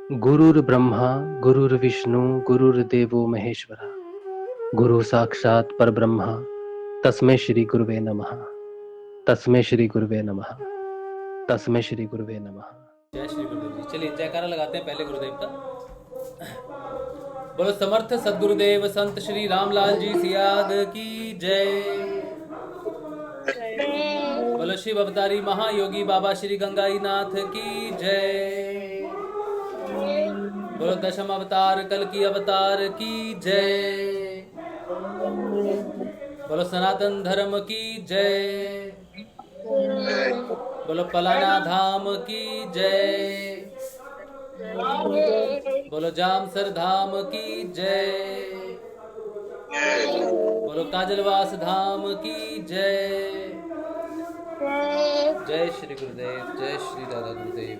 गुरुर्ब्रह्मा गुरुर्विष्णु गुरुर्देवो महेश्वरा गुरु साक्षात् परब्रह्म तस्मै श्री गुरुवे नमः। तस्मै श्री गुरुवे नमः। तस्मै श्री गुरुवे नमः। जय श्री गुरुदेव जी। चलिए जयकारा लगाते हैं पहले गुरुदेव का। बोलो समर्थ सदगुरुदेव संत श्री रामलाल जी सियाद की जय। बोलो शिव अवतारी महायोगी बाबा श्री गंगाईनाथ की जय। बोलो दशम अवतार कल की अवतार की जय। बोलो सनातन धर्म की जय। बोलो पलाना धाम की जय। बोलो जामसर धाम की जय। बोलो काजलवास धाम की जय। जय श्री गुरुदेव। जय श्री दादा गुरुदेव।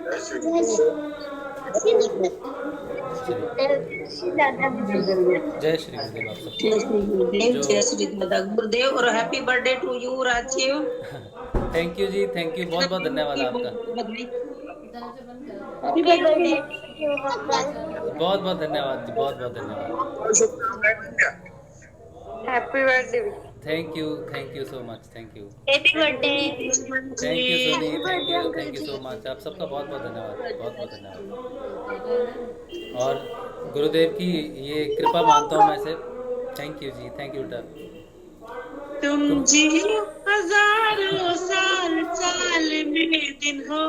जय श्री गुरुदेव आप सबको। जय श्री गुरुदेव, जय श्री दादा गुरुदेव और happy birthday to you Rajiv. Thank you जी, थैंक यू, बहुत बहुत धन्यवाद आपका। बहुत बहुत धन्यवाद जी, बहुत बहुत धन्यवाद। Happy birthday. Thank you so much, thank you. Happy birthday. Thank you Soni, thank you so much. आप सबका बहुत बहुत धन्यवाद, बहुत बहुत धन्यवाद। और गुरुदेव की ये कृपा मानता हूँ मैं से। थैंक यू जी, थैंक यू बेटा। तुम जियो हजारों साल, साल में दिन हो।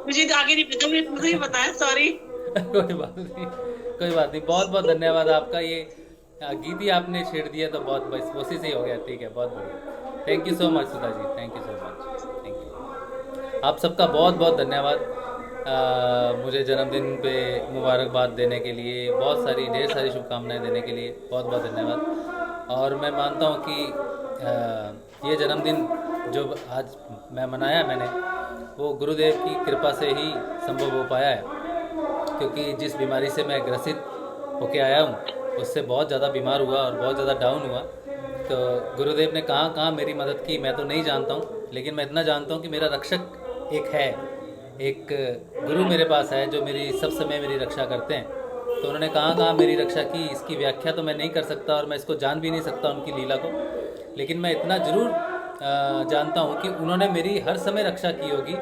मुझे आगे नहीं पता, मुझे ही पता है, सॉरी। कोई बात नहीं, कोई बात नहीं। बहुत बहुत धन्यवाद आपका। ये गीत ही आपने छेड़ दिया तो बहुत बस उसी से ही हो गया। ठीक है, बहुत बढ़िया। Thank you so much Sudha ji, thank you so much, thank you. आप सबका बहुत बहुत धन्यवाद। मुझे जन्मदिन पे मुबारकबाद देने के लिए, बहुत सारी ढेर सारी शुभकामनाएं देने के लिए बहुत बहुत धन्यवाद। और मैं मानता हूँ कि ये जन्मदिन जो आज मैं मनाया मैंने, वो गुरुदेव की कृपा से ही संभव हो पाया है। क्योंकि जिस बीमारी से मैं ग्रसित होके आया हूँ उससे बहुत ज़्यादा बीमार हुआ और बहुत ज़्यादा डाउन हुआ। तो गुरुदेव ने कहाँ कहाँ मेरी मदद की मैं तो नहीं जानता हूँ, लेकिन मैं इतना जानता हूँ कि मेरा रक्षक एक है, एक गुरु मेरे पास है जो मेरी सब समय मेरी रक्षा करते हैं। तो उन्होंने कहाँ कहाँ मेरी रक्षा की, इसकी व्याख्या तो मैं नहीं कर सकता और मैं इसको जान भी नहीं सकता उनकी लीला को। लेकिन मैं इतना ज़रूर जानता हूँ कि उन्होंने मेरी हर समय रक्षा की होगी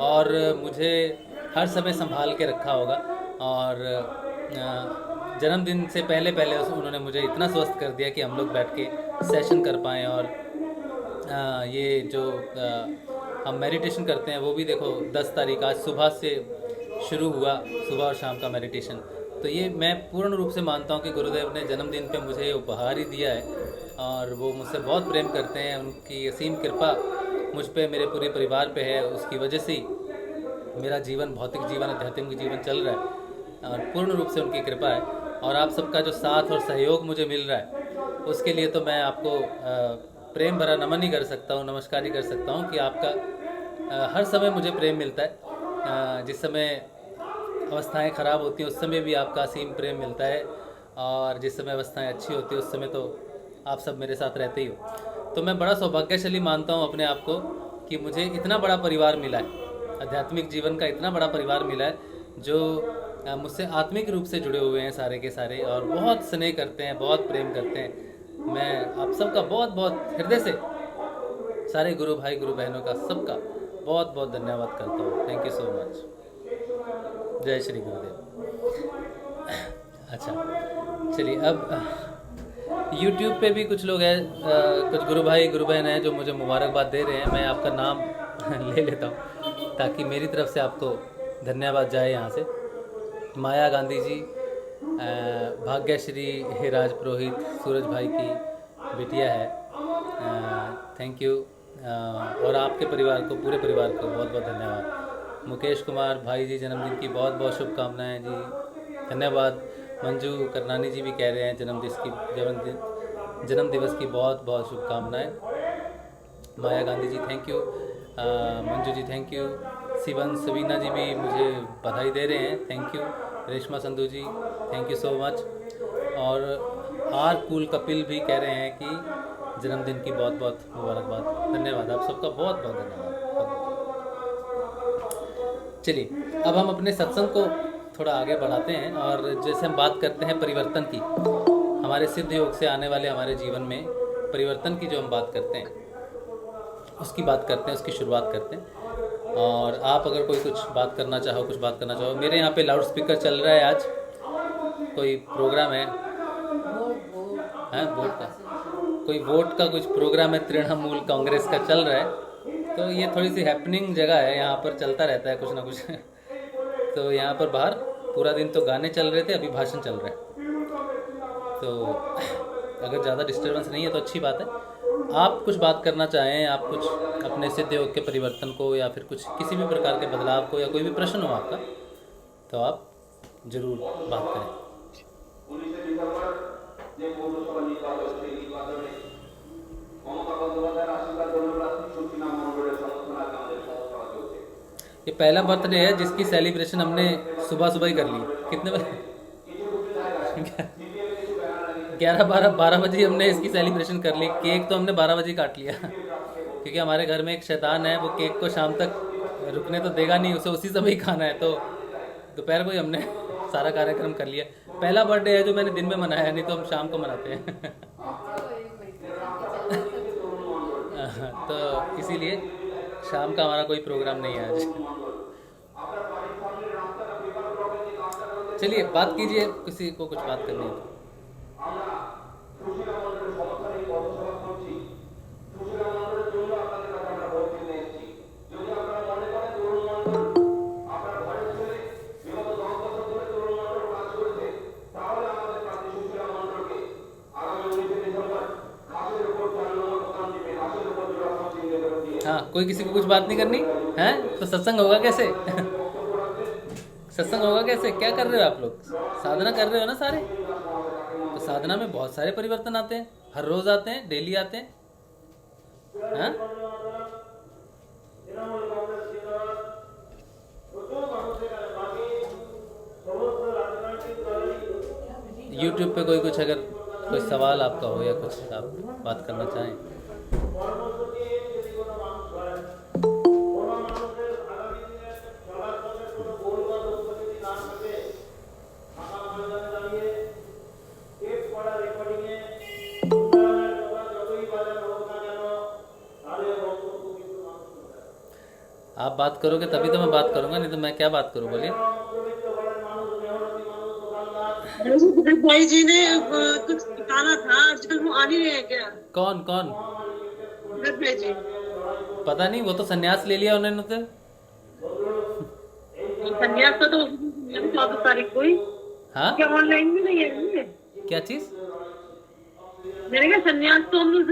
और मुझे हर समय संभाल के रखा होगा। और जन्मदिन से पहले पहले उन्होंने मुझे इतना स्वस्थ कर दिया कि हम लोग बैठ के सेशन कर पाएँ। और ये जो हम मेडिटेशन करते हैं वो भी देखो 10 तारीख आज सुबह से शुरू हुआ, सुबह और शाम का मेडिटेशन। तो ये मैं पूर्ण रूप से मानता हूँ कि गुरुदेव ने जन्मदिन पे मुझे ये उपहार ही दिया है और वो मुझसे बहुत प्रेम करते हैं। उनकी असीम कृपा मुझ पे, मेरे पूरे परिवार पे है। उसकी वजह से मेरा जीवन, भौतिक जीवन, आध्यात्मिक जीवन चल रहा है और पूर्ण रूप से उनकी कृपा है। और आप सबका जो साथ और सहयोग मुझे मिल रहा है उसके लिए तो मैं आपको प्रेम भरा नमन ही कर सकता हूँ, नमस्कार ही कर सकता हूँ कि आपका हर समय मुझे प्रेम मिलता है। जिस समय अवस्थाएं ख़राब होती हैं उस समय भी आपका असीम प्रेम मिलता है और जिस समय अवस्थाएं अच्छी होती है उस समय तो आप सब मेरे साथ रहते ही हो। तो मैं बड़ा सौभाग्यशाली मानता हूँ अपने आप को कि मुझे इतना बड़ा परिवार मिला है, आध्यात्मिक जीवन का इतना बड़ा परिवार मिला है जो मुझसे आत्मिक रूप से जुड़े हुए हैं सारे के सारे और बहुत स्नेह करते हैं, बहुत प्रेम करते हैं। मैं आप सबका बहुत बहुत हृदय से, सारे गुरु भाई गुरु बहनों का सबका बहुत बहुत धन्यवाद करता हूँ। Thank you so much. जय श्री गुरुदेव। अच्छा चलिए, अब YouTube पे भी कुछ लोग हैं, कुछ गुरु भाई गुरु बहन हैं जो मुझे मुबारकबाद दे रहे हैं। मैं आपका नाम ले लेता हूँ ताकि मेरी तरफ से आपको धन्यवाद जाए यहाँ से। माया गांधी जी, भाग्यश्री राज पुरोहित सूरज भाई की बिटिया है, थैंक यू। और आपके परिवार को, पूरे परिवार को बहुत बहुत धन्यवाद। मुकेश कुमार भाई जी, जन्मदिन की बहुत बहुत शुभकामनाएं जी, धन्यवाद। मंजू करनानी जी भी कह रहे हैं जन्म दिवस की बहुत बहुत शुभकामनाएं। Maya Gandhi ji thank you, Manju ji thank you, Shivan Savina ji भी मुझे बधाई दे रहे हैं, thank you. Reshma Sandhu ji thank you so much. और आर कूल कपिल भी कह रहे हैं कि जन्मदिन की बहुत बहुत मुबारकबाद, धन्यवाद। आप सबका बहुत बहुत धन्यवाद। चलिए अब हम अपने सत्संग को थोड़ा आगे बढ़ाते हैं और जैसे हम बात करते हैं परिवर्तन की, हमारे सिद्ध योग से आने वाले हमारे जीवन में परिवर्तन की जो हम बात करते हैं उसकी बात करते हैं, उसकी शुरुआत करते हैं। और आप अगर कोई कुछ बात करना चाहो, कुछ बात करना चाहो, मेरे यहाँ पे लाउड स्पीकर चल रहा है, आज कोई प्रोग्राम है वोट का, कोई वोट का कुछ प्रोग्राम है, तृणमूल कांग्रेस का चल रहा है, तो ये थोड़ी सी हैपनिंग जगह है, यहाँ पर चलता रहता है कुछ ना कुछ तो यहाँ पर बाहर पूरा दिन तो गाने चल रहे थे, अभी भाषण चल रहा है, तो अगर ज़्यादा डिस्टर्बेंस नहीं है तो अच्छी बात है। आप कुछ बात करना चाहें, आप कुछ अपने सिद्ध योग के परिवर्तन को या फिर कुछ किसी भी प्रकार के बदलाव को या कोई भी प्रश्न हो आपका, तो आप जरूर बात करें। ये पहला बर्थडे है जिसकी सेलिब्रेशन हमने सुबह सुबह ही कर ली। कितने बजे? 11-12 बजे हमने इसकी सेलिब्रेशन कर ली। केक तो हमने 12 बजे काट लिया क्योंकि हमारे घर में एक शैतान है, वो केक को शाम तक रुकने तो देगा नहीं, उसे उसी समय ही खाना है, तो दोपहर को ही हमने सारा कार्यक्रम कर लिया। पहला बर्थडे है जो मैंने दिन में मनाया, नहीं तो हम शाम को मनाते हैं तो इसीलिए शाम का हमारा कोई प्रोग्राम नहीं है आज। चलिए बात कीजिए, किसी को कुछ बात करनी है तो। हाँ, कोई किसी को कुछ बात नहीं करनी है तो सत्संग होगा कैसे सत्संग होगा कैसे? क्या कर रहे हो आप लोग? साधना कर रहे हो ना सारे? तो साधना में बहुत सारे परिवर्तन आते हैं, हर रोज आते हैं, डेली आते हैं। हाँ? YouTube पे कोई कुछ, अगर कोई सवाल आपका हो या कुछ आप बात करना चाहें। आप बात करोगे तभी तो मैं बात करूंगा, नहीं तो मैं क्या बात करूं? बोलिए। भाई जी ने कुछ सिखाना था, आजकल वो आ नहीं रहे हैं क्या? कौन कौन? भाई जी पता नहीं, वो तो संन्यास ले लिया उन्होंने तो। संन्यास का तो 14 तारीख को ही। हाँ, क्या ऑनलाइन भी नहीं है? क्या चीज? मैंने कहा संन्यास तो हम लोग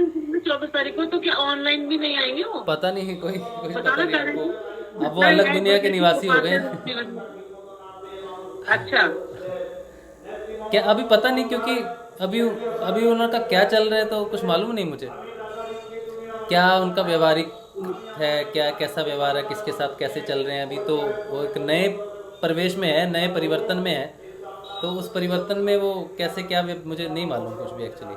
14 तारीख को, तो क्या ऑनलाइन भी नहीं आएंगे वो? पता नहीं, कोई पता बताना नहीं चाह आपको। रहे अब वो अलग दुनिया के निवासी हो गए। अच्छा, क्या अभी पता नहीं, क्योंकि अभी अभी उनका क्या चल रहा है तो कुछ मालूम नहीं मुझे, क्या उनका व्यवहारिक है, क्या कैसा व्यवहार है, किसके साथ कैसे चल रहे हैं। अभी तो वो एक नए प्रवेश में है, नए परिवर्तन में है, तो उस परिवर्तन में वो कैसे क्या मुझे नहीं मालूम कुछ भी एक्चुअली।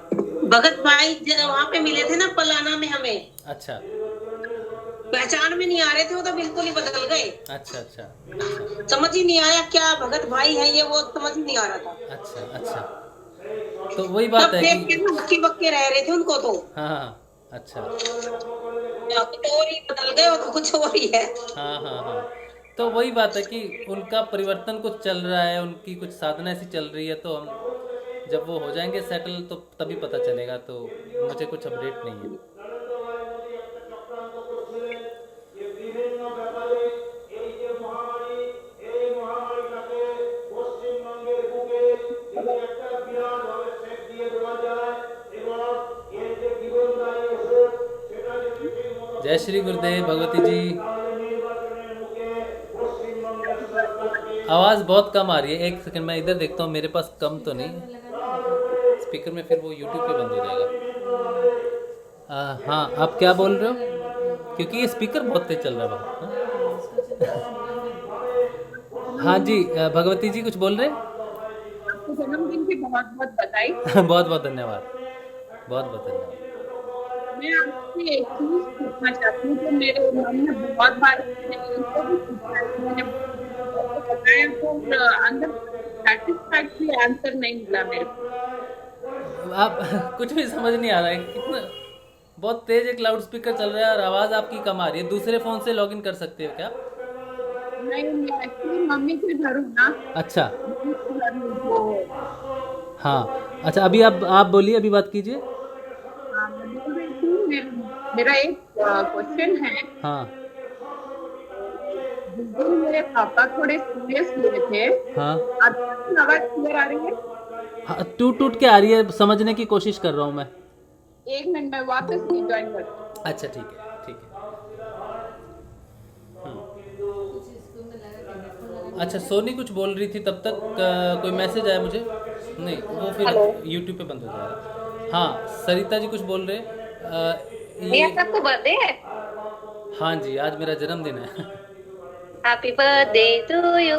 भगत भाई वहाँ पे मिले थे ना पलाना में हमें, अच्छा पहचान में नहीं आ रहे थे, वो तो बिल्कुल ही बदल गए। अच्छा अच्छा समझ ही नहीं आया क्या भगत भाई है ये, वो समझ ही नहीं आ रहा था। अच्छा अच्छा, तो वही बात है कि हक्की बक्के रह रहे थे उनको तो। हाँ हाँ, अच्छा कुछ और ही बदल गए, वो तो कुछ और ही है। हाँ हाँ हाँ, तो वही बात है कि उनका परिवर्तन कुछ चल रहा है, उनकी कुछ साधना ऐसी चल रही है, तो हम जब वो हो जाएंगे सेटल तो तभी पता चलेगा, तो मुझे कुछ अपडेट नहीं है। जय श्री गुरुदेव भगवती जी। आवाज़ बहुत कम आ रही है, एक सेकंड मैं इधर देखता हूँ, मेरे पास कम तो नहीं स्पीकर में, फिर वो यूट्यूब पे बंद हो जाएगा। हाँ, आप क्या बोल रहे हो? क्योंकि ये स्पीकर बहुत तेज चल रहा है। हाँ जी, भगवती जी कुछ बोल रहे हैं? जन्मदिन की बहुत बहुत बधाई। बहुत बहुत धन्यवाद, बहुत बहुत धन्यवाद। मैं आपसे एक चीज पूछना चाहती हूँ, तो मेरे मन में बहुत बार मैंने मैंने बताया तो अंदर सेटिस्फैक्टरी आंसर नहीं मिला मेरे को। आप कुछ भी समझ नहीं आ रहा है, कितना बहुत तेज एक लाउड स्पीकर चल रहा है और आवाज़ आपकी कम आ रही है। दूसरे फ़ोन से लॉगिन कर सकते हो क्या? नहीं, मैं एक्चुअली मम्मी के घर हूँ ना, अच्छा। मम्मी के घर हूँ तो हाँ, अच्छा, अभी आप बोलिए, अभी बात कीजिए। मैं बोल रही थी, मेरा एक क्वेश्चन है। हाँ। जिस दिन मेरे पापा थोड़े सीरियस हुए थे, हाँ। आपकी आवाज क्लियर आ रही है? हाँ, टूट टूट के आ रही है, समझने की कोशिश कर रहा हूँ मैं। एक मिनट में वापस रिज्वाइन करती हूँ। अच्छा, ठीक है, ठीक है। अच्छा, सोनी कुछ बोल रही थी तब तक, कोई मैसेज आया मुझे? नहीं, वो फिर हेलो। यूट्यूब पे बंद हो जाएगा। हाँ, सरिता जी कुछ बोल रहे भैया ये। सबको बर्थडे है। हाँ जी, आज मेरा जन्मदिन है। Happy birthday to you.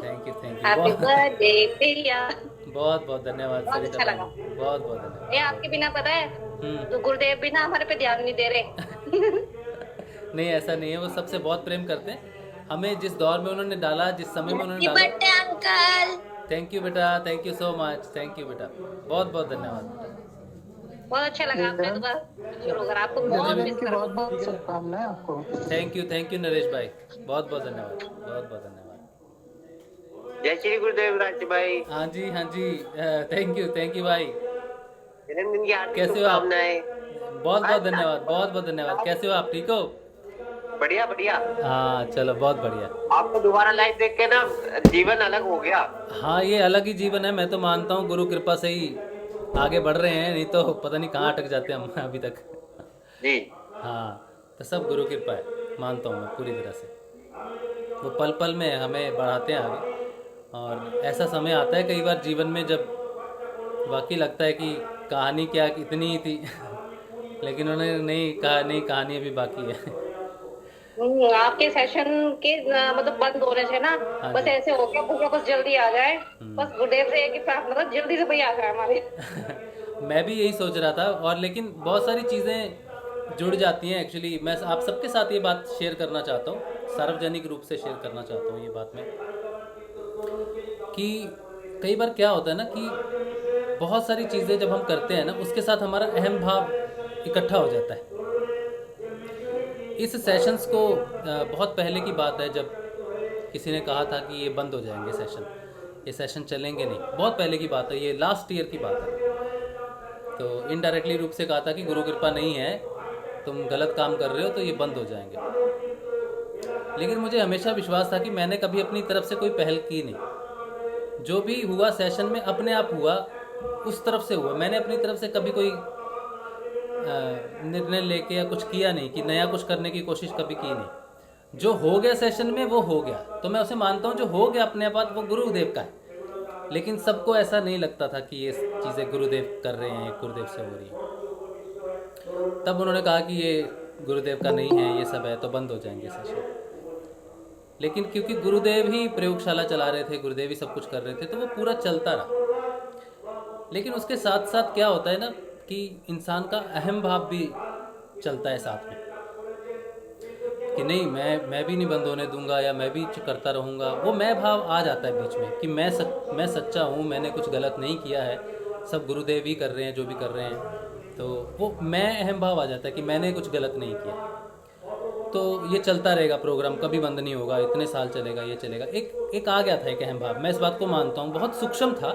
Thank you, thank you, happy बहुत बर्थडे भैया। बहुत बहुत धन्यवाद बहुत सरिता अच्छा लगा। बहन, बहुत बहुत ये धन्यवाद। आपके बिना पता है हम्म। तो गुरुदेव भी ना हमारे पे ध्यान नहीं दे रहे। नहीं, ऐसा नहीं है, वो सबसे बहुत प्रेम करते हैं। हमें जिस दौर में उन्होंने डाला, जिस समय में उन्होंने हैप्पी डाला। Birthday uncle. थैंक यू बेटा, thank you so much, thank you बेटा, बहुत बहुत धन्यवाद बेटा। बहुत अच्छा लगा आपने दोबारा शुरू करा, आपको बहुत मिस की करा। बहुत बहुत शुभकामनाएं आपको। थैंक यू नरेश भाई, बहुत बहुत धन्यवाद, बहुत बहुत धन्यवाद। जय श्री गुरुदेव राज भाई, हाँ जी, हाँ जी, थैंक यू भाई। जन्मदिन की हार्दिक कैसे हो आप? शुभकामनाएं। बहुत बहुत धन्यवाद, बहुत बहुत धन्यवाद। कैसे हो आप, ठीक हो? बढ़िया बढ़िया। हाँ, चलो, बहुत बढ़िया। आपको दोबारा लाइव देख के ना जीवन अलग हो गया। हाँ, ये अलग ही जीवन है, मैं तो मानता हूँ गुरु कृपा से ही आगे बढ़ रहे हैं, नहीं तो पता नहीं कहाँ अटक जाते हम अभी तक। जी। हाँ, तो सब गुरु कृपा है, मानता हूँ मैं पूरी तरह से। वो पल पल में हमें बढ़ाते हैं आगे, और ऐसा समय आता है कई बार जीवन में जब वाकई लगता है कि कहानी क्या इतनी ही थी। लेकिन उन्होंने नहीं कहा, नहीं, कहानी अभी बाकी है। आपके सेशन के मतलब बंद होने से ना हाँ बस जी। ऐसे हो गया, भैया बस जल्दी आ जाए। बस गुरुदेव से एक ही प्रार्थना था, जल्दी से भैया आ जाए हमारे। मैं भी यही सोच रहा था, और लेकिन बहुत सारी चीज़ें जुड़ जाती हैं एक्चुअली। मैं आप सबके साथ ये बात शेयर करना चाहता हूँ, सार्वजनिक रूप से शेयर करना चाहता हूँ ये बात में, कि कई बार क्या होता है ना कि बहुत सारी चीज़ें जब हम करते हैं ना, उसके साथ हमारा अहम भाव इकट्ठा हो जाता है। इस सेशंस को बहुत पहले की बात है, जब किसी ने कहा था कि ये बंद हो जाएंगे सेशन, ये सेशन चलेंगे नहीं, बहुत पहले की बात है, ये लास्ट ईयर की बात है। तो इनडायरेक्टली रूप से कहा था कि गुरु कृपा नहीं है, तुम गलत काम कर रहे हो, तो ये बंद हो जाएंगे। लेकिन मुझे हमेशा विश्वास था कि मैंने कभी अपनी तरफ से कोई पहल की नहीं। जो भी हुआ सेशन में अपने आप हुआ, उस तरफ से हुआ। मैंने अपनी तरफ से कभी कोई निर्णय लेके या कुछ किया नहीं, कि नया कुछ करने की कोशिश कभी की नहीं। जो हो गया सेशन में वो हो गया, तो मैं उसे मानता हूँ, जो हो गया अपने आप वो गुरुदेव का है। लेकिन सबको ऐसा नहीं लगता था कि ये चीज़ें गुरुदेव कर रहे हैं, गुरुदेव से हो रही है। तब उन्होंने कहा कि ये गुरुदेव का नहीं है, ये सब है, तो बंद हो जाएंगे सेशन। लेकिन क्योंकि गुरुदेव ही प्रयोगशाला चला रहे थे, गुरुदेव ही सब कुछ कर रहे थे, तो वो पूरा चलता रहा। लेकिन उसके साथ साथ क्या होता है ना, कि इंसान का अहम भाव भी चलता है साथ में, कि नहीं, मैं भी नहीं बंद होने दूंगा, या मैं भी करता रहूँगा। वो मैं भाव आ जाता है बीच में, कि मैं सच्चा हूँ, मैंने कुछ गलत नहीं किया है, सब गुरुदेव ही कर रहे हैं जो भी कर रहे हैं। तो वो मैं अहम भाव आ जाता है कि मैंने कुछ गलत नहीं किया। तो ये चलता रहेगा प्रोग्राम, कभी बंद नहीं होगा, इतने साल चलेगा, ये चलेगा। एक आ गया था एक अहम भाव, मैं इस बात को मानता हूँ, बहुत सूक्ष्म था,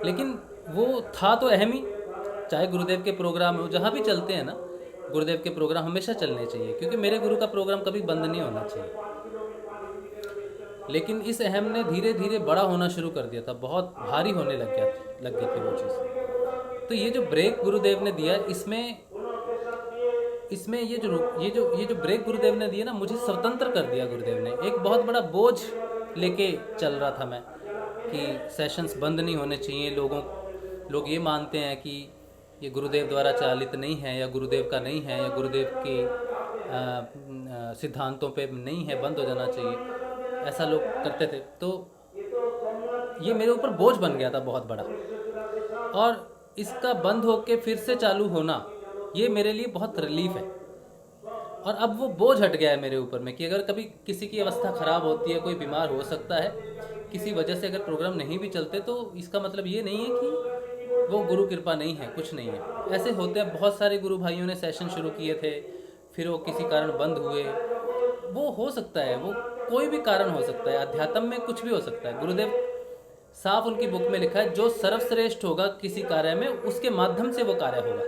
लेकिन वो था तो अहम ही। चाहे गुरुदेव के प्रोग्राम हो, जहाँ भी चलते हैं ना, गुरुदेव के प्रोग्राम हमेशा चलने चाहिए, क्योंकि मेरे गुरु का प्रोग्राम कभी बंद नहीं होना चाहिए। लेकिन इस अहम ने धीरे धीरे बड़ा होना शुरू कर दिया था, बहुत भारी होने लग गई थी वो चीज़। तो ये जो ब्रेक गुरुदेव ने दिया, इसमें ये जो ब्रेक गुरुदेव ने दिया ना, मुझे स्वतंत्र कर दिया गुरुदेव ने। एक बहुत बड़ा बोझ लेके चल रहा था मैं, कि सेशंस बंद नहीं होने चाहिए। लोग ये मानते हैं कि ये गुरुदेव द्वारा चालित नहीं है, या गुरुदेव का नहीं है, या गुरुदेव के सिद्धांतों पे नहीं है, बंद हो जाना चाहिए, ऐसा लोग करते थे। तो ये मेरे ऊपर बोझ बन गया था बहुत बड़ा, और इसका बंद होके फिर से चालू होना, ये मेरे लिए बहुत रिलीफ है। और अब वो बोझ हट गया है मेरे ऊपर में कि अगर कभी किसी की अवस्था ख़राब होती है, कोई बीमार हो सकता है किसी वजह से, अगर प्रोग्राम नहीं भी चलते तो इसका मतलब ये नहीं है कि वो गुरु कृपा नहीं है, कुछ नहीं है। ऐसे होते हैं, बहुत सारे गुरु भाइयों ने सेशन शुरू किए थे, फिर वो किसी कारण बंद हुए। वो हो सकता है, वो कोई भी कारण हो सकता है, अध्यात्म में कुछ भी हो सकता है। गुरुदेव साफ उनकी बुक में लिखा है, जो सर्वश्रेष्ठ होगा किसी कार्य में उसके माध्यम से वो कार्य होगा।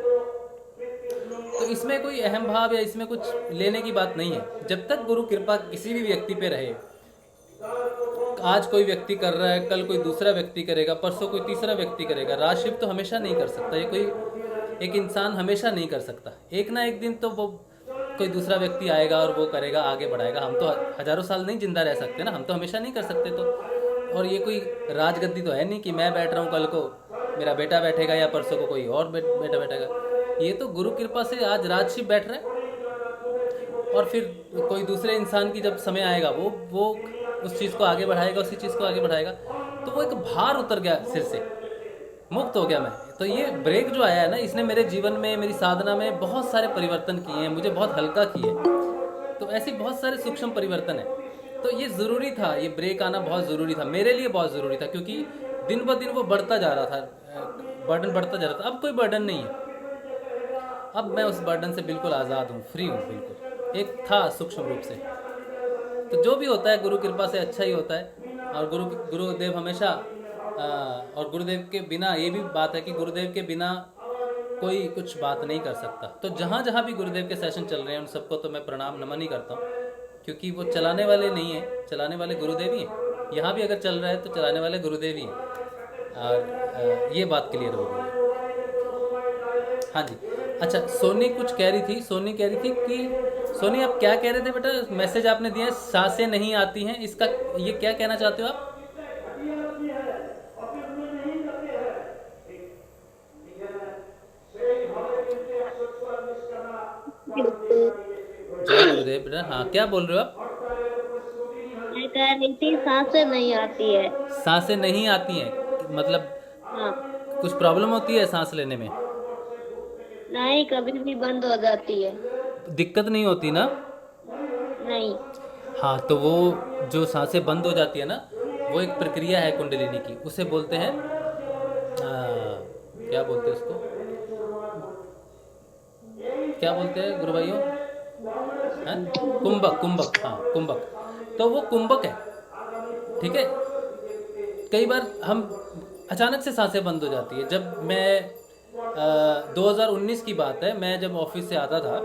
तो इसमें कोई अहम भाव या इसमें कुछ लेने की बात नहीं है। जब तक गुरु कृपा किसी भी व्यक्ति पे रहे, आज कोई व्यक्ति कर रहा है, कल कोई दूसरा व्यक्ति करेगा, परसों कोई तीसरा व्यक्ति करेगा। राजशिव तो हमेशा नहीं कर सकता, ये कोई एक इंसान हमेशा नहीं कर सकता। एक ना एक दिन तो वो कोई दूसरा व्यक्ति आएगा और वो करेगा, आगे बढ़ाएगा। हम तो हजारों साल नहीं जिंदा रह सकते ना, हम तो हमेशा नहीं कर सकते। तो और ये कोई राजगद्दी तो है नहीं कि मैं बैठ रहा हूँ, कल को मेरा बेटा बैठेगा या परसों को कोई और बेटा बैठेगा। ये तो गुरु कृपा से आज राजशिव बैठ रहा है और फिर कोई दूसरे इंसान की जब समय आएगा वो उस चीज़ को आगे बढ़ाएगा, उसी चीज़ को आगे बढ़ाएगा। तो वो एक भार उतर गया, सिर से मुक्त हो गया मैं। तो ये ब्रेक जो आया है ना, इसने मेरे जीवन में, मेरी साधना में बहुत सारे परिवर्तन किए हैं, मुझे बहुत हल्का किए। तो ऐसे बहुत सारे सूक्ष्म परिवर्तन है। तो ये ज़रूरी था, ये ब्रेक आना बहुत ज़रूरी था, मेरे लिए बहुत ज़रूरी था, क्योंकि दिन ब दिन वो बढ़ता जा रहा था, बर्डन बढ़ता जा रहा था। अब कोई बर्डन नहीं है, अब मैं उस बर्डन से बिल्कुल आज़ाद हूँ, फ्री हूँ बिल्कुल। एक था सूक्ष्म रूप से। तो जो भी होता है गुरु कृपा से अच्छा ही होता है। और गुरुदेव हमेशा और गुरुदेव के बिना, ये भी बात है कि गुरुदेव के बिना कोई कुछ बात नहीं कर सकता। तो जहाँ जहाँ भी गुरुदेव के सेशन चल रहे हैं उन सबको तो मैं प्रणाम नमन ही करता हूँ, क्योंकि वो चलाने वाले नहीं हैं, चलाने वाले गुरुदेव ही हैं। यहाँ भी अगर चल रहा है तो चलाने वाले गुरुदेव ही हैं। और ये बात क्लियर हो गई है। हाँ जी, अच्छा, सोनी कुछ कह रही थी। सोनी कह रही थी कि सोनी आप क्या कह रहे थे बेटा? मैसेज आपने दिया, सांसें नहीं आती हैं, इसका ये क्या कहना चाहते हो आप? जय गुरुदेव बेटा। हाँ, क्या बोल रहे हो आप? मैं कह रही थी सांसें नहीं आती है। सांसें नहीं आती हैं मतलब हाँ, कुछ प्रॉब्लम होती है सांस लेने में? नहीं, कभी भी बंद हो जाती है। दिक्कत नहीं होती ना? नहीं। हाँ, तो वो जो सांसें बंद हो जाती है ना, वो एक प्रक्रिया है कुंडलिनी की, उसे बोलते हैं क्या बोलते हैं उसको, क्या बोलते हैं गुरु भाइयों? कुंभक। कुंभक, हाँ कुंभक। तो वो कुंभक है, ठीक है। कई बार हम अचानक से सांसें बंद हो जाती है। जब मैं 2019 की बात है, मैं जब ऑफिस से आता था,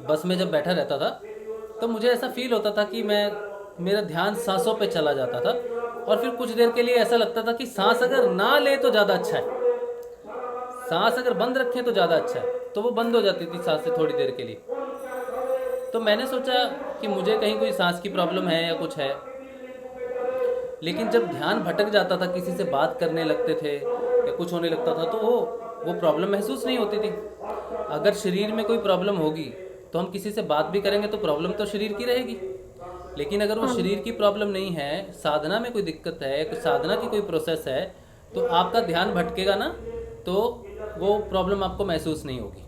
बस में जब बैठा रहता था, तो मुझे ऐसा फील होता था कि मेरा ध्यान सांसों पे चला जाता था। और फिर कुछ देर के लिए ऐसा लगता था कि सांस अगर ना ले तो ज़्यादा अच्छा है, सांस अगर बंद रखें तो ज़्यादा अच्छा है। तो वो बंद हो जाती थी सांसें थोड़ी देर के लिए। तो मैंने सोचा कि मुझे कहीं कोई सांस की प्रॉब्लम है या कुछ है। लेकिन जब ध्यान भटक जाता था, किसी से बात करने लगते थे या कुछ होने लगता था, तो वो प्रॉब्लम महसूस नहीं होती थी। अगर शरीर में कोई प्रॉब्लम होगी तो हम किसी से बात भी करेंगे तो प्रॉब्लम तो शरीर की रहेगी। लेकिन अगर वो शरीर की प्रॉब्लम नहीं है, साधना में कोई दिक्कत है, कोई साधना की कोई प्रोसेस है, तो आपका ध्यान भटकेगा ना, तो वो प्रॉब्लम आपको महसूस नहीं होगी,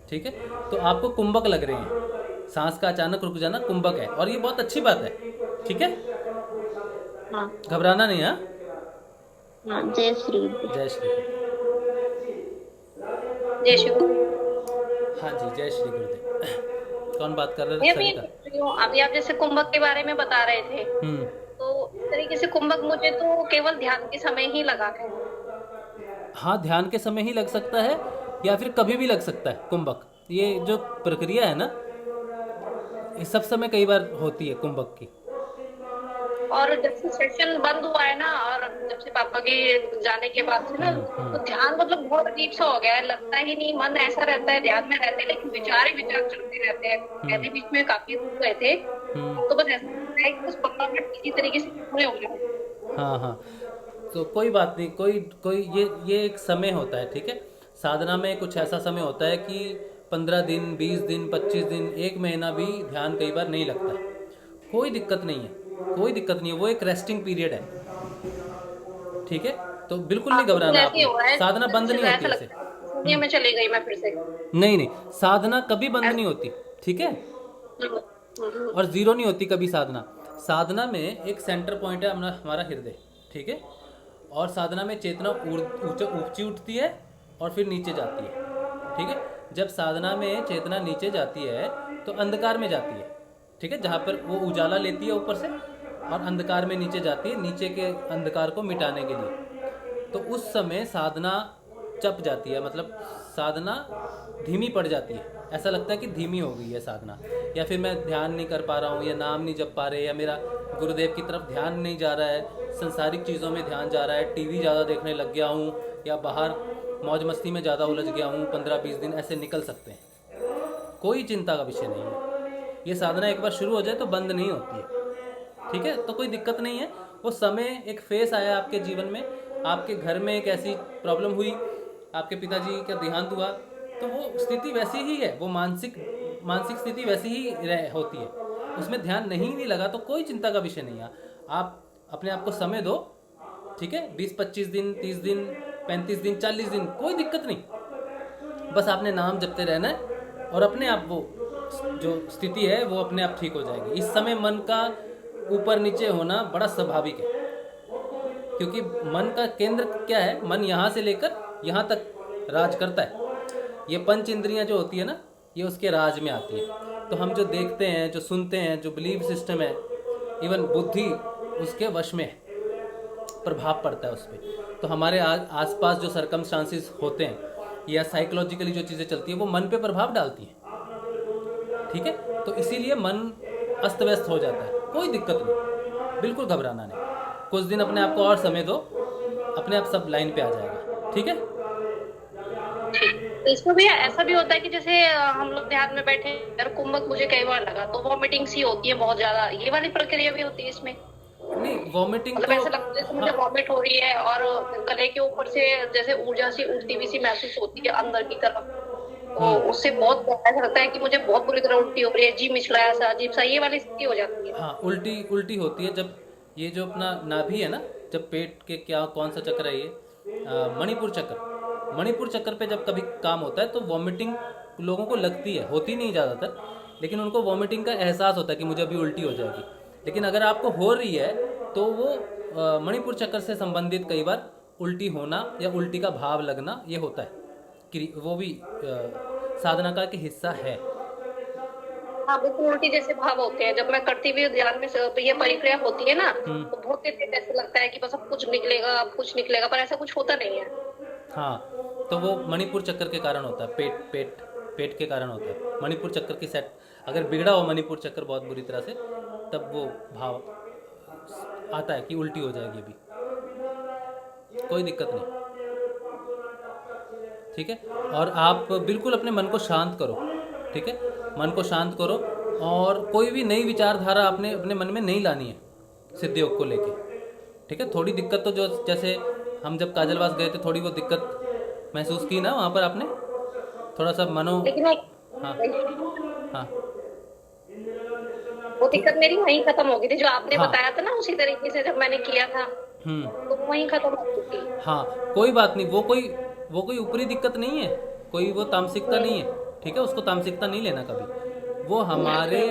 ठीक है। तो आपको कुंभक लग रहे हैं, सांस का अचानक रुक जाना कुंभक है, और ये बहुत अच्छी बात है, ठीक है। हाँ, घबराना नहीं। हाँ, जय श्री जय श्री। जय श्री गुरु। हाँ जी, जय श्री गुरुदेव। कौन बात कर रहे मैं थे? अभी सरिता। अभी आप जैसे कुंभक के बारे में बता रहे थे, तो इस तरीके से कुंभक मुझे तो केवल ध्यान के समय ही लगा था। हाँ, ध्यान के समय ही लग सकता है या फिर कभी भी लग सकता है कुंभक। ये जो प्रक्रिया है ना, ये सब समय कई बार होती है कुंभक की। और जब से सेशन बंद हुआ है ना, और जब से पापा के जाने के बाद से ना, तो ध्यान मतलब बहुत अजीब सा हो गया है। लगता ही नहीं, मन ऐसा रहता है ध्यान में रहते, लेकिन विचार ही विचार चलते रहते हैं। पहले बीच में काफी दूर गए थे, तो बस ऐसा लगता है कि बस पक्का किसी तरीके से पूरे हो गए। हाँ हाँ, तो कोई बात नहीं, कोई ये एक समय होता है, ठीक है। साधना में कुछ ऐसा समय होता है कि 15 दिन, 20 दिन, 25 दिन, 1 महीना भी ध्यान कई बार नहीं लगता है। कोई दिक्कत नहीं है, कोई दिक्कत नहीं है, वो एक रेस्टिंग पीरियड है, ठीक है। तो बिल्कुल नहीं घबराना आपने, साधना बंद नहीं होती ऐसे। में चली गई मैं फिर से। नहीं, साधना कभी बंद नहीं होती, ठीक है। और ज़ीरो नहीं होती कभी साधना। साधना में एक सेंटर पॉइंट है हमारा हृदय, ठीक है। और साधना में चेतना ऊंची उठती है और फिर नीचे जाती है, ठीक है। जब साधना में चेतना नीचे जाती है तो अंधकार में जाती है, ठीक है, जहाँ पर वो उजाला लेती है ऊपर से और अंधकार में नीचे जाती है, नीचे के अंधकार को मिटाने के लिए। तो उस समय साधना चप जाती है, मतलब साधना धीमी पड़ जाती है। ऐसा लगता है कि धीमी हो गई है साधना, या फिर मैं ध्यान नहीं कर पा रहा हूँ, या नाम नहीं जप पा रहे, या मेरा गुरुदेव की तरफ ध्यान नहीं जा रहा है, संसारिक चीज़ों में ध्यान जा रहा है, टीवी ज़्यादा देखने लग गया हूँ, या बाहर मौज मस्ती में ज़्यादा उलझ गया हूँ। 15-20 दिन ऐसे निकल सकते हैं, कोई चिंता का विषय नहीं है। ये साधना एक बार शुरू हो जाए तो बंद नहीं होती है, ठीक है। तो कोई दिक्कत नहीं है। वो समय, एक फेस आया आपके जीवन में, आपके घर में एक ऐसी प्रॉब्लम हुई, आपके पिताजी का देहांत हुआ, तो वो स्थिति वैसी ही है, वो मानसिक स्थिति वैसी ही होती है, उसमें ध्यान नहीं लगा तो कोई चिंता का विषय नहीं है। आप अपने आप को समय दो, ठीक है, 20-25 दिन, 30 दिन, 35 दिन, 40 दिन, कोई दिक्कत नहीं। बस आपने नाम जपते रहना है और अपने आप वो जो स्थिति है वो अपने आप ठीक हो जाएगी। इस समय मन का ऊपर नीचे होना बड़ा स्वाभाविक है, क्योंकि मन का केंद्र क्या है, मन यहाँ से लेकर यहाँ तक राज करता है। ये पंच इंद्रियाँ जो होती है ना, ये उसके राज में आती है। तो हम जो देखते हैं, जो सुनते हैं, जो बिलीव सिस्टम है, इवन बुद्धि उसके वश में है, प्रभाव पड़ता है उस पर। तो हमारे आसपास जो सर्कमस्टांसिस होते हैं या साइकोलॉजिकली जो चीज़ें चलती हैं वो मन पे प्रभाव डालती हैं, ठीक है। तो इसीलिए मन अस्त व्यस्त हो जाता है, कोई दिक्कत नहीं, बिल्कुल घबराना नहीं। कुछ दिन अपने आप को और समय दो, अपने आप सब लाइन पे आ जाएगा, ठीक है। तो इसमें भी ऐसा भी होता है कि जैसे हम लोग ध्यान में बैठे और कुंभक मुझे कई बार लगा तो वॉमिटिंग सी होती है बहुत ज्यादा, ये वाली प्रक्रिया भी होती है इसमें? नहीं, वॉमिटिंग मतलब ऐसा लगता है जैसे मुझे वॉमिट हो रही है और गले के ऊपर से जैसे ऊर्जा सी उठती हुई सी महसूस होती है अंदर की तरफ, तो उससे बहुत ऐसा लगता है कि मुझे बहुत बुरी तरह उल्टी हो रही है, जी मिचलाया सा, अजीब सा, ये वाली स्थिति हो जाती है। हाँ, उल्टी होती है जब ये जो अपना नाभि है ना, जब पेट के कौन सा चक्र है ये, मणिपुर चक्र पे जब कभी काम होता है तो वॉमिटिंग लोगों को लगती है, होती नहीं ज़्यादातर, लेकिन उनको वॉमिटिंग का एहसास होता है कि मुझे अभी उल्टी हो जाएगी। लेकिन अगर आपको हो रही है तो वो मणिपुर चक्र से संबंधित कई बार उल्टी होना या उल्टी का भाव लगना ये होता है, कि वो भी साधना का एक हिस्सा है। हाँ, बिल्कुल उल्टी जैसे भाव होते हैं। जब मैं करती हुई ध्यान में ये परिक्रिया होती है ना, तो बहुत देर ऐसा लगता है कि बस अब कुछ निकलेगा, पर ऐसा कुछ होता नहीं है। हाँ, तो वो मणिपुर चक्र के कारण होता है, पेट के कारण होता है। मणिपुर चक्र की सेट अगर बिगड़ा हो मणिपुर चक्र बहुत बुरी तरह से, तब वो भाव आता है कि उल्टी हो जाएगी अभी, कोई दिक्कत नहीं, ठीक है। और आप बिल्कुल अपने मन को शांत करो, ठीक है, मन को शांत करो, और कोई भी नई विचारधारा आपने अपने मन में नहीं लानी है सिद्ध योग को लेके, ठीक है। थोड़ी दिक्कत तो जो जैसे हम जब काजलवास गए थे थोड़ी वो दिक्कत महसूस की ना वहाँ पर आपने, थोड़ा सा लेकिन हाँ हाँ, वो दिक्कत मेरी वहीं खत्म हो गई थी, जो आपने बताया था ना उसी तरीके से जब मैंने किया था, तो वहीं खत्म हो गई थी। हाँ, कोई बात नहीं, वो कोई ऊपरी दिक्कत नहीं है, कोई वो तामसिकता नहीं है, ठीक है। उसको तामसिकता नहीं लेना कभी। वो हमारे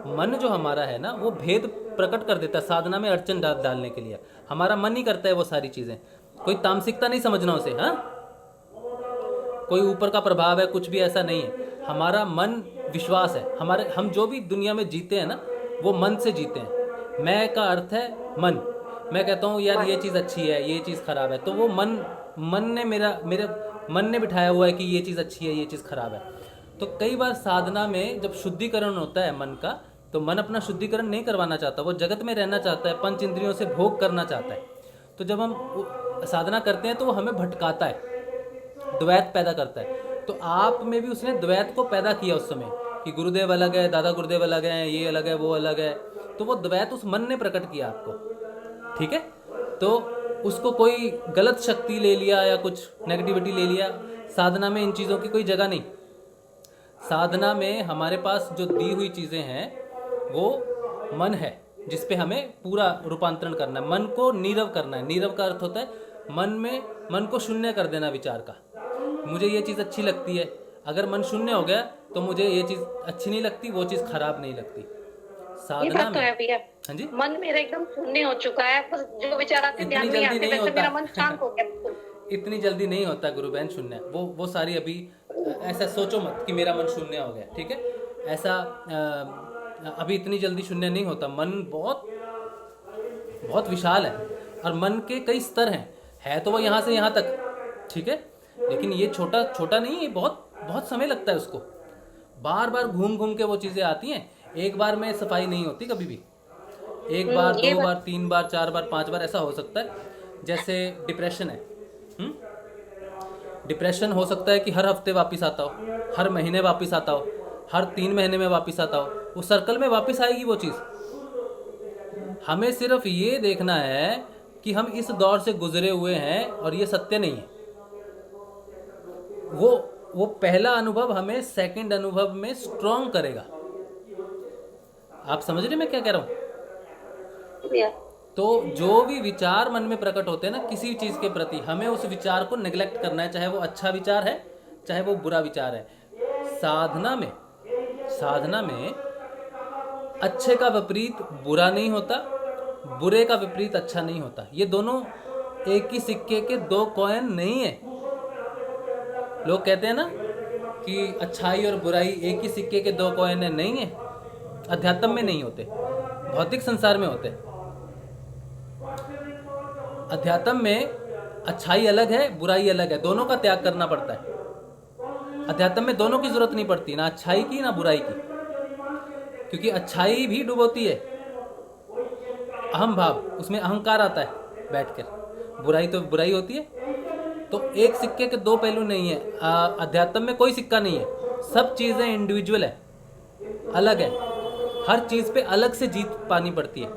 मन जो हमारा है ना, वो भेद प्रकट कर देता है साधना में अड़चन डालने के लिए। हमारा मन ही करता है वो सारी चीज़ें, कोई तामसिकता नहीं समझना उसे, हाँ, कोई ऊपर का प्रभाव है, कुछ भी ऐसा नहीं है। हमारा मन विश्वास है, हम जो भी दुनिया में जीते हैं ना, वो मन से जीते हैं। मैं का अर्थ है मन। मैं कहता हूँ यार ये चीज़ अच्छी है, ये चीज़ खराब है, तो वो मन ने मेरे मन ने बिठाया हुआ है कि ये चीज़ अच्छी है, ये चीज़ खराब है। तो कई बार साधना में जब शुद्धिकरण होता है मन का, तो मन अपना शुद्धिकरण नहीं करवाना चाहता, वो जगत में रहना चाहता है, पंच इंद्रियों से भोग करना चाहता है। तो जब हम साधना करते हैं तो वो हमें भटकाता है, द्वैत पैदा करता है। तो आप में भी उसने द्वैत को पैदा किया उस समय, कि गुरुदेव अलग है, दादा गुरुदेव अलग है, ये अलग है, वो अलग है। तो वो द्वैत उस मन ने प्रकट किया आपको, ठीक है। तो उसको कोई गलत शक्ति ले लिया या कुछ नेगेटिविटी ले लिया, साधना में इन चीज़ों की कोई जगह नहीं। साधना में हमारे पास जो दी हुई चीज़ें हैं वो मन है, जिस पे हमें पूरा रूपांतरण करना है, मन को नीरव करना है। नीरव का अर्थ होता है मन को शून्य कर देना विचार का। मुझे ये चीज़ अच्छी लगती है, अगर मन शून्य हो गया तो मुझे ये चीज़ अच्छी नहीं लगती, वो चीज़ खराब नहीं लगती। ये साधना बात तो में, है भैया। हाँ जी, मन मेरा एकदम शून्य हो चुका है, बस जो विचार आते इतनी ध्यान नहीं जल्दी आते, नहीं वैसे होता। मेरा मन शांत हो गया बिल्कुल। इतनी जल्दी नहीं होता गुरु बहन शून्य। वो सारी अभी ऐसा सोचो मत कि मेरा मन शून्य हो गया, ठीक है? ऐसा अभी इतनी जल्दी शून्य नहीं होता। मन बहुत बहुत विशाल है और मन के कई स्तर हैं। है तो वो यहाँ से यहाँ तक, ठीक है, लेकिन ये छोटा छोटा नहीं है, बहुत बहुत समय लगता है उसको। बार बार घूम घूम के वो चीज़ें आती हैं, एक बार में सफाई नहीं होती कभी भी। एक बार, ये दो बात बार, 3 बार, 4 बार, 5 बार ऐसा हो सकता है। जैसे डिप्रेशन है, डिप्रेशन हो सकता है कि हर हफ्ते वापस आता हो, हर महीने वापस आता हो, हर 3 महीने में वापस आता हो। वो सर्कल में वापस आएगी वो चीज़। हमें सिर्फ ये देखना है कि हम इस दौर से गुजरे हुए हैं और ये सत्य नहीं है। वो पहला अनुभव हमें सेकंड अनुभव में स्ट्रॉन्ग करेगा। आप समझ रहे मैं क्या कह रहा हूँ? भैया। तो जो भी विचार मन में प्रकट होते हैं ना किसी चीज़ के प्रति, हमें उस विचार को नेग्लेक्ट करना है, चाहे वो अच्छा विचार है चाहे वो बुरा विचार है। साधना में अच्छे का विपरीत बुरा नहीं होता, बुरे का विपरीत अच्छा नहीं होता। ये दोनों एक ही सिक्के के 2 कॉइन नहीं है। लोग कहते हैं ना कि अच्छाई और बुराई एक ही सिक्के के 2 कॉइन है, नहीं है। अध्यात्म में नहीं होते, भौतिक संसार में होते। अध्यात्म में अच्छाई अलग है, बुराई अलग है, दोनों का त्याग करना पड़ता है। अध्यात्म में दोनों की जरूरत नहीं पड़ती, ना अच्छाई की ना बुराई की, क्योंकि अच्छाई भी डुबोती है अहम भाव, उसमें अहंकार आता है बैठकर। बुराई तो बुराई होती है। तो एक सिक्के के 2 पहलू नहीं है। अध्यात्म में कोई सिक्का नहीं है, सब चीज़ें इंडिविजुअल है, अलग है। हर चीज़ पे अलग से जीत पानी पड़ती है,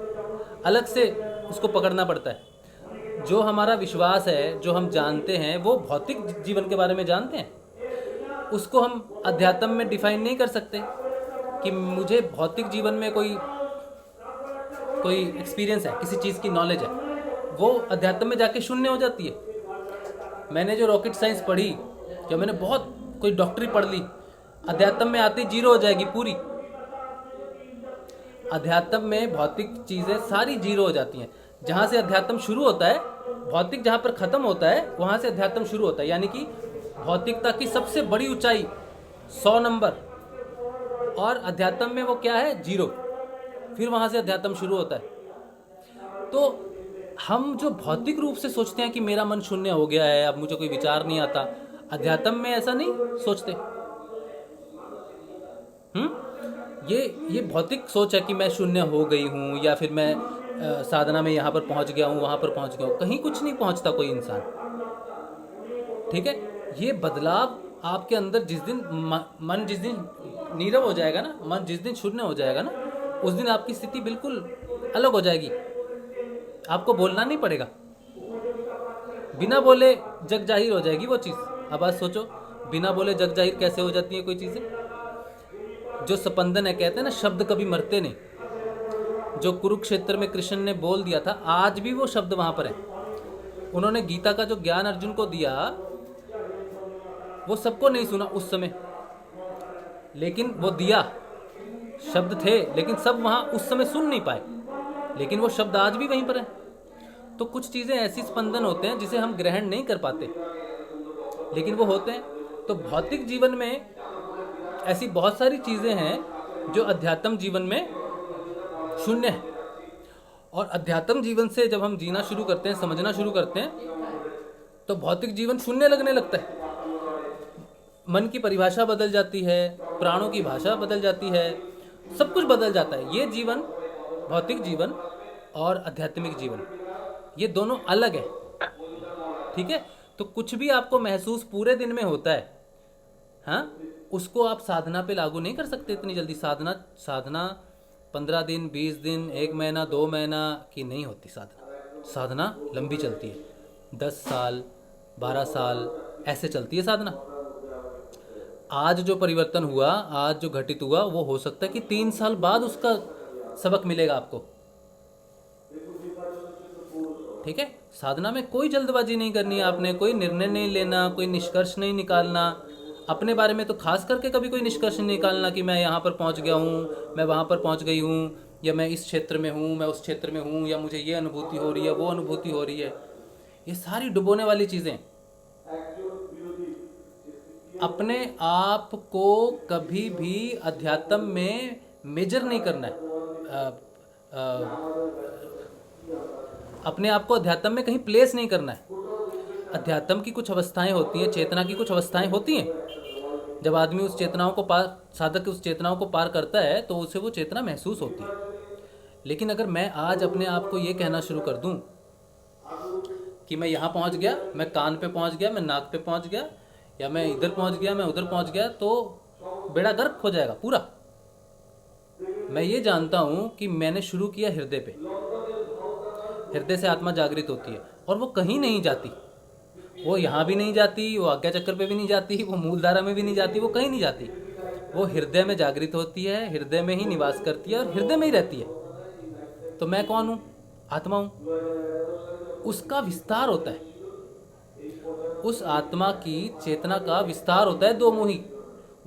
अलग से उसको पकड़ना पड़ता है। जो हमारा विश्वास है, जो हम जानते हैं, वो भौतिक जीवन के बारे में जानते हैं, उसको हम अध्यात्म में डिफाइन नहीं कर सकते कि मुझे भौतिक जीवन में कोई एक्सपीरियंस है, किसी चीज़ की नॉलेज है। वो अध्यात्म में जाके शून्य हो जाती है। मैंने जो रॉकेट साइंस पढ़ी, जो मैंने बहुत कोई डॉक्टरी पढ़ ली, अध्यात्म में आती 0 हो जाएगी पूरी। अध्यात्म में भौतिक चीज़ें सारी 0 हो जाती हैं। जहाँ से अध्यात्म शुरू होता है, भौतिक जहाँ पर ख़त्म होता है, वहाँ से अध्यात्म शुरू होता है। यानी कि भौतिकता की सबसे बड़ी ऊंचाई 100 नंबर, और अध्यात्म में वो क्या है 0। फिर वहाँ से अध्यात्म शुरू होता है। तो हम जो भौतिक रूप से सोचते हैं कि मेरा मन शून्य हो गया है, अब मुझे कोई विचार नहीं आता, अध्यात्म में ऐसा नहीं सोचते। ये भौतिक सोच है कि मैं शून्य हो गई हूँ, या फिर मैं साधना में यहाँ पर पहुँच गया हूँ, वहाँ पर पहुँच गया हूँ। कहीं कुछ नहीं पहुँचता कोई इंसान, ठीक है। ये बदलाव आपके अंदर जिस दिन मन जिस दिन नीरव हो जाएगा ना, मन जिस दिन शून्य हो जाएगा ना, उस दिन आपकी स्थिति बिल्कुल अलग हो जाएगी। आपको बोलना नहीं पड़ेगा, बिना बोले जग जाहिर हो जाएगी वो चीज़। अब आज सोचो, बिना बोले जग जाहिर कैसे हो जाती है कोई चीज़ें? जो स्पंदन है, कहते हैं ना शब्द कभी मरते नहीं। जो कुरुक्षेत्र में कृष्ण ने बोल दिया था, आज भी वो शब्द वहाँ पर है। उन्होंने गीता का जो ज्ञान अर्जुन को दिया, वो सबको नहीं सुना उस समय, लेकिन वो दिया। शब्द थे लेकिन सब वहाँ उस समय सुन नहीं पाए, लेकिन वो शब्द आज भी वहीं पर है। तो कुछ चीज़ें ऐसी स्पंदन होते हैं जिसे हम ग्रहण नहीं कर पाते, लेकिन वो होते हैं। तो भौतिक जीवन में ऐसी बहुत सारी चीज़ें हैं जो अध्यात्म जीवन में शून्य है। और अध्यात्म जीवन से जब हम जीना शुरू करते हैं, समझना शुरू करते हैं, तो भौतिक जीवन शून्य लगने लगता है। मन की परिभाषा बदल जाती है, प्राणों की भाषा बदल जाती है, सब कुछ बदल जाता है। ये जीवन, भौतिक जीवन और आध्यात्मिक जीवन, ये दोनों अलग है, ठीक है। तो कुछ भी आपको महसूस पूरे दिन में होता है, हाँ, उसको आप साधना पे लागू नहीं कर सकते इतनी जल्दी। साधना 15 दिन, 20 दिन, 1 महीना, 2 महीना की नहीं होती। साधना लंबी चलती है, 10 साल, 12 साल ऐसे चलती है साधना। आज जो परिवर्तन हुआ, आज जो घटित हुआ, वो हो सकता है कि 3 साल बाद उसका सबक मिलेगा आपको, ठीक है। साधना में कोई जल्दबाजी नहीं करनी है आपने, कोई निर्णय नहीं लेना, कोई निष्कर्ष नहीं निकालना। अपने बारे में तो खास करके कभी कोई निष्कर्ष नहीं निकालना कि मैं यहाँ पर पहुँच गया हूँ, मैं वहाँ पर पहुँच गई हूँ, या मैं इस क्षेत्र में हूँ, मैं उस क्षेत्र में हूँ, या मुझे ये अनुभूति हो रही है, वो अनुभूति हो रही है। ये सारी डुबोने वाली चीज़ें। अपने आप को कभी भी अध्यात्म में मेजर नहीं करना है, अपने आप को अध्यात्म में कहीं प्लेस नहीं करना है। अध्यात्म की कुछ अवस्थाएं होती हैं, चेतना की कुछ अवस्थाएं होती हैं। जब आदमी उस चेतनाओं को पार, साधक उस चेतनाओं को पार करता है तो उसे वो चेतना महसूस होती है। लेकिन अगर मैं आज अपने आप को ये कहना शुरू कर दूं कि मैं यहाँ पहुँच गया, मैं कान पे पहुँच गया, मैं नाक पे पहुँच गया, या मैं इधर पहुँच गया, मैं उधर पहुँच गया, तो बेड़ा गर्क हो जाएगा पूरा। मैं ये जानता हूँ कि मैंने शुरू किया हृदय पे। हृदय से आत्मा जागृत होती है और वो कहीं नहीं जाती। वो यहाँ भी नहीं जाती, वो आज्ञा चक्र पे भी नहीं जाती, वो मूलधारा में भी नहीं जाती, वो कहीं नहीं जाती। वो हृदय में जागृत होती है, हृदय में ही निवास करती है और हृदय में ही रहती है। तो मैं कौन हूँ? आत्मा हूँ। उसका विस्तार होता है, उस आत्मा की चेतना का विस्तार होता है दो मुही।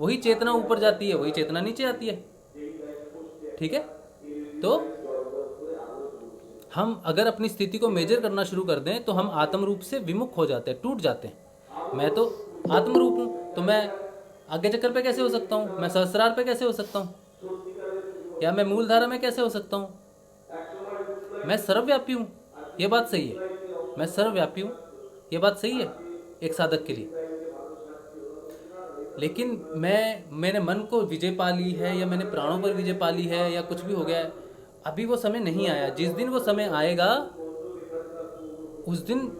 वही चेतना ऊपर जाती है, वही चेतना नीचे आती है। ठीक है? तो हम अगर अपनी स्थिति को मेजर करना शुरू कर दें तो हम आत्म रूप से विमुख हो जाते हैं, टूट जाते हैं। मैं तो आत्म रूप हूँ, तो मैं आज्ञा चक्र पे कैसे हो सकता हूँ? मैं सहस्रार पे कैसे हो सकता हूँ? या मैं मूलधारा में कैसे हो सकता हूँ? मैं सर्वव्यापी हूँ, ये बात सही है। मैं सर्वव्यापी हूँ, ये बात सही है एक साधक के लिए। लेकिन मैंने मन को विजय पा ली है, या मैंने प्राणों पर विजय पा ली है, या कुछ भी हो गया है, अभी वो समय नहीं आया। जिस दिन वो समय आएगा उस दिन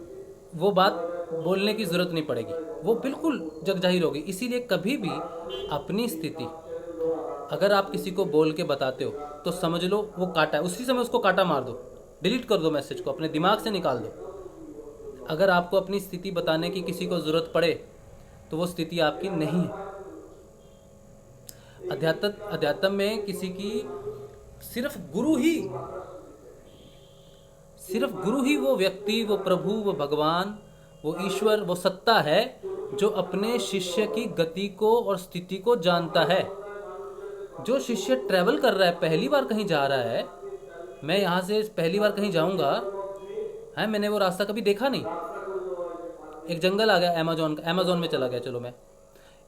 वो बात बोलने की जरूरत नहीं पड़ेगी, वो बिल्कुल जग जाहिर होगी। इसीलिए कभी भी अपनी स्थिति अगर आप किसी को बोल के बताते हो तो समझ लो वो काटा है, उसी समय उसको काटा मार दो, डिलीट कर दो, मैसेज को अपने दिमाग से निकाल दो। अगर आपको अपनी स्थिति बताने की किसी को जरूरत पड़े तो वो स्थिति आपकी नहीं है। अध्यात्म में किसी की सिर्फ गुरु ही वो व्यक्ति, वो प्रभु, वो भगवान, वो ईश्वर, वो सत्ता है जो अपने शिष्य की गति को और स्थिति को जानता है। जो शिष्य ट्रैवल कर रहा है, पहली बार कहीं जा रहा है, मैं यहाँ से पहली बार कहीं जाऊँगा, है, मैंने वो रास्ता कभी देखा नहीं। एक जंगल आ गया अमेज़न में चला गया, चलो मैं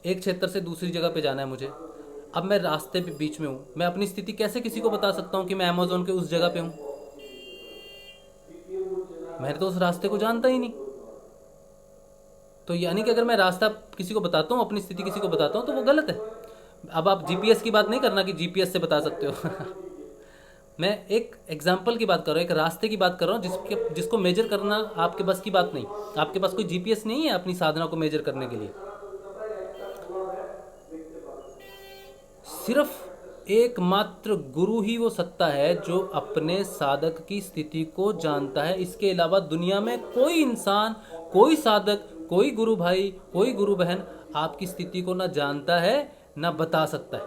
एक क्षेत्र से दूसरी जगह पे जाना है मुझे, अब मैं रास्ते पे बीच में हूँ। मैं अपनी स्थिति कैसे किसी को बता सकता हूँ कि मैं अमेज़न के उस जगह पे हूँ? मैं तो उस रास्ते को जानता ही नहीं। तो यानी कि अगर मैं रास्ता किसी को बताता हूँ, अपनी स्थिति किसी को बताता हूँ, तो वो गलत है। अब आप जीपीएस की बात नहीं करना कि जीपीएस से बता सकते हो मैं एक एग्जाम्पल की बात कर रहा हूँ, एक रास्ते की बात कर रहा हूँ जिसको मेजर करना आपके बस की बात नहीं। आपके पास कोई जीपीएस नहीं है अपनी साधना को मेजर करने के लिए। सिर्फ एकमात्र गुरु ही वो सत्ता है जो अपने साधक की स्थिति को जानता है। इसके अलावा दुनिया में कोई इंसान, कोई साधक, कोई गुरु भाई, कोई गुरु बहन आपकी स्थिति को ना जानता है ना बता सकता है।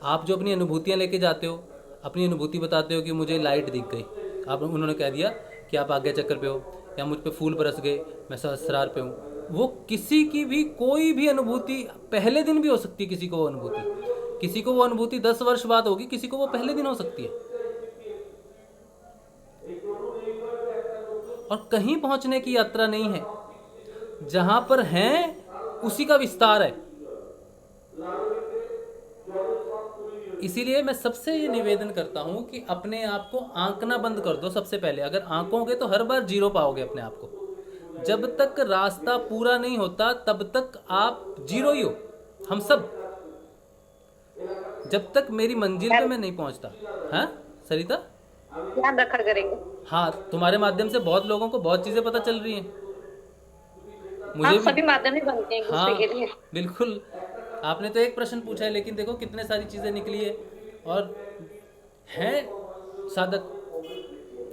आप जो अपनी अनुभूतियां लेके जाते हो, अपनी अनुभूति बताते हो कि मुझे लाइट दिख गई, आप उन्होंने कह दिया कि आप आज्ञा चक्र पे हो, या मुझ पे फूल बरस गए, मैं सहस्रार पे हूँ। वो किसी की भी कोई भी अनुभूति पहले दिन भी हो सकती है। किसी को वो अनुभूति 10 वर्ष बाद होगी, किसी को वो पहले दिन हो सकती है। और कहीं पहुंचने की यात्रा नहीं है, जहां पर हैं उसी का विस्तार है। इसीलिए मैं सबसे ये निवेदन करता हूं कि अपने आप को आंकना बंद कर दो। सबसे पहले अगर आंकोगे तो हर बार जीरो पाओगे अपने आप को। जब तक रास्ता पूरा नहीं होता तब तक आप जीरो ही हो। हम सब, जब तक मेरी मंजिल पे मैं नहीं पहुंचता। हाँ सरिता, ध्यान रखा करेंगे। हाँ, तुम्हारे माध्यम से बहुत लोगों को बहुत चीजें पता चल रही हैं। मुझे सभी माध्यम ही बनते हैं हाँ के लिए। बिल्कुल। आपने तो एक प्रश्न पूछा है, लेकिन देखो कितने सारी चीजें निकली है। और हैं साधक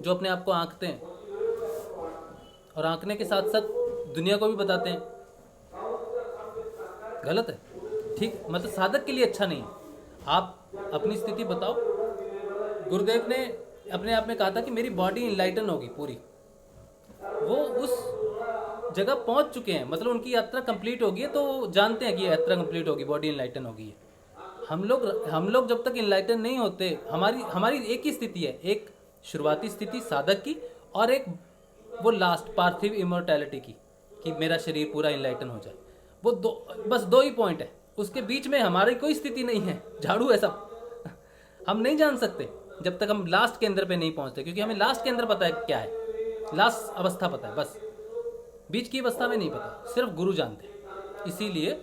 जो अपने आप को आंकते हैं और आंकने के साथ साथ दुनिया को भी बताते हैं। गलत है, ठीक, मतलब साधक के लिए अच्छा नहीं है। आप अपनी स्थिति बताओ। गुरुदेव ने अपने आप में कहा था कि मेरी बॉडी इनलाइटन होगी पूरी। वो उस जगह पहुंच चुके हैं, मतलब उनकी यात्रा कंप्लीट होगी है, तो जानते हैं कि ये यात्रा कंप्लीट होगी, बॉडी इनलाइटन होगी है। हम लोग जब तक इनलाइटन नहीं होते, हमारी एक ही स्थिति है, एक शुरुआती स्थिति साधक की, और एक वो लास्ट पार्थिव इमोर्टैलिटी की, कि मेरा शरीर पूरा इनलाइटन हो जाए। वो बस दो ही पॉइंट है, उसके बीच में हमारी कोई स्थिति नहीं है, झाड़ू है सब। हम नहीं जान सकते जब तक हम लास्ट केंद्र पे नहीं पहुंचते, क्योंकि हमें लास्ट केंद्र पता है क्या है, लास्ट अवस्था पता है, बस बीच की अवस्था में नहीं पता, सिर्फ गुरु जानते हैं। इसीलिए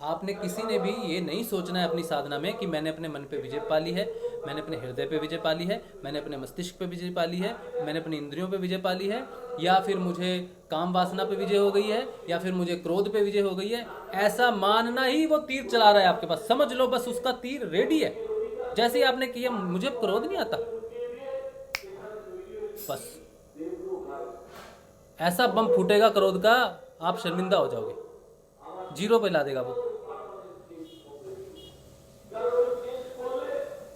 आपने किसी ने भी ये नहीं सोचना है अपनी साधना में कि मैंने अपने मन पे विजय पा ली है, मैंने अपने हृदय पे विजय पा ली है, मैंने अपने मस्तिष्क पे विजय पा ली है, मैंने अपनी इंद्रियों पे विजय पा ली है, या फिर मुझे काम वासना पे विजय हो गई है, या फिर मुझे क्रोध पे विजय हो गई है। ऐसा मानना ही वो तीर चला रहा है आपके पास, समझ लो बस उसका तीर रेडी है। जैसे ही आपने किया मुझे क्रोध नहीं आता, बस ऐसा बम फूटेगा क्रोध का, आप शर्मिंदा हो जाओगे, जीरो पे ला देगा वो।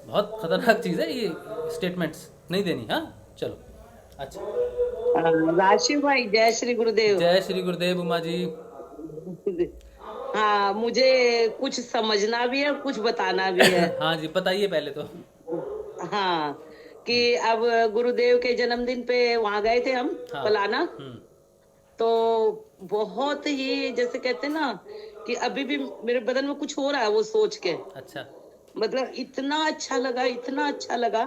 बहुत खतरनाक चीज है ये, स्टेटमेंट्स नहीं देनी। हाँ चलो, अच्छा, राशिव भाई, जय श्री गुरुदेव। जय श्री गुरुदेव उमा जी। हाँ, मुझे कुछ समझना भी है और कुछ बताना भी है। हाँ जी, बताइए पहले तो। हाँ, कि अब गुरुदेव के जन्मदिन पे वहां गए थे हम, हाँ। पलाना। तो बहुत ही जैसे कहते हैं ना कि अभी भी मेरे बदन में कुछ हो रहा है वो सोच के। अच्छा। मतलब इतना अच्छा लगा, इतना अच्छा लगा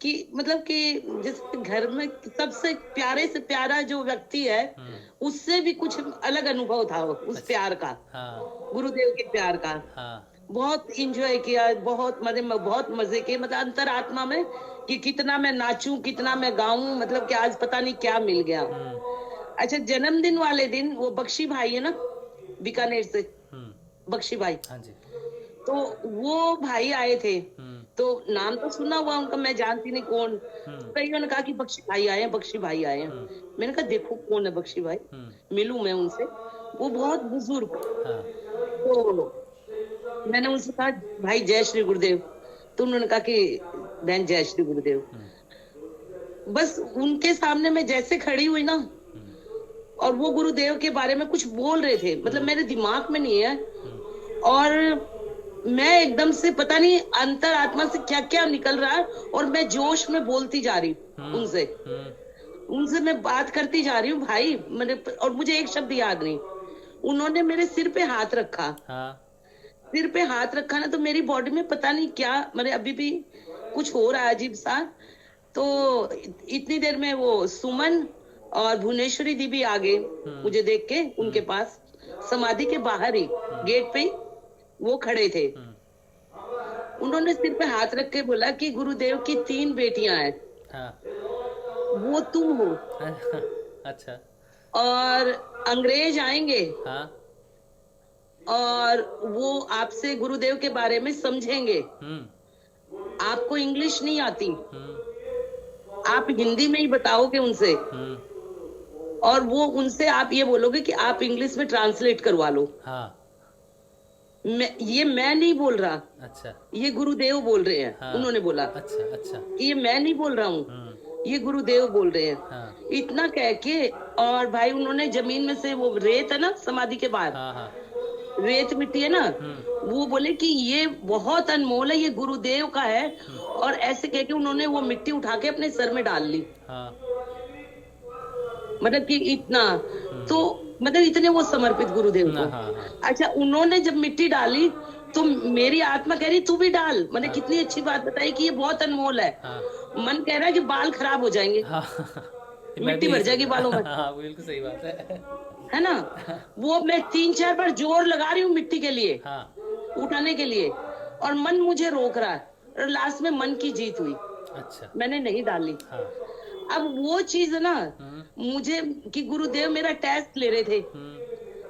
कि मतलब कि जैसे घर में सबसे प्यारे से प्यारा जो व्यक्ति है, उससे भी कुछ अलग अनुभव था उस प्यार का। हाँ। गुरुदेव के प्यार का। हाँ। बहुत इंजॉय किया, बहुत मजे किए, मतलब अंतरात्मा में कि कितना मैं नाचूं, कितना मैं गाऊं, मतलब कि आज पता नहीं क्या मिल गया। अच्छा, जन्मदिन वाले दिन वो बख्शी भाई है ना, बीकानेर से, बख्शी भाई। हाँ जी। तो वो भाई आए थे, तो नाम तो सुना हुआ उनका, मैं जानती नहीं कौन। कईयों ने कहा कि बख्शी भाई आए हैं, बख्शी भाई आए हैं। मैंने कहा देखो कौन है बख्शी भाई, मिलूं मैं उनसे। वो बहुत बुजुर्ग। तो मैंने उनसे कहा भाई जय श्री गुरुदेव, तो उन्होंने कहा कि बहन जय श्री गुरुदेव। बस उनके सामने मैं जैसे खड़ी हुई ना, और वो गुरुदेव के बारे में कुछ बोल रहे थे, मतलब मेरे दिमाग में नहीं है, और मैं एकदम से पता नहीं अंतर आत्मा से क्या क्या निकल रहा है, और मैं जोश में बोलती जा रही हूँ उनसे मैं बात करती जा रही हूँ भाई। मैंने, और मुझे एक शब्द याद नहीं, उन्होंने मेरे सिर पे हाथ रखा। सिर पे हाथ रखा ना, तो मेरी बॉडी में पता नहीं क्या, मेरे अभी भी कुछ हो रहा है अजीब सा। तो इतनी देर में वो सुमन और भुवनेश्वरी दी भी आ गए मुझे देख के, उनके पास समाधि के बाहर ही गेट पे वो खड़े थे। उन्होंने सिर पे हाथ रख के बोला कि गुरुदेव की 3 बेटियां हैं। हाँ। वो तुम हो। अच्छा। और अंग्रेज आएंगे। हाँ। और वो आपसे गुरुदेव के बारे में समझेंगे। आपको इंग्लिश नहीं आती, आप हिंदी में ही बताओगे उनसे, और वो उनसे आप ये बोलोगे कि आप इंग्लिश में ट्रांसलेट करवा लो। हाँ। मैं नहीं बोल रहा। अच्छा। ये गुरुदेव बोल रहे हैं। हाँ। उन्होंने बोला। अच्छा अच्छा। ये मैं नहीं बोल रहा हूँ, ये गुरुदेव बोल रहे हैं। हाँ। इतना कह के, और भाई उन्होंने जमीन में से वो रेत है ना समाधि के बाहर, हाँ। रेत मिट्टी है ना, वो बोले कि ये बहुत अनमोल है, ये गुरुदेव का है। और ऐसे कह के उन्होंने वो मिट्टी उठा के अपने सर में डाल ली। हाँ। मतलब कि इतना, तो मतलब इतने वो समर्पित गुरुदेव को। अच्छा, उन्होंने जब मिट्टी डाली तो मेरी आत्मा कह रही तू भी डाल। मैंने कितनी अच्छी बात बताई कि ये बहुत अनमोल है। मन कह रहा है कि बाल खराब हो जाएंगे, मिट्टी भर जाएगी बालों में। बिल्कुल सही बात है ना। वो मैं 3-4 बार जोर लगा रही हूँ मिट्टी के लिए, उठाने के लिए, और मन मुझे रोक रहा है, और लास्ट में मन की जीत हुई। अच्छा। मैंने नहीं डाली। अब वो चीज ना मुझे, कि गुरुदेव मेरा टेस्ट ले रहे थे,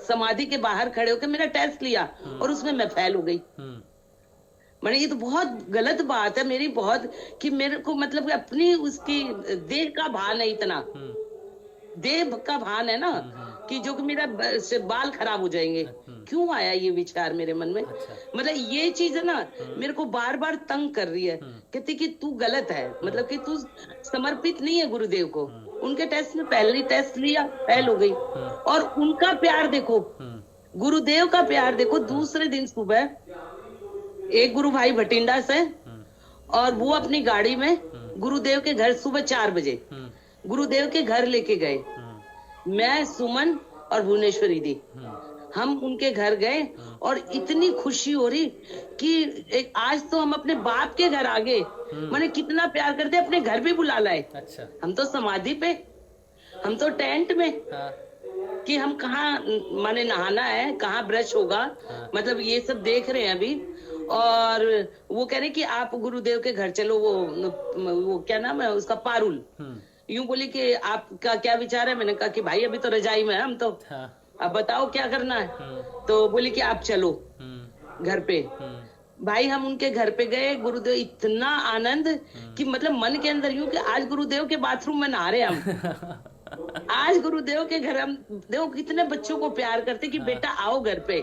समाधि के बाहर खड़े होकर मेरा टेस्ट लिया, और उसमें मैं फेल हो गई। मैंने, ये तो बहुत गलत बात है मेरी, बहुत, कि मेरे को मतलब अपनी उसकी देह का भान है, इतना देह का भान है ना, कि जो कि मेरा से बाल खराब हो जाएंगे। क्यों आया ये विचार मेरे मन में? अच्छा। मतलब ये चीज है ना मेरे को बार बार तंग कर रही है। कहती कि तू गलत है, मतलब कि तू समर्पित नहीं है गुरुदेव को। उनके टेस्ट में पहले टेस्ट लिया, फेल हो गई। और उनका प्यार देखो, गुरुदेव का प्यार देखो। दूसरे दिन सुबह एक गुरु भाई भटिंडा से, और वो अपनी गाड़ी में गुरुदेव के घर सुबह 4 बजे गुरुदेव के घर लेके गए। मैं, सुमन और भुवनेश्वरी दी, हम उनके घर गए और इतनी खुशी हो रही कि आज तो हम अपने बाप के घर आ गए। मैंने कितना प्यार करते, अपने घर भी बुला लाए। अच्छा। हम तो समाधि पे, हम तो टेंट में, हाँ। कि हम कहाँ माने नहाना है, कहाँ ब्रश होगा, मतलब ये सब देख रहे हैं अभी। और वो कह रहे कि आप गुरुदेव के घर चलो, वो क्या नाम है उसका, पारुल। यूं बोली कि आपका क्या विचार है? मैंने कहा कि भाई अभी तो रजाई में है हम तो, अब बताओ क्या करना है। तो बोली कि आप चलो घर पे। भाई हम उनके घर पे गए, गुरुदेव इतना आनंद कि मतलब मन के अंदर यूं कि आज गुरुदेव के बाथरूम में नहा रहे हम। आज गुरुदेव के घर हम देखो कितने बच्चों को प्यार करते कि बेटा आओ घर पे,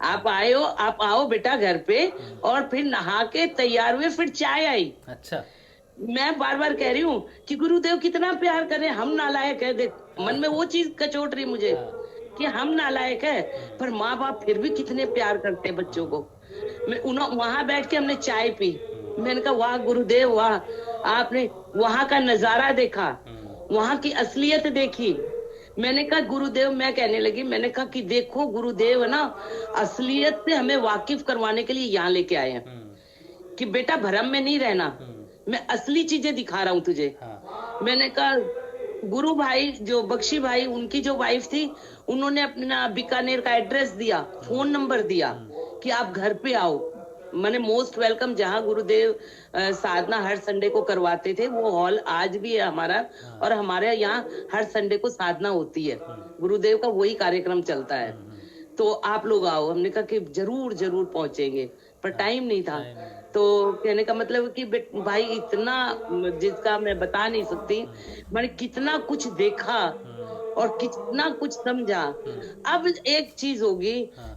आप आओ बेटा घर पे। और फिर नहा के तैयार हुए, फिर चाय आई। अच्छा। मैं बार बार कह रही हूँ कि गुरुदेव कितना प्यार कर रहे हैं, हम नालायक है। देख मन में वो चीज कचोट रही मुझे कि हम नालायक है, पर माँ बाप फिर भी कितने प्यार करते हैं बच्चों को। मैं वहां बैठ के हमने चाय पी। मैंने कहा वाह गुरुदेव वाह, आपने वहां का नजारा देखा, वहां की असलियत देखी। मैंने कहा गुरुदेव, मैं कहने लगी, मैंने कहा कि देखो गुरुदेव है ना असलियत से हमें वाकिफ करवाने के लिए यहाँ लेके आए हैं कि बेटा भ्रम में नहीं रहना, मैं असली चीजें दिखा रहा हूँ तुझे। मैंने कहा गुरु भाई जो बख्शी भाई, उनकी जो वाइफ थी, उन्होंने अपना बीकानेर का एड्रेस दिया, फोन नंबर दिया कि आप घर पे आओ। मैंने मोस्ट वेलकम, जहाँ गुरुदेव साधना हर संडे को करवाते थे वो हॉल आज भी है हमारा, और हमारे यहाँ हर संडे को साधना होती है, गुरुदेव का वही कार्यक्रम चलता है। तो आप लोग आओ। हमने कहा कि जरूर जरूर पहुंचेंगे, पर टाइम नहीं था। तो कहने का मतलब कि भाई इतना जिसका मैं बता नहीं सकती, मैंने कितना कुछ देखा और कितना कुछ समझा। अब एक चीज होगी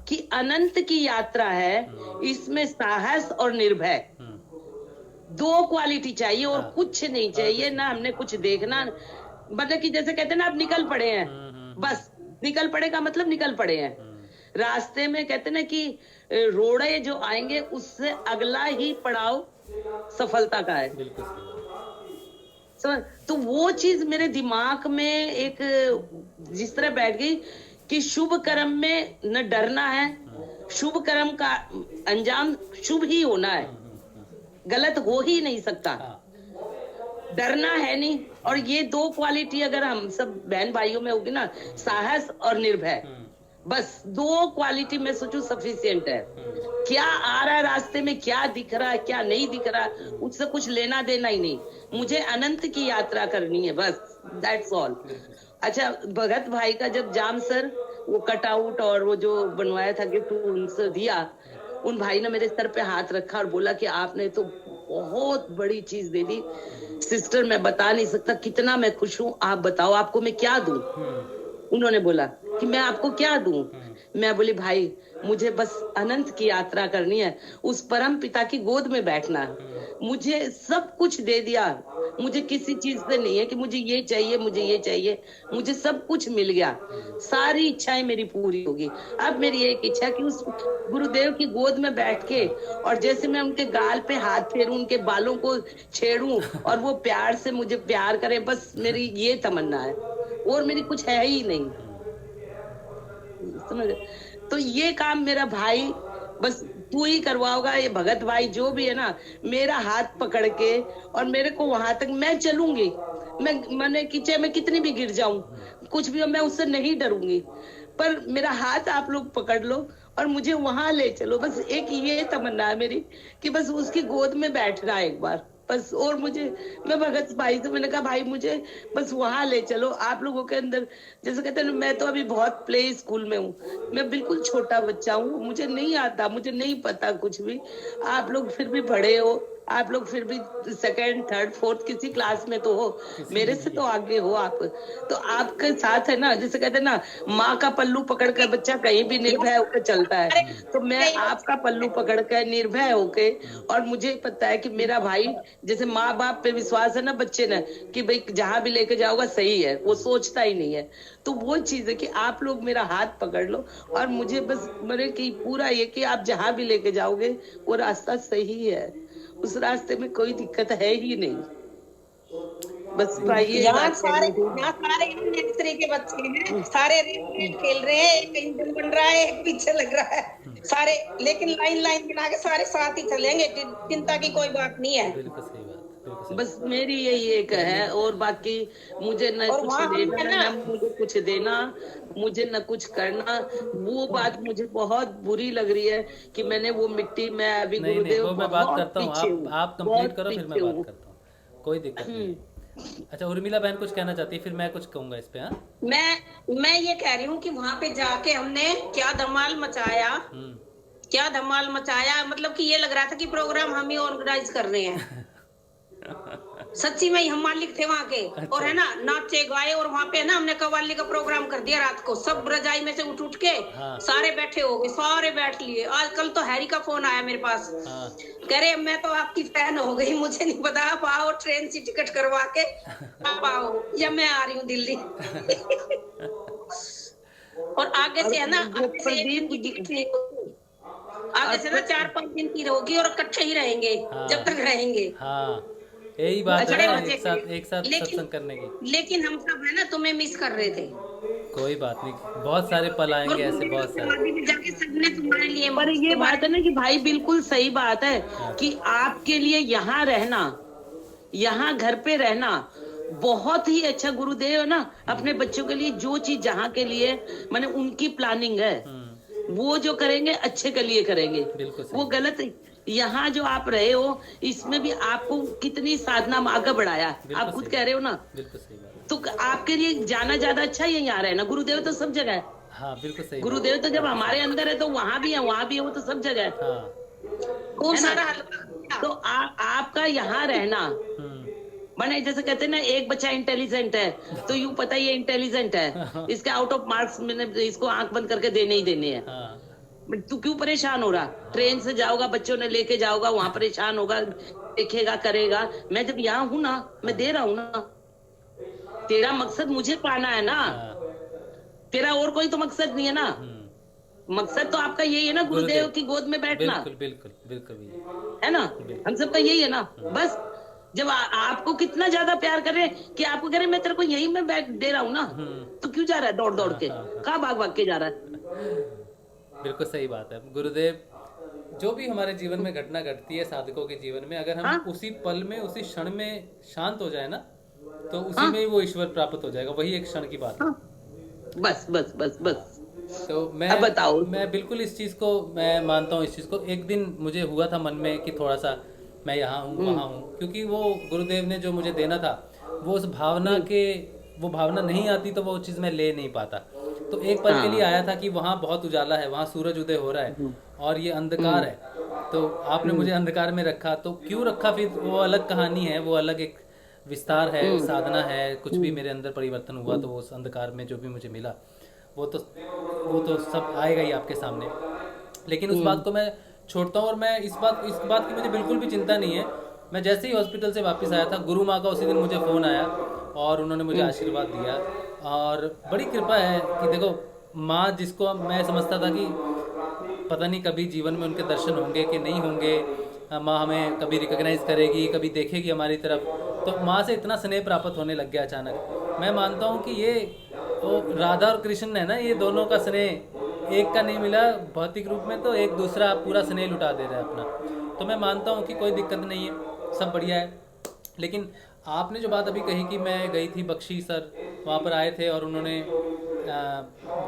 कि अनंत की यात्रा है, इसमें साहस और निर्भय, 2 क्वालिटी चाहिए और कुछ नहीं चाहिए। ना हमने कुछ देखना, मतलब कि जैसे कहते हैं ना आप निकल पड़े हैं, बस निकल पड़े का मतलब निकल पड़े हैं। रास्ते में कहते ना कि रोड़े जो आएंगे उससे अगला ही पड़ाव सफलता का है। तो वो चीज मेरे दिमाग में एक जिस तरह बैठ गई कि शुभ कर्म में न डरना है, शुभ कर्म का अंजाम शुभ ही होना है, गलत हो ही नहीं सकता, डरना है नहीं। और ये 2 क्वालिटी अगर हम सब बहन भाइयों में होगी ना, साहस और निर्भय, बस 2 क्वालिटी में सोचूं सफिशिएंट है। क्या आ रहा है रास्ते में, क्या दिख रहा है, क्या नहीं दिख रहा है, उससे कुछ लेना देना ही नहीं। मुझे अनंत की यात्रा करनी है, बस दैट्स ऑल। अच्छा, भगत भाई का जब जाम सर वो कटआउट और वो जो बनवाया था गिफ्ट उनसे दिया, उन भाई ने मेरे सर पे हाथ रखा और बोला कि आपने तो बहुत बड़ी चीज दे दी सिस्टर, मैं बता नहीं सकता कितना मैं खुश हूँ, आप बताओ आपको मैं क्या दूं। उन्होंने बोला कि मैं आपको क्या दूं। मैं बोली भाई मुझे बस अनंत की यात्रा करनी है, उस परम पिता की गोद में बैठना है। मुझे सब कुछ दे दिया, मुझे किसी चीज से नहीं है कि मुझे ये चाहिए, मुझे ये चाहिए, मुझे सब कुछ मिल गया, सारी इच्छाएं मेरी पूरी होगी। अब मेरी एक इच्छा कि उस गुरुदेव की गोद में बैठ के और जैसे मैं उनके गाल पे हाथ फेरूं, उनके बालों को छेड़ूं और वो प्यार से मुझे प्यार करे, बस मेरी ये तमन्ना है, और मेरी कुछ है ही नहीं, समझ। तो ये काम मेरा भाई बस तू ही करवाओगा। ये भगत भाई जो भी है ना, मेरा हाथ पकड़ के और मेरे को वहां तक मैं चलूंगी। मैंने कि चाहे मैं कितनी भी गिर जाऊं, कुछ भी हो, मैं उससे नहीं डरूंगी, पर मेरा हाथ आप लोग पकड़ लो और मुझे वहां ले चलो। बस एक ये तमन्ना है मेरी कि बस उसकी गोद में बैठना एक बार बस। और मैं भगत भाई से मैंने कहा भाई मुझे बस वहां ले चलो। आप लोगों के अंदर जैसे कहते हैं, मैं तो अभी बहुत प्ले स्कूल में हूँ, मैं बिल्कुल छोटा बच्चा हूँ, मुझे नहीं आता, मुझे नहीं पता कुछ भी। आप लोग फिर भी बड़े हो, आप लोग फिर भी सेकंड थर्ड फोर्थ किसी क्लास में तो हो, मेरे से तो आगे हो आप। तो आपके साथ है ना, जैसे कहते हैं ना, माँ का पल्लू पकड़ कर बच्चा कहीं भी निर्भय होकर चलता है, तो मैं आपका पल्लू पकड़ कर निर्भय होके, और मुझे पता है कि मेरा भाई, जैसे माँ बाप पे विश्वास है ना बच्चे ने कि भाई जहां भी लेके जाओगा सही है, वो सोचता ही नहीं है। तो वो चीज है कि आप लोग मेरा हाथ पकड़ लो, और मुझे बस मेरे की पूरा ये कि आप जहां भी लेके जाओगे वो रास्ता सही है, उस रास्ते में कोई दिक्कत है ही नहीं। बस ये यहाँ बात सारे कहनी थी। यहाँ सारे नेक्सरी के बच्चे हैं, सारे रेत खेल रहे हैं, एक कहीं दिल बन रहा है, एक पीछे लग रहा है सारे, लेकिन लाइन लाइन बना के सारे साथ ही चलेंगे, चिंता की कोई बात नहीं है। बिल्कुल सही बात, बिल्कुल सही बस मेरी यही एक है, और बाकी मुझे न और कुछ वहाँ हम लेना है ना- न मुझे कुछ देना, मुझे न कुछ करना। वो बात मुझे बहुत बुरी लग रही है कि मैंने वो मिट्टी, मैं अभी नहीं नहीं, गुरुदेव वो मैं बात बहुत करता हूँ, पीछे हूँ, आप कंप्लीट बहुत करो फिर मैं पीछे बात हूँ। करता हूँ, कोई दिक्कत नहीं है। अच्छा, उर्मिला बहन कुछ कहना चाहती है, फिर मैं कुछ कहूंगा इस पे। हाँ, मैं ये कह रही हूँ कि वहां पे जाके हमने क्या धमाल मचाया, क्या धमाल मचाया, मतलब कि ये लग रहा था कि प्रोग्राम हम ही ऑर्गेनाइज कर रहे हैं। सच्ची में ही हम मालिक थे वहां के। और है ना, नाचे गाए, और वहां पे है ना हमने कव्वाली का प्रोग्राम कर दिया रात को, सब रजाई में से उठ उठ के हाँ। सारे बैठे हो गए, सारे बैठ लिए। आज कल तो हैरी का फोन आया मेरे पास, हाँ, कह रहे मैं तो आपकी फैन हो गई, मुझे नहीं पता, आप आओ ट्रेन से टिकट करवा के आप आओ, या मैं आ रही हूँ दिल्ली। और आगे से है ना, आगे से एक दिन की टिकट नहीं होगी, आगे से ना 4-5 दिन की होगी, और इकट्ठे ही रहेंगे हाँ। जब तक रहेंगे। हाँ, यही बात अच्छा, है, बच्चे- एक साथ सत्संग करने की। लेकिन हम सब है ना तुम्हें मिस कर रहे थे, कोई बात नहीं, बहुत सारे पल आएंगे ऐसे, बहुत सारे। समाधि में जाके सबने तुम्हारे लिए, पर ये बात है ना कि भाई बिल्कुल सही बात है कि आपके लिए यहाँ रहना, यहाँ घर पे रहना बहुत ही अच्छा। गुरुदेव है ना, अपने बच्चों के लिए जो चीज जहाँ के लिए माने उनकी प्लानिंग है, वो जो करेंगे अच्छे के लिए करेंगे, बिल्कुल सही। वो गलत। यहाँ जो आप रहे हो, इसमें भी आपको कितनी साधना में आगे बढ़ाया, बिल्कुल आप खुद सही कह रहे हो ना, बिल्कुल सही बात। तो आपके लिए जाना ज्यादा अच्छा है यहाँ रहना। गुरुदेव तो सब जगह है, हाँ, बिल्कुल सही बात। गुरुदेव तो जब हमारे अंदर है तो वहाँ भी है, वहाँ भी है, वो तो सब जगह है। हाँ, खूब है ना? सारा हलवा। तो आपका यहाँ रहना माने, जैसे कहते हैं ना, एक बच्चा इंटेलिजेंट है तो यूं पता ही ये इंटेलिजेंट है, इसके आउट ऑफ मार्क्स मैंने इसको आंख बंद करके देने ही देने हैं। हाँ, तू क्यों परेशान हो रहा? ट्रेन से जाओगा, बच्चों ने लेके जाओगा, वहां परेशान होगा, देखेगा, करेगा। मैं जब यहाँ हूँ ना, मैं दे रहा हूँ ना, तेरा मकसद मुझे पाना है ना, हाँ, तेरा और कोई तो मकसद नहीं है ना। मकसद तो आपका यही है ना, गुरुदेव की गोद में बैठना, बिल्कुल बिल्कुल बिल्कुल भैया। है ना, हम सबका यही है ना। बस जब आपको कितना ज्यादा प्यार करे कि आपको करे मैं तेरे को यही में बैठ दे रहा हूँ ना, तो क्यों जा रहा है दौड़ दौड़ के, कहाँ भाग भाग के जा रहा है? बिल्कुल सही बात है। गुरुदेव, जो भी हमारे जीवन में घटना घटती है साधकों के जीवन में, अगर हम हाँ? उसी पल में, उसी क्षण में शांत हो जाए ना, तो उसी में ही वो ईश्वर प्राप्त हो जाएगा। वही एक क्षण की बात है। बस बस बस बस। तो अब बताओ। मैं बिल्कुल इस चीज़ को मैं मानता हूँ। इस चीज़ को एक दिन मुझे हुआ था मन में कि थोड़ा सा मैं यहाँ हूँ, वहाँ हूँ, क्योंकि वो गुरुदेव ने जो मुझे देना था, वो उस भावना के, वो भावना नहीं आती तो वो चीज़ मैं ले नहीं पाता। तो एक पल के लिए आया था कि वहाँ बहुत उजाला है, वहाँ सूरज उदय हो रहा है, और ये अंधकार है, तो आपने मुझे अंधकार में रखा। तो क्यों रखा, फिर वो अलग कहानी है, वो अलग एक विस्तार है, साधना है। कुछ भी मेरे अंदर परिवर्तन हुआ तो वो उस अंधकार में जो भी मुझे मिला, वो तो सब आएगा ही आपके सामने। लेकिन उस बात को मैं छोड़ता हूँ, और मैं इस बात की मुझे बिल्कुल भी चिंता नहीं है। मैं जैसे ही हॉस्पिटल से वापस आया था, गुरु माँ का उसी दिन मुझे फ़ोन आया और उन्होंने मुझे आशीर्वाद दिया। और बड़ी कृपा है कि देखो, माँ जिसको मैं समझता था कि पता नहीं कभी जीवन में उनके दर्शन होंगे कि नहीं होंगे, माँ हमें कभी रिकॉग्नाइज करेगी, कभी देखेगी हमारी तरफ, तो माँ से इतना स्नेह प्राप्त होने लग गया अचानक। मैं मानता हूँ कि ये तो राधा और कृष्ण है ना, ये दोनों का स्नेह एक का नहीं मिला भौतिक रूप में, तो एक दूसरा पूरा स्नेह लुटा दे रहा है अपना। तो मैं मानता हूँ कि कोई दिक्कत नहीं है, सब बढ़िया है। लेकिन आपने जो बात अभी कही कि मैं गई थी, बख्शी सर वहाँ पर आए थे और उन्होंने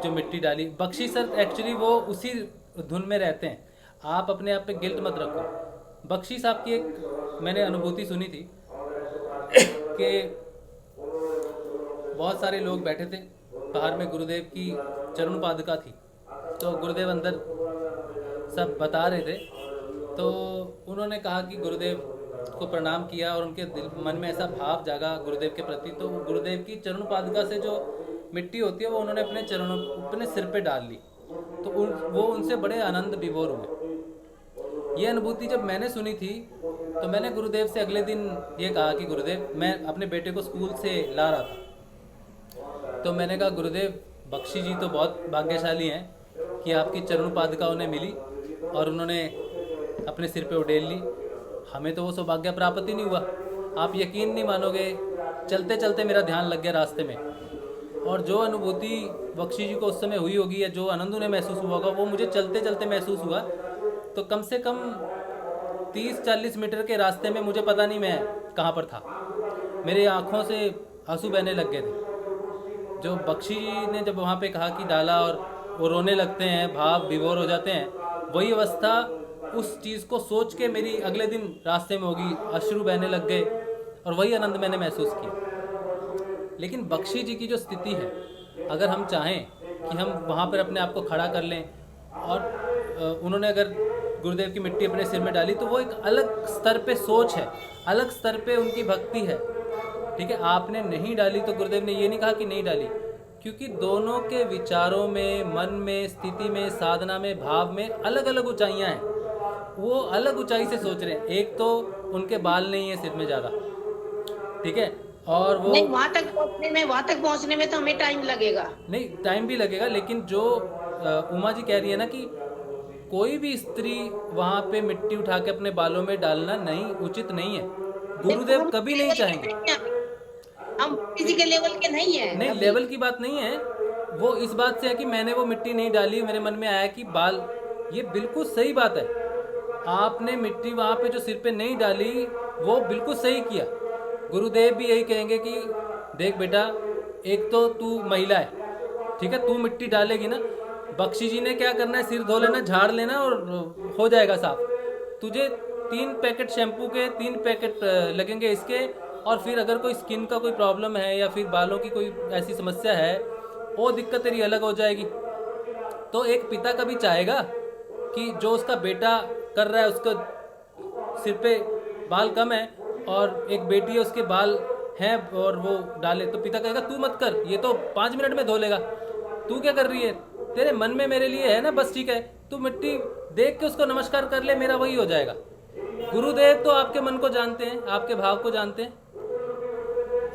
जो मिट्टी डाली, बख्शी सर एक्चुअली वो उसी धुन में रहते हैं। आप अपने आप पे गिल्ट मत रखो। बख्शी साहब की एक मैंने अनुभूति सुनी थी कि बहुत सारे लोग बैठे थे बाहर में, गुरुदेव की चरण पादुका थी, तो गुरुदेव अंदर सब बता रहे थे। तो उन्होंने कहा कि गुरुदेव को प्रणाम किया और उनके मन में ऐसा भाव जागा गुरुदेव के प्रति, तो गुरुदेव की चरण पादुका से जो मिट्टी होती है वो उन्होंने अपने सिर पे डाल ली। तो वो उनसे बड़े आनंद विभोर हुए। ये अनुभूति जब मैंने सुनी थी तो मैंने गुरुदेव से अगले दिन ये कहा कि गुरुदेव, मैं अपने बेटे को स्कूल से ला रहा था, तो मैंने कहा गुरुदेव, बख्शी जी तो बहुत भाग्यशाली हैं कि आपकी चरण पादुका उन्हें मिली और उन्होंने अपने सिर पे उड़ेल ली। हमें तो वो सौभाग्य प्राप्त ही नहीं हुआ। आप यकीन नहीं मानोगे, चलते चलते मेरा ध्यान लग गया रास्ते में, और जो अनुभूति बख्शी जी को उस समय हुई होगी या जो आनंद उन्हें महसूस हुआ होगा वो मुझे चलते चलते महसूस हुआ। तो कम से कम 30-40 मीटर के रास्ते में मुझे पता नहीं मैं कहाँ पर था, मेरी आँखों से आंसू बहने लग गए थे। जो बख्शी जी ने जब वहाँ पे कहा कि डाला और वो रोने लगते हैं, भाव विभोर हो जाते हैं, वही अवस्था उस चीज़ को सोच के मेरी अगले दिन रास्ते में होगी, अश्रु बहने लग गए और वही आनंद मैंने महसूस किया। लेकिन बख्शी जी की जो स्थिति है, अगर हम चाहें कि हम वहाँ पर अपने आप को खड़ा कर लें, और उन्होंने अगर गुरुदेव की मिट्टी अपने सिर में डाली तो वो एक अलग स्तर पे सोच है, अलग स्तर पे उनकी भक्ति है। ठीक है, आपने नहीं डाली तो गुरुदेव ने ये नहीं कहा कि नहीं डाली, क्योंकि दोनों के विचारों में, मन में, स्थिति में, साधना में, भाव में अलग अलग ऊंचाइयाँ हैं। वो अलग ऊंचाई से सोच रहे हैं। एक तो उनके बाल नहीं है सिर में ज़्यादा, ठीक है, और वो नहीं, वहाँ तक पहुँचने में तो हमें टाइम लगेगा। नहीं, टाइम भी लगेगा, लेकिन जो उमा जी कह रही है ना कि कोई भी स्त्री वहाँ पे मिट्टी उठा के अपने बालों में डालना नहीं, उचित नहीं है। गुरुदेव कभी नहीं चाहेंगे। हम किसी के लेवल के नहीं है। नहीं, लेवल की बात नहीं है, वो इस बात से है कि मैंने वो मिट्टी नहीं डाली, मेरे मन में आया कि बाल, ये बिल्कुल सही बात है। आपने मिट्टी वहाँ पे जो सिर पे नहीं डाली वो बिल्कुल सही किया। गुरुदेव भी यही कहेंगे कि देख बेटा, एक तो तू महिला है, ठीक है, तू मिट्टी डालेगी ना, बख्शी जी ने क्या करना है, सिर धो लेना, झाड़ लेना और हो जाएगा साफ। तुझे 3 पैकेट शैम्पू के 3 पैकेट लगेंगे इसके, और फिर अगर कोई स्किन का कोई प्रॉब्लम है या फिर बालों की कोई ऐसी समस्या है, वो दिक्कत तेरी अलग हो जाएगी। तो एक पिता कभी चाहेगा कि जो उसका बेटा कर रहा है, उसको सिर पे बाल कम है और एक बेटी है उसके बाल हैं और वो डाले, तो पिता कहेगा तू मत कर, ये तो 5 मिनट में धो लेगा, तू क्या कर रही है, तेरे मन में मेरे लिए है ना, बस ठीक है, तू मिट्टी देख के उसको नमस्कार कर ले, मेरा वही हो जाएगा। गुरुदेव तो आपके मन को जानते हैं, आपके भाव को जानते हैं।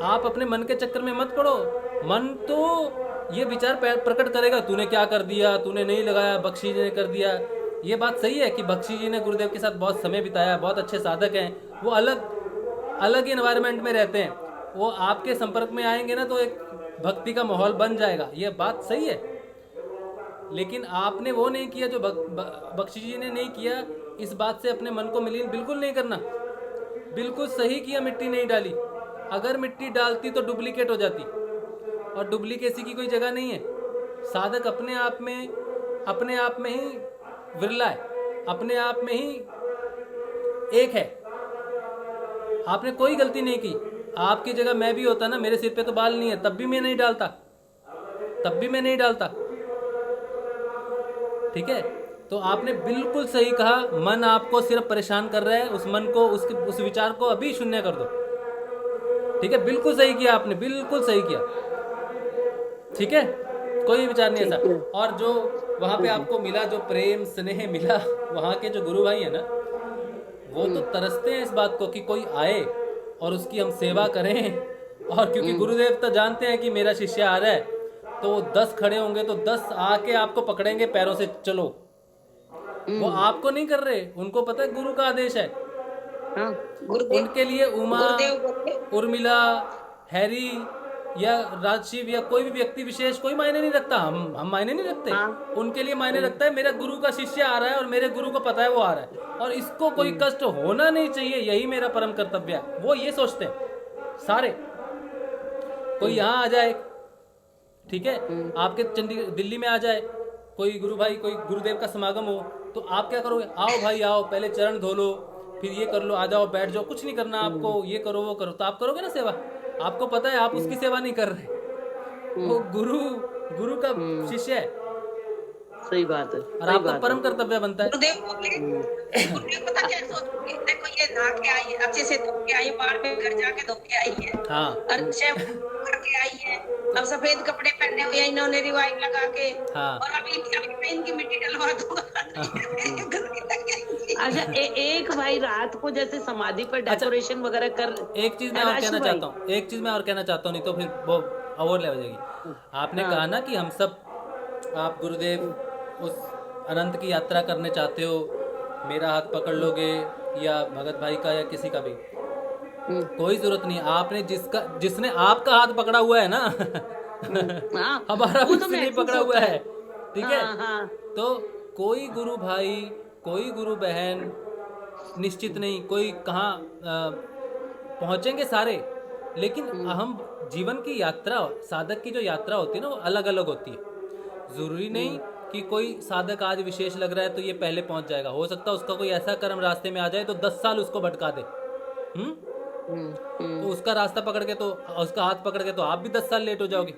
आप अपने मन के चक्कर में मत पड़ो। मन तो ये विचार प्रकट करेगा, तूने क्या कर दिया, तूने नहीं लगाया, बख्शी जी ने कर दिया। ये बात सही है कि बख्शी जी ने गुरुदेव के साथ बहुत समय बिताया, बहुत अच्छे साधक हैं, वो अलग ही एनवायरनमेंट में रहते हैं, वो आपके संपर्क में आएंगे ना तो एक भक्ति का माहौल बन जाएगा, ये बात सही है। लेकिन आपने वो नहीं किया जो बख्शी जी ने नहीं किया। इस बात से अपने मन को मलिन बिल्कुल नहीं करना। बिल्कुल सही किया, मिट्टी नहीं डाली। अगर मिट्टी डालती तो डुप्लीकेट हो जाती, और डुप्लीकेसी की कोई जगह नहीं है। साधक अपने आप में ही विरला है, अपने आप में ही एक है। आपने कोई गलती नहीं की। आपकी जगह मैं भी होता ना, मेरे सिर पे तो बाल नहीं है, तब भी मैं नहीं डालता, ठीक है। तो आपने बिल्कुल सही कहा, मन आपको सिर्फ परेशान कर रहा है, उस मन को, उस विचार को अभी शून्य कर दो, ठीक है। बिल्कुल सही किया आपने, बिल्कुल सही किया, ठीक है, कोई विचार नहीं ऐसा। और जो वहाँ पे आपको मिला, जो प्रेम स्नेह मिला, वहाँ के जो गुरु भाई है ना, वो तो तरसते हैं इस बात को कि कोई आए और उसकी हम सेवा करें। और क्योंकि गुरुदेव तो जानते हैं कि मेरा शिष्य आ रहा है, तो 10 खड़े होंगे तो 10 आके आपको पकड़ेंगे पैरों से, चलो। वो आपको नहीं कर रहे, उनको पता है गुरु का आदेश है। उनके लिए उमा, उर्मिला, हैरी या राजशिव या कोई भी व्यक्ति विशेष कोई मायने नहीं रखता। हम मायने नहीं रखते। उनके लिए मायने रखता है मेरा गुरु का शिष्य आ रहा है और मेरे गुरु को पता है वो आ रहा है और इसको कोई कष्ट होना नहीं चाहिए, यही मेरा परम कर्तव्य है। वो ये सोचते हैं सारे। कोई यहाँ आ जाए, ठीक है, आपके दिल्ली में आ जाए कोई गुरु भाई, कोई गुरुदेव का समागम हो, तो आप क्या करोगे? आओ भाई आओ, पहले चरण धो लो, फिर ये कर लो, आ जाओ बैठ जाओ, कुछ नहीं करना आपको, ये करो वो करो, तो आप करोगे ना सेवा। आपको पता है आप उसकी सेवा नहीं कर रहे, वो गुरु का शिष्य है। सही बात है। और आपका परम कर्तव्य बनता है। गुरुदेव पता क्या सोच, देखो है, नहा के आई है, अच्छे से धो के आई है, बाहर में घर जाके धो के आई है हाँ और शैम्पू करके आई है। अब सफेद कपड़े पहने हुए हैं इन्होंने रिवाइव लगा के। हाँ। और अभी मैं इनकी मिट्टी डलवा दूंगा। अच्छा एक भाई रात को जैसे समाधि पर डेकोरेशन वगैरह कर। एक चीज मैं और राशि कहना भाई, चाहता हूँ, एक चीज मैं और कहना चाहता हूँ, नहीं तो फिर वो ओवरले हो जाएगी। आपने हाँ। कहा ना कि हम सब, आप गुरुदेव उस अनंत की यात्रा करने चाहते हो, मेरा हाथ पकड़ लोगे या भगत भाई का या किसी का भी, कोई जरूरत नहीं। आपने जिसने आपका हाथ पकड़ा हुआ है ना हाँ, हमारा वो भी तो नहीं महसूस पकड़ा हुआ होता है, ठीक है। हाँ, हाँ। तो कोई गुरु भाई, कोई गुरु बहन निश्चित नहीं, कोई कहाँ पहुँचेंगे सारे, लेकिन हम जीवन की यात्रा, साधक की जो यात्रा होती है ना, वो अलग अलग होती है। ज़रूरी नहीं कि कोई साधक आज विशेष लग रहा है तो ये पहले पहुंच जाएगा। हो सकता है उसका कोई ऐसा कर्म रास्ते में आ जाए तो 10 साल उसको भटका दे। तो उसका रास्ता पकड़ के, तो उसका हाथ पकड़ के तो आप भी 10 साल लेट हो जाओगे।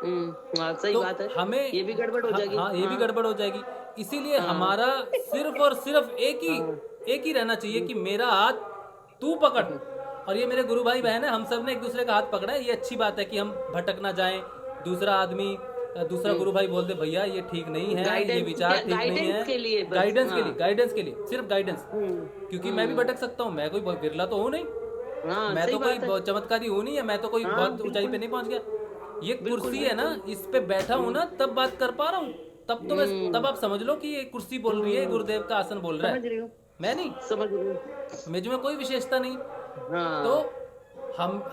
सही तो बात है, हमें ये भी गड़बड़ हो जाएगी। हाँ, ये भी गड़बड़ हो जाएगी। इसीलिए हमारा सिर्फ और सिर्फ एक ही रहना चाहिए कि मेरा हाथ तू पकड़। और ये मेरे गुरु भाई बहन है, हम सब ने एक दूसरे का हाथ पकड़ा है। ये अच्छी बात है कि हम भटक ना जाएं। दूसरा गुरु भाई बोल दे भैया ये ठीक नहीं है, ये विचार ठीक नहीं है, गाइडेंस के लिए बस, गाइडेंस के हाँ। लिए, गाइडेंस के लिए, सिर्फ गाइडेंस। क्योंकि मैं भी भटक सकता हूँ, मैं कोई बिरला तो हूँ नहीं, हाँ, मैं सही तो कोई बात है। चमत्कारी हूँ नहीं है, मैं तो कोई हाँ, बहुत ऊंचाई पे नहीं पहुंच गया। ये कुर्सी है ना, इस पे बैठा हूँ ना, तब बात कर पा रहा हूँ। तब तो मैं, तब आप समझ लो कि ये कुर्सी बोल रही है, गुरुदेव का आसन बोल रहा समझ रही है, हूँ, मैं नहीं, समझ रही हूँ। मुझ में कोई विशेषता नहीं। हाँ, तो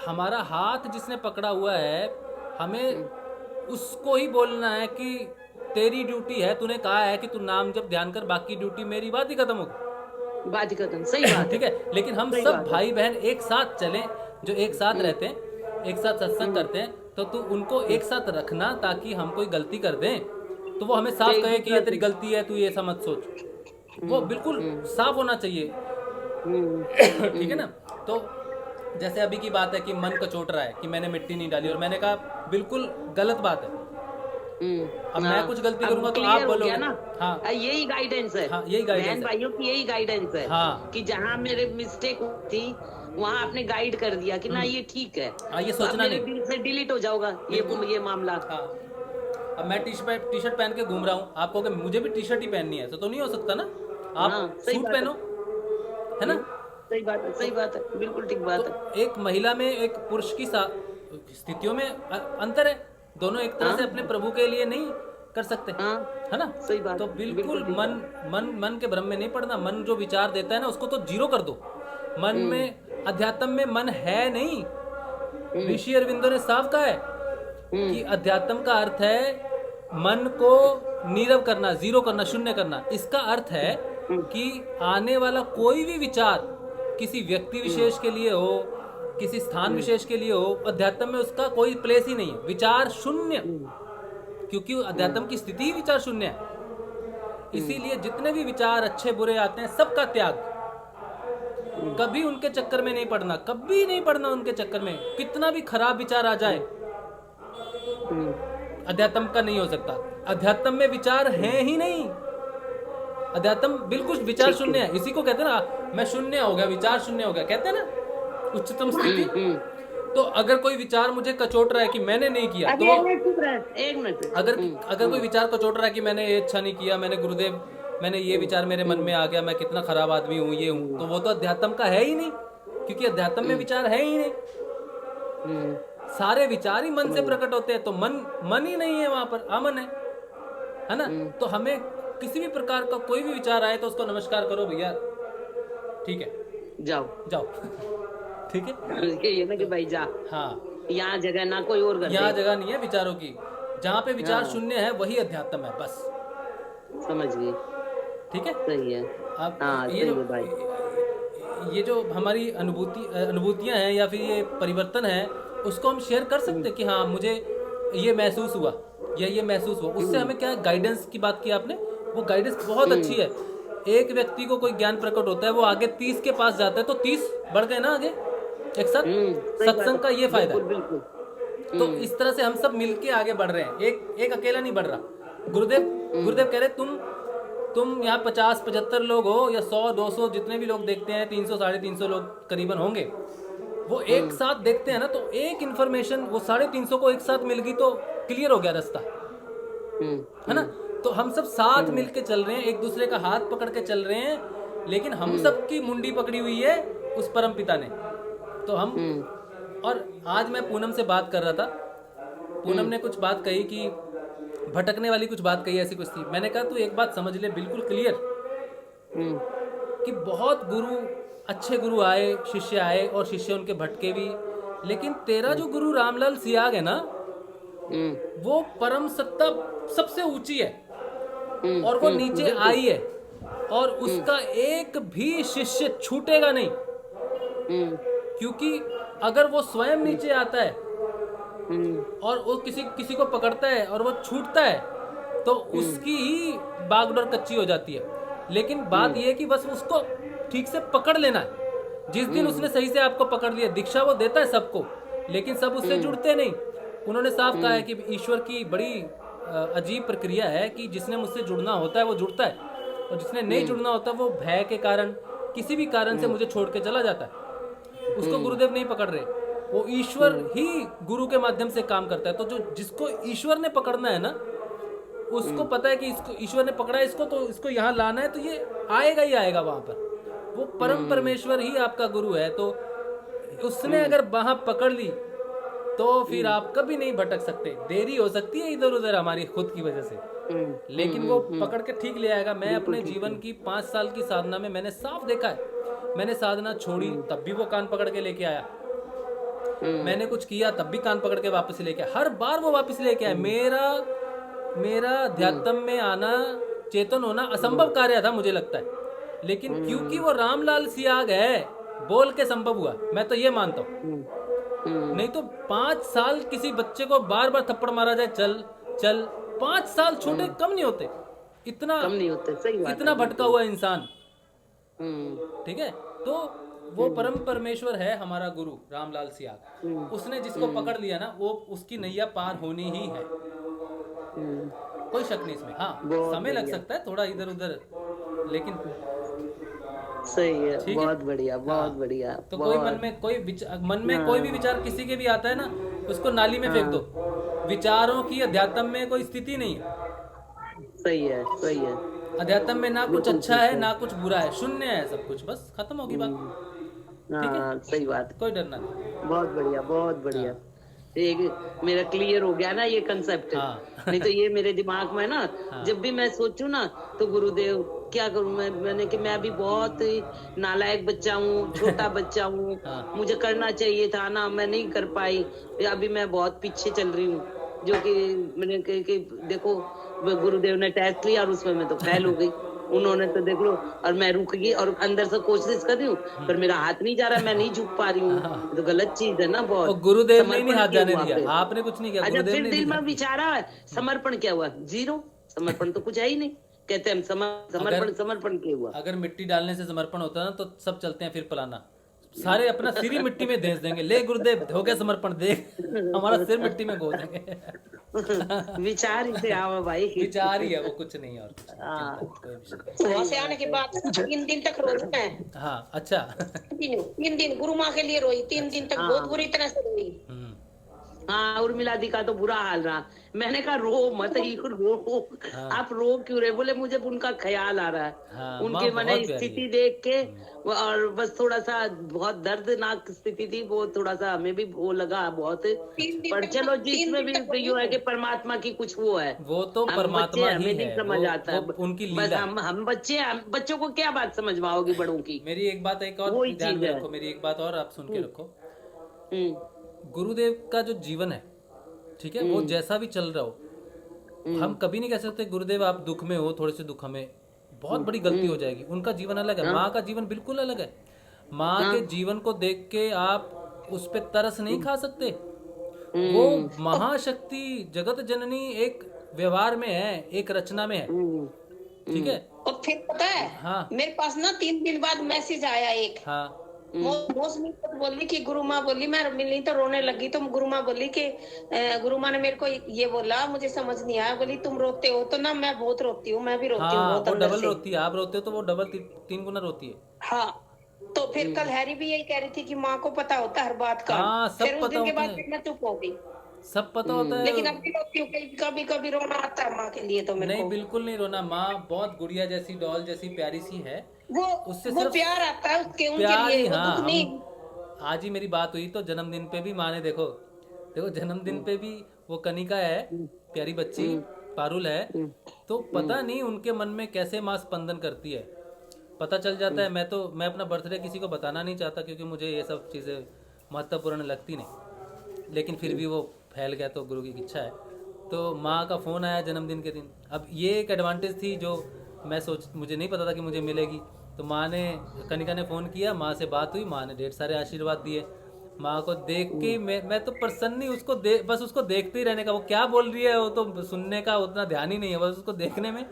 हमारा हाथ जिसने पकड़ा हुआ है, हमें उसको ही बोलना है कि तेरी ड्यूटी है, तूने कहा है कि तू नाम जब ध्यान कर, बाकी ड्यूटी मेरी, बात ही खत्म होगी। बात ही खत्म, सही बात है। ठीक है। लेकिन हम सही सब बात है। भाई बहन एक साथ चलें, जो एक साथ रहते हैं, एक साथ सत्संग करते हैं, तो तू उनको एक साथ रखना, ताकि हम कोई गलती कर दें तो वो हमें साफ कहे कि ये तेरी गलती है, तू ये ऐसा मत सोच। वो बिल्कुल साफ होना चाहिए। ठीक है ना। तो जैसे अभी की बात है कि मन कचोट रहा है कि मैंने मिट्टी नहीं डाली, और मैंने कहा बिल्कुल गलत बात है। अब मैं कुछ गलती करूंगा तो आप बोलोगे ना। हाँ, यही गाइडेंस है। हाँ, यही guidance बहन है। भाइयों की यही गाइडेंस है। हाँ। कि जहाँ मेरे मिस्टेक थी वहाँ आपने गाइड कर दिया कि ना ये ठीक है। हाँ, ये तो सोचना अब मेरे नहीं। दिल से डिलीट हो जाएगा ये मामला। हाँ। अब मैं टी शर्ट पहन के घूम रहा हूँ, आप कहोगे मुझे भी टी शर्ट ही पहननी है, तो नहीं हो सकता ना, आप हाँ, सही सूट बात है। पहनो, है ना। सही बात है, सही बात है, बिल्कुल ठीक बात है। तो एक महिला में, एक पुरुष की स्थितियों में अंतर है। दोनों एक तरह से अपने प्रभु के लिए नहीं कर सकते, हाँ, है ना। सही बात। तो बिल्कुल बिल्कुल ठीक मन के भ्रम में नहीं पड़ना। मन जो विचार देता है ना, उसको तो जीरो कर दो। मन में, अध्यात्म में मन है नहीं। ऋषि अरविंदो ने साफ कहा है कि अध्यात्म का अर्थ है मन को नीरव करना, जीरो करना, शून्य करना। इसका अर्थ है कि आने वाला कोई भी विचार किसी व्यक्ति विशेष के लिए हो, किसी स्थान विशेष के लिए हो, अध्यात्म में उसका कोई प्लेस ही नहीं है। विचार शून्य, क्योंकि अध्यात्म की स्थिति ही विचार शून्य है। इसीलिए जितने भी विचार अच्छे बुरे आते हैं, सबका त्याग। कभी उनके चक्कर में नहीं पड़ना, कभी नहीं पड़ना उनके चक्कर में। कितना भी खराब विचार आ जाए, अध्यात्म का नहीं हो सकता। अध्यात्म में विचार है ही नहीं। अध्यात्म बिल्कुल विचार शून्य है। इसी को कहते हैं ना, मैं शून्य हो गया, विचार शून्य हो गया, कहते हैं ना उच्चतम स्थिति। तो अगर कोई विचार मुझे कचोट रहा है कि मैंने नहीं किया, तो एक मिनट। अगर कोई विचार कचोट रहा है कि मैंने ये अच्छा नहीं किया, मैंने गुरुदेव, मैंने ये विचार मेरे मन में आ गया, मैं कितना खराब आदमी हूँ, ये हूँ, तो वो तो अध्यात्म का है ही नहीं, क्योंकि अध्यात्म में विचार है ही नहीं। सारे विचार ही मन से प्रकट होते हैं। तो मन ही नहीं है वहां पर, अमन है ना। तो हमें किसी भी प्रकार का कोई भी विचार आए तो उसको नमस्कार करो, भैया ठीक है, जाओ ठीक है। ये ना कि भाई जा, हाँ, यहाँ जगह ना कोई और कर यहाँ जगह नहीं है विचारों की। जहाँ पे विचार शून्य है वही अध्यात्म है, बस। समझ गई, ठीक है, सही है। आप हाँ, ये जो हमारी अनुभूतियाँ हैं या फिर ये परिवर्तन है, उसको हम शेयर कर सकते हैं कि हाँ मुझे ये महसूस हुआ या ये महसूस हुआ। उससे हमें क्या, गाइडेंस की बात की आपने, वो गाइडेंस बहुत अच्छी है। एक व्यक्ति को कोई ज्ञान प्रकट होता है, वो आगे 30 के पास जाता है, तो 30 बढ़ गए ना आगे एक साथ। सत्संग का ये फायदा है। तो इस तरह से हम सब मिलके आगे बढ़ रहे हैं, एक अकेला नहीं बढ़ रहा। गुरुदेव कह रहे तुम यहाँ 50-75 लोग हो या 100-200 जितने भी लोग देखते हैं, 300-350 लोग करीबन होंगे, वो एक साथ देखते हैं ना, तो एक इन्फॉर्मेशन वो 350 को एक साथ मिल गई तो क्लियर हो गया रास्ता, है ना। तो हम सब साथ मिलके चल रहे हैं, एक दूसरे का हाथ पकड़ के चल रहे हैं, लेकिन हम सब की मुंडी पकड़ी हुई है उस परम पिता ने। तो हम और आज मैं पूनम से बात कर रहा था, पूनम ने कुछ बात कही कि भटकने वाली कुछ बात कही, ऐसी कुछ थी। मैंने कहा तू एक बात समझ ले बिल्कुल क्लियर, कि बहुत गुरु, अच्छे गुरु आए, शिष्य आए और शिष्य उनके भटके भी, लेकिन तेरा जो गुरु रामलाल सियाग है ना, वो परम सत्ता सबसे ऊंची है और वो नीचे आई है, और उसका एक भी शिष्य छूटेगा नहीं, क्योंकि अगर वो स्वयं नीचे आता है और वो किसी को पकड़ता है और वो छूटता है, तो उसकी ही बागडोर कच्ची हो जाती है। लेकिन बात यह है कि बस उसको ठीक से पकड़ लेना है। जिस दिन उसने सही से आपको पकड़ लिया, दीक्षा वो देता है सबको, लेकिन सब उससे जुड़ते नहीं। उन्होंने साफ कहा है कि ईश्वर की बड़ी अजीब प्रक्रिया है कि जिसने मुझसे जुड़ना होता है वो जुड़ता है, और जिसने नहीं जुड़ना होता वो भय के कारण, किसी भी कारण से मुझे छोड़ के चला जाता है। उसको गुरुदेव नहीं पकड़ रहे, वो ईश्वर ही गुरु के माध्यम से काम करता है। तो जो जिसको ईश्वर ने पकड़ना है ना, उसको पता है कि इसको ईश्वर ने पकड़ा है, इसको तो इसको यहाँ लाना है, तो ये आएगा ही आएगा वहां पर। वो परम परमेश्वर ही आपका गुरु है, तो उसने अगर वहां पकड़ ली तो फिर आप कभी नहीं भटक सकते। देरी हो सकती है इधर उधर हमारी खुद की वजह से, लेकिन वो पकड़ के ठीक ले आएगा। मैं अपने जीवन की 5 साल की साधना में मैंने साफ देखा है, मैंने साधना छोड़ी तब भी वो कान पकड़ के लेके आया, मैंने कुछ किया तब भी कान पकड़ के वापस लेके आया, हर बार वो वापस लेके आया। मेरा अध्यात्म में आना, चेतन होना असंभव कार्य था मुझे लगता है, लेकिन क्योंकि वो रामलाल सियाग है, बोल के संभव हुआ, मैं तो ये मानता हूँ। नहीं तो 5 साल किसी बच्चे को बार बार थप्पड़ मारा जाए, चल चल, 5 साल छोटे कम नहीं होते, इतना कम नहीं होते, सही बात इतना भटका हुआ इंसान, ठीक है। तो वो परम परमेश्वर है हमारा गुरु रामलाल सियाग। उसने जिसको पकड़ लिया ना, वो उसकी नैया पार होनी ही है, कोई शक नहीं इसमें। हाँ, समय लग सकता है थोड़ा इधर उधर, लेकिन सही है, बहुत बढ़िया, बहुत बढ़िया। तो कोई मन में कोई भी विचार किसी के भी आता है ना, उसको नाली में फेंक दो। विचारों की अध्यात्म में कोई स्थिति नहीं है। सही है, सही है। अध्यात्म में ना कुछ अच्छा है ना कुछ बुरा है, शून्य है सब कुछ, बस खत्म होगी बात। ठीक है, सही बात, कोई डरना नहीं। बहुत बढ़िया, बहुत बढ़िया। एक मेरा क्लियर हो गया ना ये कंसेप्ट। नहीं तो ये मेरे दिमाग में ना, जब भी मैं सोचूं ना, तो गुरुदेव क्या करूं मैंने कि मैं अभी बहुत नालायक बच्चा हूँ, छोटा बच्चा हूँ, मुझे करना चाहिए था ना, मैं नहीं कर पाई, अभी मैं बहुत पीछे चल रही हूँ। जो कि मैंने कि देखो गुरुदेव ने टेस्ट लिया और उसमें मैं तो फेल हो गई, उन्होंने तो देख लो, और मैं रुक गई और अंदर से कोशिश कर रही हूँ, पर मेरा हाथ नहीं जा रहा, मैं नहीं झुक पा रही हूँ। तो गलत चीज है ना बहुत। गुरुदेव ने नहीं हाथ जाने दिया, आपने कुछ नहीं किया। अच्छा, फिर दिल में विचारा समर्पण क्या हुआ? 0 समर्पण तो कुछ है ही नहीं। कहते हैं समर्पण क्या हुआ? अगर मिट्टी डालने से समर्पण होता ना, तो सब चलते हैं फिर पलाना, सारे अपना सिर ही मिट्टी में देस देंगे। ले गुरुदेव, हो गया समर्पण, देख हमारा सिर मिट्टी में गो देंगे। विचार ही से आवा भाई, विचार ही है वो, कुछ नहीं है और। वहाँ से आने के बाद 3 दिन तक रोई मैं। हाँ, अच्छा। 3 दिन गुरु माँ के लिए रोई, 3 दिन तक बहुत बुरी तरह से रोई। हाँ, उर्मिला दी का तो बुरा हाल रहा। मैंने कहा रो मत, रो आप रो क्यों रहे? बोले मुझे उनका ख्याल आ रहा है, उनके मैंने स्थिति देख के, और बस थोड़ा सा बहुत दर्दनाक स्थिति थी वो, थोड़ा सा हमें भी वो लगा बहुत। पर चलो, जिसमें भी यो है कि परमात्मा की कुछ वो है, वो तो परमात्मा ही हमें नहीं समझ आता है उनकी बस। लीला। हम बच्चों को क्या बात समझवाओगे बड़ों की? मेरी एक बात एक और ध्यान में रखो, मेरी एक बात और आप सुन के रखो। गुरुदेव का जो जीवन है, ठीक है, वो जैसा भी चल रहा हो, हम कभी नहीं कह सकते गुरुदेव आप दुख में हो, थोड़े से दुख हमें, बहुत बड़ी गलती हो जाएगी। उनका जीवन अलग है, माँ का जीवन बिल्कुल अलग है। माँ के जीवन को देख के आप उस पे तरस नहीं खा सकते। वो महाशक्ति जगत जननी एक व्यवहार में है, एक रचना में है, ठीक है। और फिर पता है, हाँ, मेरे पास ना 3 दिन बाद मैसेज आया एक। हाँ, मौसमी तो बोली कि गुरु माँ बोली, मैं मिली तो रोने लगी, तो गुरु माँ बोली कि गुरु माँ ने मेरे को ये बोला, मुझे समझ नहीं आया, बोली तुम रोते हो तो ना मैं बहुत रोती हूँ, मैं भी रोती हूँ हाँ, बहुत वो अंदर डबल से। रोती है, आप रोते हो तो वो डबल 3 गुना रोती है। हाँ, तो फिर कल हैरी भी यही कह रही थी कि माँ को पता होता है हर बात का। हाँ, सब फिर उस पता दिन के होता बाद है, फिर मैं चुप हो गई, सब पता होता है। लेकिन अब भी रोती हूँ, कभी कभी रोना आता है माँ के लिए तो मेरे नहीं, को। बिल्कुल नहीं रोना, माँ बहुत गुड़िया जैसी, डॉल जैसी प्यारी सी है। उससे वो सिर्फ प्यार आता है उसके उनके प्यार लिए, ही। वो हाँ, दुख नहीं। हम आज ही मेरी बात हुई तो जन्मदिन पे भी माँ ने देखो जन्मदिन पे भी वो कनिका है, प्यारी बच्ची पारुल है, तो पता नहीं उनके मन में कैसे माँ स्पंदन करती है, पता चल जाता है। मैं अपना बर्थडे किसी को बताना नहीं चाहता क्योंकि मुझे ये सब चीज़ें महत्वपूर्ण लगती नहीं, लेकिन फिर भी वो फैल गया तो गुरु की इच्छा है। तो माँ का फ़ोन आया जन्मदिन के दिन। अब ये एक एडवांटेज थी जो मुझे नहीं पता था कि मुझे मिलेगी। तो माँ ने, कनिका ने फ़ोन किया, माँ से बात हुई, माँ ने ढेर सारे आशीर्वाद दिए। माँ को देख के मैं तो प्रसन्न ही, बस उसको देखते ही रहने का। वो क्या बोल रही है वो तो सुनने का उतना ध्यान ही नहीं है, बस उसको देखने में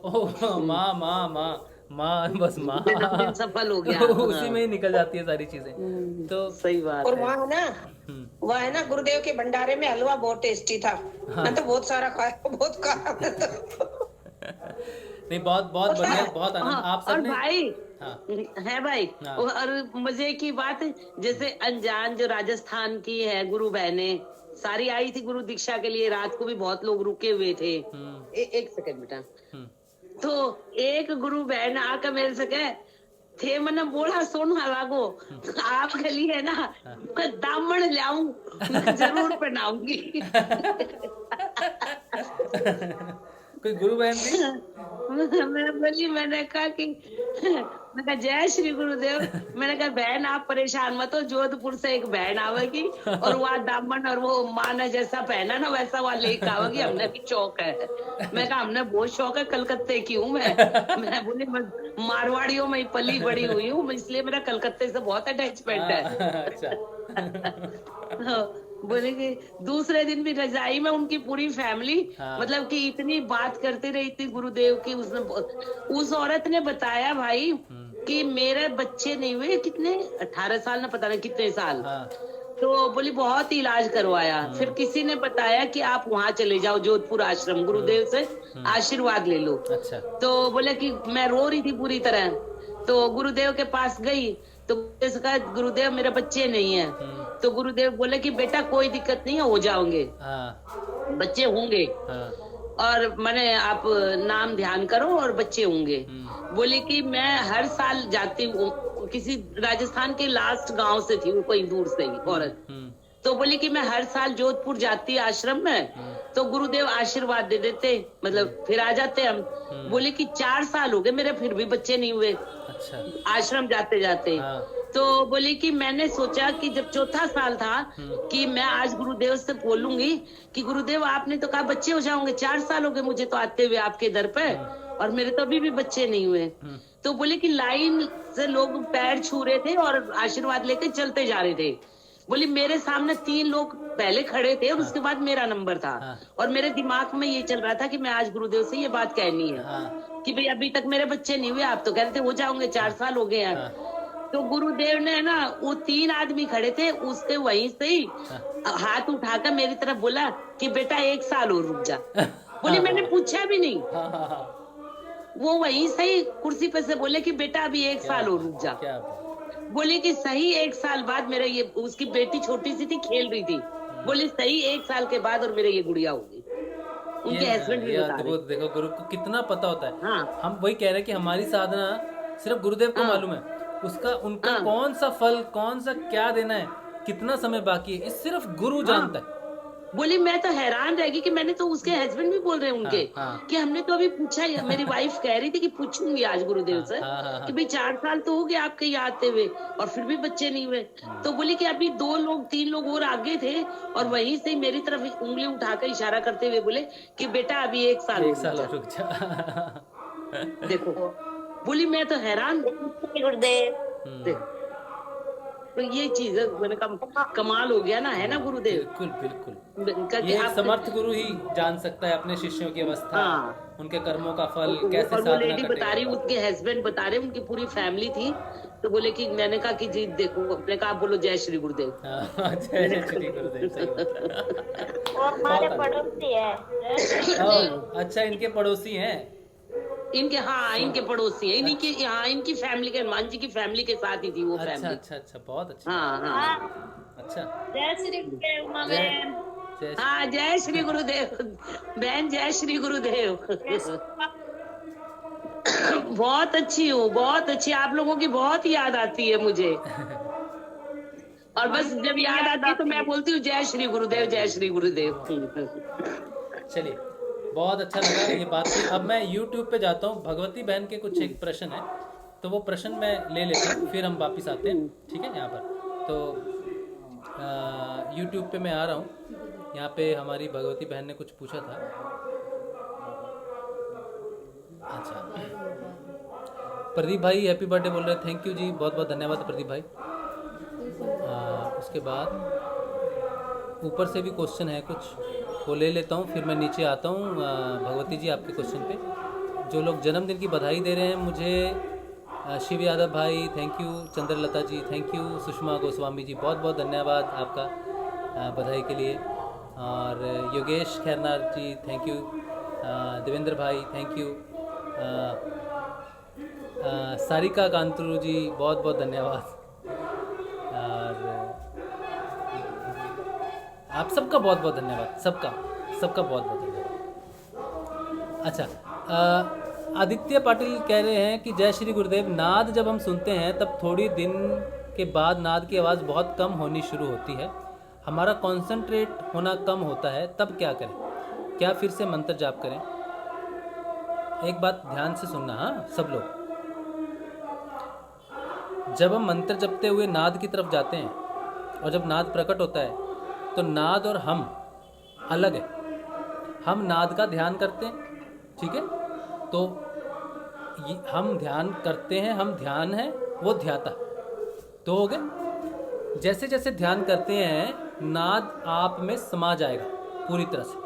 ओ माँ माँ माँ माँ, बस माँ जन्मदिन सफल हो गया। उसी में ही निकल जाती है सारी चीजें। तो सही बात और है। वहाँ है ना गुरुदेव के भंडारे में हलवा बहुत टेस्टी था। मैं तो बहुत सारा खाया, बहुत खाया मैं तो। नहीं, बहुत बहुत बढ़िया, बहुत आनंद। हाँ, आप और सबने भाई हाँ है भाई, हाँ। और मजे की बात, जैसे अनजान जो राजस्थान की है गुरु बहनें सारी आई थी गुरु दीक्षा के लिए, रात को भी बहुत लोग रुके हुए थे। एक सेकंड बेटा। तो एक गुरु बहन आकर मेरे से कहे थे, मैंने बोला सोनू लागो आपके लिए ना मैं दामन लाऊं, मैं जरूर पहनाऊंगी। कोई गुरु बहन थी? मैं बोली, मैंने कहा जय श्री गुरुदेव। मैंने कहा बहन आप परेशान मत हो, जोधपुर से एक बहन आवेगी और वहाँ दामन और वो माँ ने जैसा पहना ना वैसा वहाँ लेकर आवेगी, हमने भी शौक है। मैं कहा हमने बहुत शौक है, कलकत्ते की हूँ मैं बोली मैं मारवाड़ियों में पली बड़ी हुई हूँ, इसलिए मेरा कलकत्ते से बहुत अटैचमेंट है। अच्छा। बोले कि दूसरे दिन भी रजाई में उनकी पूरी फैमिली, मतलब कि इतनी बात करती रही थी गुरुदेव की। उस औरत ने बताया भाई कि मेरे बच्चे नहीं हुए, कितने 18 साल ना पता नहीं कितने साल। तो बोली बहुत इलाज करवाया, फिर किसी ने बताया कि आप वहाँ चले जाओ जोधपुर आश्रम, गुरुदेव से आशीर्वाद ले लो। अच्छा। तो बोले कि मैं रो रही थी पूरी तरह, तो गुरुदेव के पास गई तो कहा गुरुदेव मेरे बच्चे नहीं है। तो गुरुदेव बोले कि बेटा कोई दिक्कत नहीं है, हो जाओगे, बच्चे होंगे, और मैंने आप नाम ध्यान करो और बच्चे होंगे। बोले कि मैं हर साल जाती हूँ, किसी राजस्थान के लास्ट गांव से थी वो, कोई दूर से ही औरत। तो बोली कि मैं हर साल जोधपुर जाती आश्रम में, तो गुरुदेव आशीर्वाद दे देते, मतलब फिर आ जाते हम। बोले कि 4 साल हो गए मेरे, फिर भी बच्चे नहीं हुए। अच्छा। आश्रम जाते जाते। तो बोली कि मैंने सोचा कि जब चौथा साल था कि मैं आज गुरुदेव से बोलूंगी कि गुरुदेव आपने तो कहा बच्चे हो जाओगे, 4 साल हो गए मुझे तो आते हुए आपके दर पे, और मेरे तो अभी भी बच्चे नहीं हुए। तो बोले कि लाइन से लोग पैर छू रहे थे और आशीर्वाद लेके चलते जा रहे थे। बोली मेरे सामने 3 लोग पहले खड़े थे और उसके बाद मेरा नंबर था, और मेरे दिमाग में ये चल रहा था कि मैं आज गुरुदेव से ये बात कहनी है कि भाई अभी तक मेरे बच्चे नहीं हुए, आप तो कह रहे थे हो जाओगे, 4 साल हो गए हैं। तो गुरुदेव ने ना, वो 3 आदमी खड़े थे, उसके वहीं से ही हाथ उठाकर मेरी तरफ बोला कि बेटा 1 साल और रुक जा। बोली मैंने पूछा भी नहीं, वो वहीं से ही कुर्सी पे से बोले कि बेटा अभी 1 साल और रुक जा। बोले कि सही 1 साल बाद मेरे ये, उसकी बेटी छोटी सी थी खेल रही थी, बोले सही 1 साल के बाद और मेरे ये गुड़िया होगी। उनके हस्बैंड भी बता रहे। देखो गुरु को कितना पता होता है। हम वही कह रहे हैं कि हमारी साधना सिर्फ गुरुदेव को मालूम है, उनका कौन सा फल, कौन सा क्या देना है, कितना समय बाकी है, सिर्फ गुरु जानता है। बोली मैं तो हैरान रह गई कि मैंने तो, उसके हस्बैंड भी बोल रहे हैं उनके कि हमने तो अभी पूछा, मेरी वाइफ कह रही थी कि पूछूंगी आज गुरुदेव से कि भाई 4 साल तो हो गए आपके यहाँ आते हुए और फिर भी बच्चे नहीं हुए। तो बोली कि अभी 2 लोग 3 लोग और आगे थे और वहीं से मेरी तरफ उंगली उठाकर इशारा करते हुए बोले कि बेटा अभी 1 साल रुक जा। देखो बोली मैं तो हैरान। गुरुदेव देखो तो ये चीज है, मैंने कहा कमाल हो गया ना, है ना गुरुदेव। बिल्कुल बिल्कुल, उनका कि ये एक आप समर्थ गुरु ही जान सकता है अपने शिष्यों की अवस्था, हाँ। उनके कर्मों का फल कैसे और वो साधना लेडी बता रही, कटेगा। उनके हस्बैंड बता रहे, उनकी पूरी फैमिली थी, तो बोले कि मैंने कहा कि जी देखो, अपने कहा आप बोलो जय श्री गुरुदेव। हाँ, जय श्री गुरुदेव, सही बात है। वो हमारे बहुत पड़ोसी है। अच्छा, इनके पड़ोसी हैं। इनके, हाँ इनके पड़ोसी है, इनकी, हाँ इनकी फैमिली के, हनुमान जी की फैमिली के साथ ही थी वो अच्छा फैमिली। अच्छा अच्छा, बहुत अच्छा। हाँ हाँ अच्छा, जय श्री गुरुदेव उमा जय बहन। जय हाँ, जय श्री गुरुदेव बहन, जय श्री गुरुदेव। बहुत अच्छी हूँ, बहुत अच्छी, आप लोगों की बहुत याद आती है मुझे। और बस जब याद आती है तो मैं बोलती हूँ जय श्री गुरुदेव, जय श्री गुरुदेव। चलिए, बहुत अच्छा लगा ये बात की। अब मैं YouTube पे जाता हूँ, भगवती बहन के कुछ एक प्रश्न है, तो वो प्रश्न मैं ले लेता हूँ, फिर हम वापस आते हैं, ठीक है। यहाँ पर तो YouTube पे मैं आ रहा हूँ। यहाँ पे हमारी भगवती बहन ने कुछ पूछा था। अच्छा, प्रदीप भाई हैप्पी बर्थडे बोल रहे हैं, थैंक यू जी, बहुत बहुत धन्यवाद प्रदीप भाई। उसके बाद ऊपर से भी क्वेश्चन है कुछ, वो ले लेता हूँ, फिर मैं नीचे आता हूँ। भगवती जी, आपके क्वेश्चन पे जो लोग जन्मदिन की बधाई दे रहे हैं मुझे, शिव यादव भाई thank you, Chandralata ji thank you, Sushma Goswami ji बहुत बहुत धन्यवाद आपका बधाई के लिए, और योगेश खैरनार जी थैंक यू, देवेंद्र भाई थैंक यू, सारिका कांतरू जी बहुत बहुत धन्यवाद, और आप सबका बहुत बहुत धन्यवाद, सबका बहुत बहुत धन्यवाद। अच्छा, आदित्य पाटिल कह रहे हैं कि जय श्री गुरुदेव, नाद जब हम सुनते हैं तब थोड़ी दिन के बाद नाद की आवाज़ बहुत कम होनी शुरू होती है, हमारा कंसंट्रेट होना कम होता है, तब क्या करें? क्या फिर से मंत्र जाप करें? एक बात ध्यान से सुनना, हाँ सब लोग, जब हम मंत्र जपते हुए नाद की तरफ जाते हैं और जब नाद प्रकट होता है तो नाद और हम अलग है। हम नाद का ध्यान करते हैं, ठीक है, तो हम ध्यान करते हैं, हम ध्यान है, वो ध्याता, तो हो गए। जैसे जैसे ध्यान करते हैं नाद आप में समा जाएगा पूरी तरह से,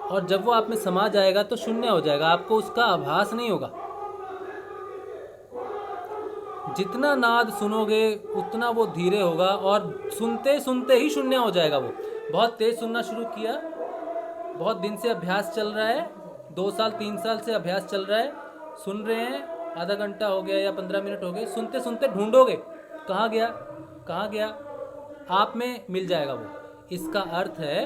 और जब वो आप में समा जाएगा तो शून्य हो जाएगा, आपको उसका आभास नहीं होगा। जितना नाद सुनोगे उतना वो धीरे होगा, और सुनते सुनते ही शून्य हो जाएगा। वो बहुत तेज सुनना शुरू किया, बहुत दिन से अभ्यास चल रहा है, 2 साल 3 साल से अभ्यास चल रहा है, सुन रहे हैं, आधा घंटा हो गया या 15 मिनट हो गए, सुनते सुनते ढूंढोगे कहाँ गया कहाँ गया, आप में मिल जाएगा वो। इसका अर्थ है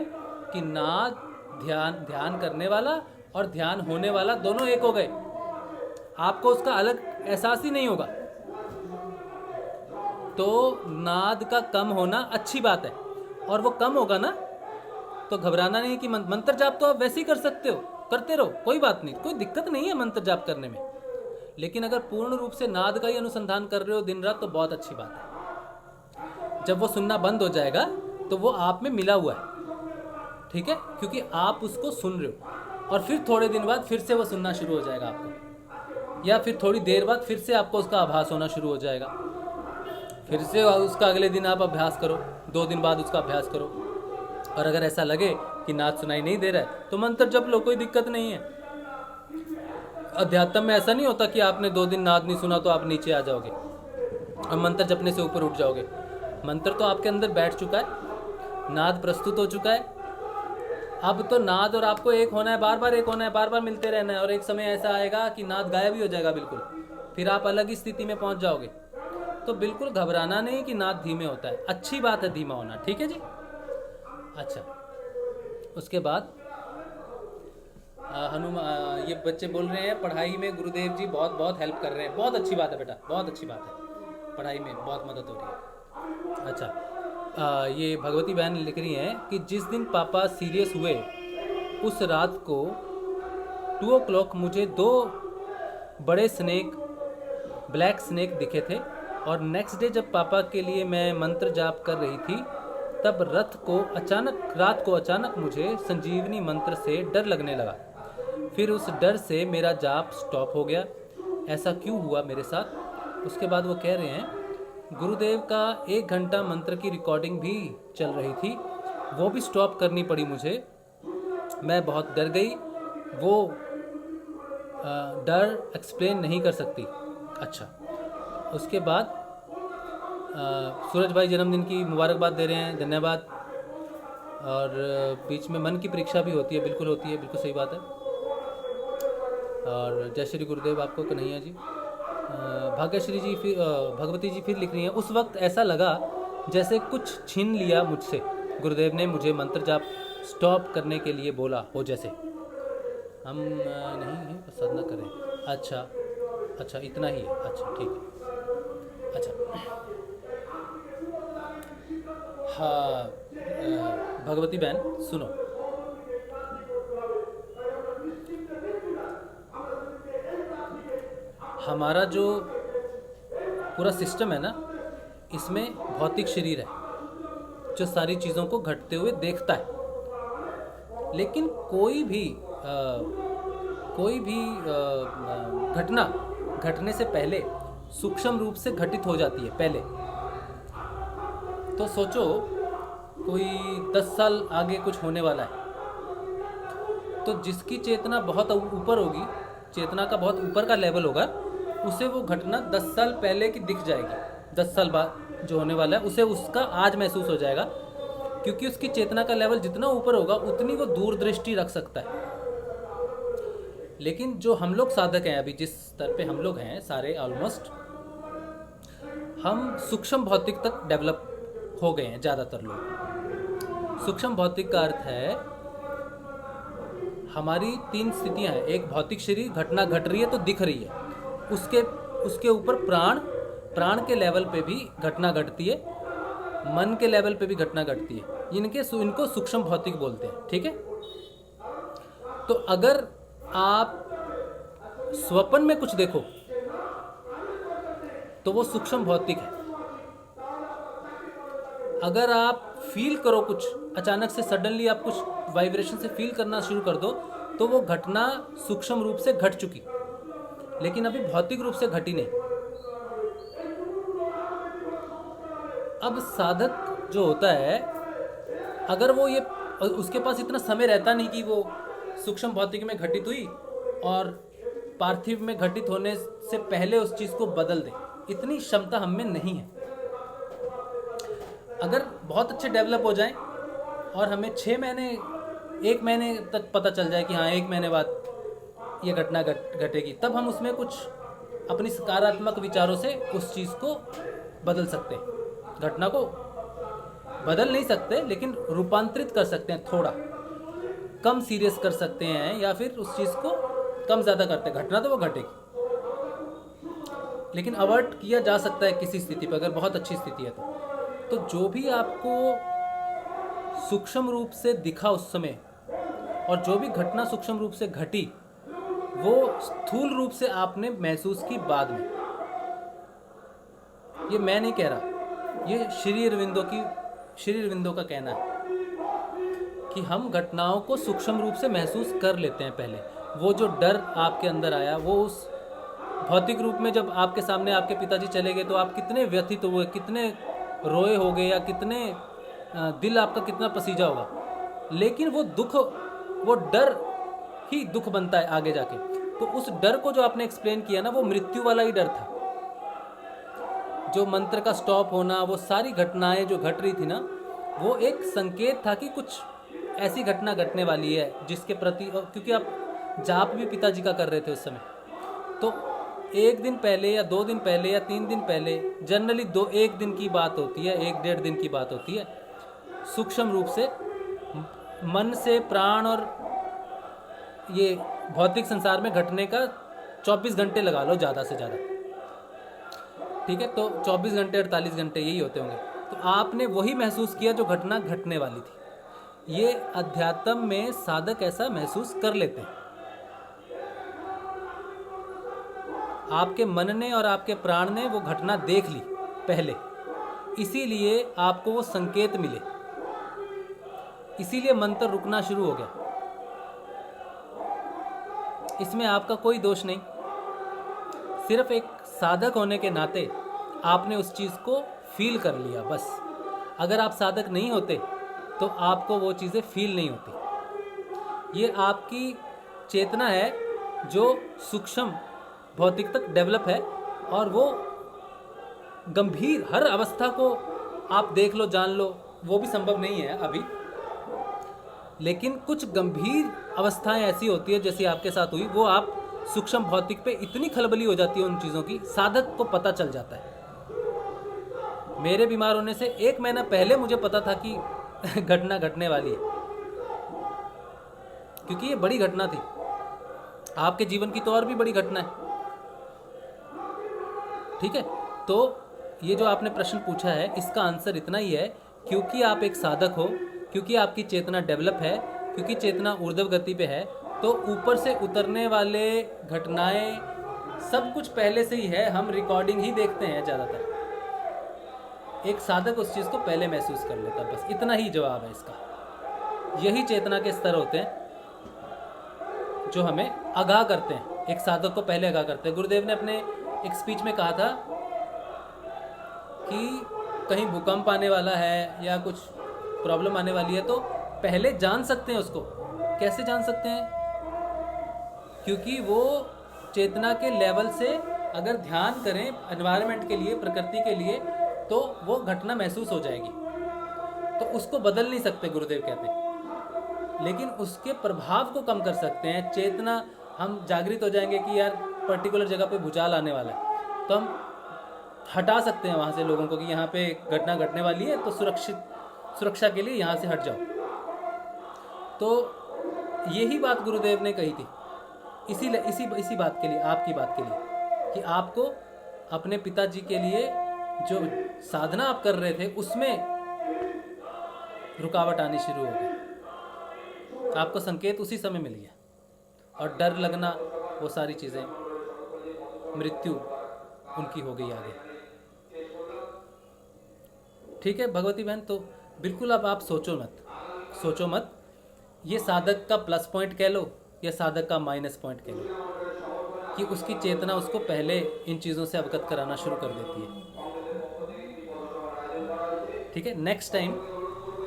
कि नाद, ध्यान करने वाला और ध्यान होने वाला दोनों एक हो गए, आपको उसका अलग एहसास ही नहीं होगा। तो नाद का कम होना अच्छी बात है, और वो कम होगा ना तो घबराना नहीं कि मंत्र जाप तो आप वैसे ही कर सकते हो, करते रहो, कोई बात नहीं, कोई दिक्कत नहीं है मंत्र जाप करने में। लेकिन अगर पूर्ण रूप से नाद का ही अनुसंधान कर रहे हो दिन रात तो बहुत अच्छी बात है। जब वो सुनना बंद हो जाएगा तो वो आप में मिला हुआ है, ठीक है, क्योंकि आप उसको सुन रहे हो, और फिर थोड़े दिन बाद फिर से वो सुनना शुरू हो जाएगा आपको, या फिर थोड़ी देर बाद फिर से आपको उसका आभास होना शुरू हो जाएगा, फिर से उसका अगले दिन आप अभ्यास करो, 2 दिन बाद उसका अभ्यास करो, और अगर ऐसा लगे कि नाद सुनाई नहीं दे रहा है तो मंत्र जप लो, कोई दिक्कत नहीं है। अध्यात्म में ऐसा नहीं होता कि आपने 2 दिन नाद नहीं सुना तो आप नीचे आ जाओगे और मंत्र जपने से ऊपर उठ जाओगे। मंत्र तो आपके अंदर बैठ चुका है, नाद प्रस्तुत हो चुका है, अब तो नाद और आपको एक होना है, बार बार एक होना है, बार बार मिलते रहना है, और एक समय ऐसा आएगा कि नाद गायब ही हो जाएगा बिल्कुल, फिर आप अलग ही स्थिति में पहुंच जाओगे। तो बिल्कुल घबराना नहीं कि नाद धीमे होता है, अच्छी बात है धीमा होना, ठीक है जी। अच्छा, उसके बाद ये बच्चे बोल रहे हैं पढ़ाई में गुरुदेव जी बहुत बहुत हेल्प कर रहे हैं, बहुत अच्छी बात है बेटा, बहुत अच्छी बात है, पढ़ाई में बहुत मदद हो रही है। अच्छा, ये भगवती बहन लिख रही हैं कि जिस दिन पापा सीरियस हुए उस रात को 2 o'clock मुझे 2 बड़े स्नेक, ब्लैक स्नेक दिखे थे, और नेक्स्ट डे जब पापा के लिए मैं मंत्र जाप कर रही थी तब रात को अचानक मुझे संजीवनी मंत्र से डर लगने लगा, फिर उस डर से मेरा जाप स्टॉप हो गया, ऐसा क्यों हुआ मेरे साथ? उसके बाद वो कह रहे हैं गुरुदेव का 1 घंटा मंत्र की रिकॉर्डिंग भी चल रही थी, वो भी स्टॉप करनी पड़ी मुझे। मैं बहुत डर गई। वो डर एक्सप्लेन नहीं कर सकती। अच्छा, उसके बाद सूरज भाई जन्मदिन की मुबारकबाद दे रहे हैं, धन्यवाद। और बीच में मन की परीक्षा भी होती है, बिल्कुल होती है, बिल्कुल सही बात है। और जय श्री गुरुदेव आपको कन्हैया जी। भाग्यश्री जी फिर भगवती जी फिर लिख रही हैं, उस वक्त ऐसा लगा जैसे कुछ छीन लिया मुझसे। गुरुदेव ने मुझे मंत्र जाप स्टॉप करने के लिए बोला हो जैसे। हम नहीं हैं पर साधना करें। अच्छा इतना ही है। अच्छा ठीक है। अच्छा हाँ भगवती बहन सुनो, हमारा जो पूरा सिस्टम है ना, इसमें भौतिक शरीर है जो सारी चीज़ों को घटते हुए देखता है। लेकिन कोई भी घटना घटने से पहले सूक्ष्म रूप से घटित हो जाती है पहले। तो सोचो कोई 10 साल आगे कुछ होने वाला है, तो जिसकी चेतना बहुत ऊपर होगी, चेतना का बहुत ऊपर का लेवल होगा, उसे वो घटना 10 साल पहले की दिख जाएगी। 10 साल बाद जो होने वाला है उसे उसका आज महसूस हो जाएगा, क्योंकि उसकी चेतना का लेवल जितना ऊपर होगा उतनी वो दूरदृष्टि रख सकता है। लेकिन जो हम लोग साधक हैं, अभी जिस स्तर पे हम लोग हैं सारे ऑलमोस्ट, हम सूक्ष्म भौतिक तक डेवलप हो गए हैं ज़्यादातर लोग। सूक्ष्म भौतिक का अर्थ है हमारी 3 स्थितियां हैं। एक भौतिक शरीर, घटना घट रही है तो दिख रही है, उसके ऊपर प्राण के लेवल पे भी घटना घटती है, मन के लेवल पे भी घटना घटती है। इनको सूक्ष्म भौतिक बोलते हैं, ठीक है। तो अगर आप स्वप्न में कुछ देखो तो वो सूक्ष्म भौतिक है। अगर आप फील करो कुछ, अचानक से सडनली आप कुछ वाइब्रेशन से फील करना शुरू कर दो, तो वो घटना सूक्ष्म रूप से घट चुकी, लेकिन अभी भौतिक रूप से घटी नहीं। अब साधक जो होता है, अगर वो ये उसके पास इतना समय रहता नहीं कि वो सूक्ष्म भौतिक में घटित हुई और पार्थिव में घटित होने से पहले उस चीज़ को बदल दे, इतनी क्षमता हम में नहीं है। अगर बहुत अच्छे डेवलप हो जाएं और हमें 6 महीने 1 महीने तक पता चल जाए कि हाँ 1 महीने बाद ये घटना घटेगी, तब हम उसमें कुछ अपनी सकारात्मक विचारों से उस चीज़ को बदल सकते हैं। घटना को बदल नहीं सकते, लेकिन रूपांतरित कर सकते हैं, थोड़ा कम सीरियस कर सकते हैं, या फिर उस चीज़ को कम ज़्यादा करते हैं। घटना तो वो घटेगी, लेकिन अवॉइड किया जा सकता है किसी स्थिति पर, अगर बहुत अच्छी स्थिति है तो जो भी आपको सूक्ष्म रूप से दिखा उस समय, और जो भी घटना सूक्ष्म रूप से घटी, वो स्थूल रूप से आपने महसूस की बाद में। ये मैं नहीं कह रहा, ये श्री अरविंदो का कहना है कि हम घटनाओं को सूक्ष्म रूप से महसूस कर लेते हैं पहले। वो जो डर आपके अंदर आया, वो उस भौतिक रूप में जब आपके सामने आपके पिताजी चले गए तो आप कितने व्यथित हुए, कितने रोए होगे, या कितने दिल आपका कितना पसीजा होगा। लेकिन वो दुख, वो डर ही दुख बनता है आगे जाके। तो उस डर को जो आपने एक्सप्लेन किया ना, वो मृत्यु वाला ही डर था। जो मंत्र का स्टॉप होना, वो सारी घटनाएं जो घट रही थी ना, वो एक संकेत था कि कुछ ऐसी घटना घटने वाली है जिसके प्रति, क्योंकि आप जाप भी पिताजी का कर रहे थे उस समय, तो 1 दिन पहले या 2 दिन पहले या 3 दिन पहले, जनरली 1 दिन की बात होती है, 1-1.5 दिन की बात होती है, सूक्ष्म रूप से मन से प्राण और ये भौतिक संसार में घटने का 24 घंटे लगा लो ज़्यादा से ज़्यादा, ठीक है। तो 24 घंटे 48 घंटे यही होते होंगे। तो आपने वही महसूस किया जो घटना घटने वाली थी। ये अध्यात्म में साधक ऐसा महसूस कर लेते हैं। आपके मन ने और आपके प्राण ने वो घटना देख ली पहले, इसीलिए आपको वो संकेत मिले, इसीलिए मंत्र रुकना शुरू हो गया। इसमें आपका कोई दोष नहीं, सिर्फ एक साधक होने के नाते आपने उस चीज़ को फील कर लिया बस। अगर आप साधक नहीं होते तो आपको वो चीज़ें फील नहीं होती। ये आपकी चेतना है जो सूक्ष्म भौतिक तक डेवलप है, और वो गंभीर हर अवस्था को आप देख लो, जान लो, वो भी संभव नहीं है अभी। लेकिन कुछ गंभीर अवस्थाएं ऐसी होती है जैसे आपके साथ हुई, वो आप सूक्ष्म भौतिक पे इतनी खलबली हो जाती है उन चीज़ों की, साधक को पता चल जाता है। मेरे बीमार होने से 1 महीना पहले मुझे पता था कि घटना घटने वाली है, क्योंकि ये बड़ी घटना थी। आपके जीवन की तो और भी बड़ी घटना है। ठीक है, तो ये जो आपने प्रश्न पूछा है, इसका आंसर इतना ही है, क्योंकि आप एक साधक हो, क्योंकि आपकी चेतना डेवलप है, क्योंकि चेतना ऊर्ध्व गति पे है, तो ऊपर से उतरने वाले घटनाएं सब कुछ पहले से ही है। हम रिकॉर्डिंग ही देखते हैं ज़्यादातर। एक साधक उस चीज़ को पहले महसूस कर लेता है, बस इतना ही जवाब है इसका। यही चेतना के स्तर होते हैं जो हमें आगाह करते हैं, एक साधक को पहले आगाह करते हैं। गुरुदेव ने अपने एक स्पीच में कहा था कि कहीं भूकंप आने वाला है या कुछ प्रॉब्लम आने वाली है तो पहले जान सकते हैं उसको। कैसे जान सकते हैं? क्योंकि वो चेतना के लेवल से अगर ध्यान करें एनवायरनमेंट के लिए, प्रकृति के लिए, तो वो घटना महसूस हो जाएगी। तो उसको बदल नहीं सकते गुरुदेव कहते हैं, लेकिन उसके प्रभाव को कम कर सकते हैं। चेतना, हम जागृत हो जाएंगे कि यार पर्टिकुलर जगह पे भूचाल आने वाला है, तो हम हटा सकते हैं वहाँ से लोगों को कि यहाँ पे घटना घटने वाली है, तो सुरक्षा के लिए यहाँ से हट जाओ। तो यही बात गुरुदेव ने कही थी, इसी बात के लिए, आपकी बात के लिए, कि आपको अपने पिताजी के लिए जो साधना आप कर रहे थे उसमें रुकावट आनी शुरू हो गई। आपको संकेत उसी समय मिल गया, और डर लगना, वो सारी चीज़ें, मृत्यु उनकी हो गई आगे। ठीक है भगवती बहन, तो बिल्कुल अब आप सोचो मत। ये साधक का प्लस पॉइंट कह लो या साधक का माइनस पॉइंट कह लो, कि उसकी चेतना उसको पहले इन चीज़ों से अवगत कराना शुरू कर देती है। ठीक है, नेक्स्ट टाइम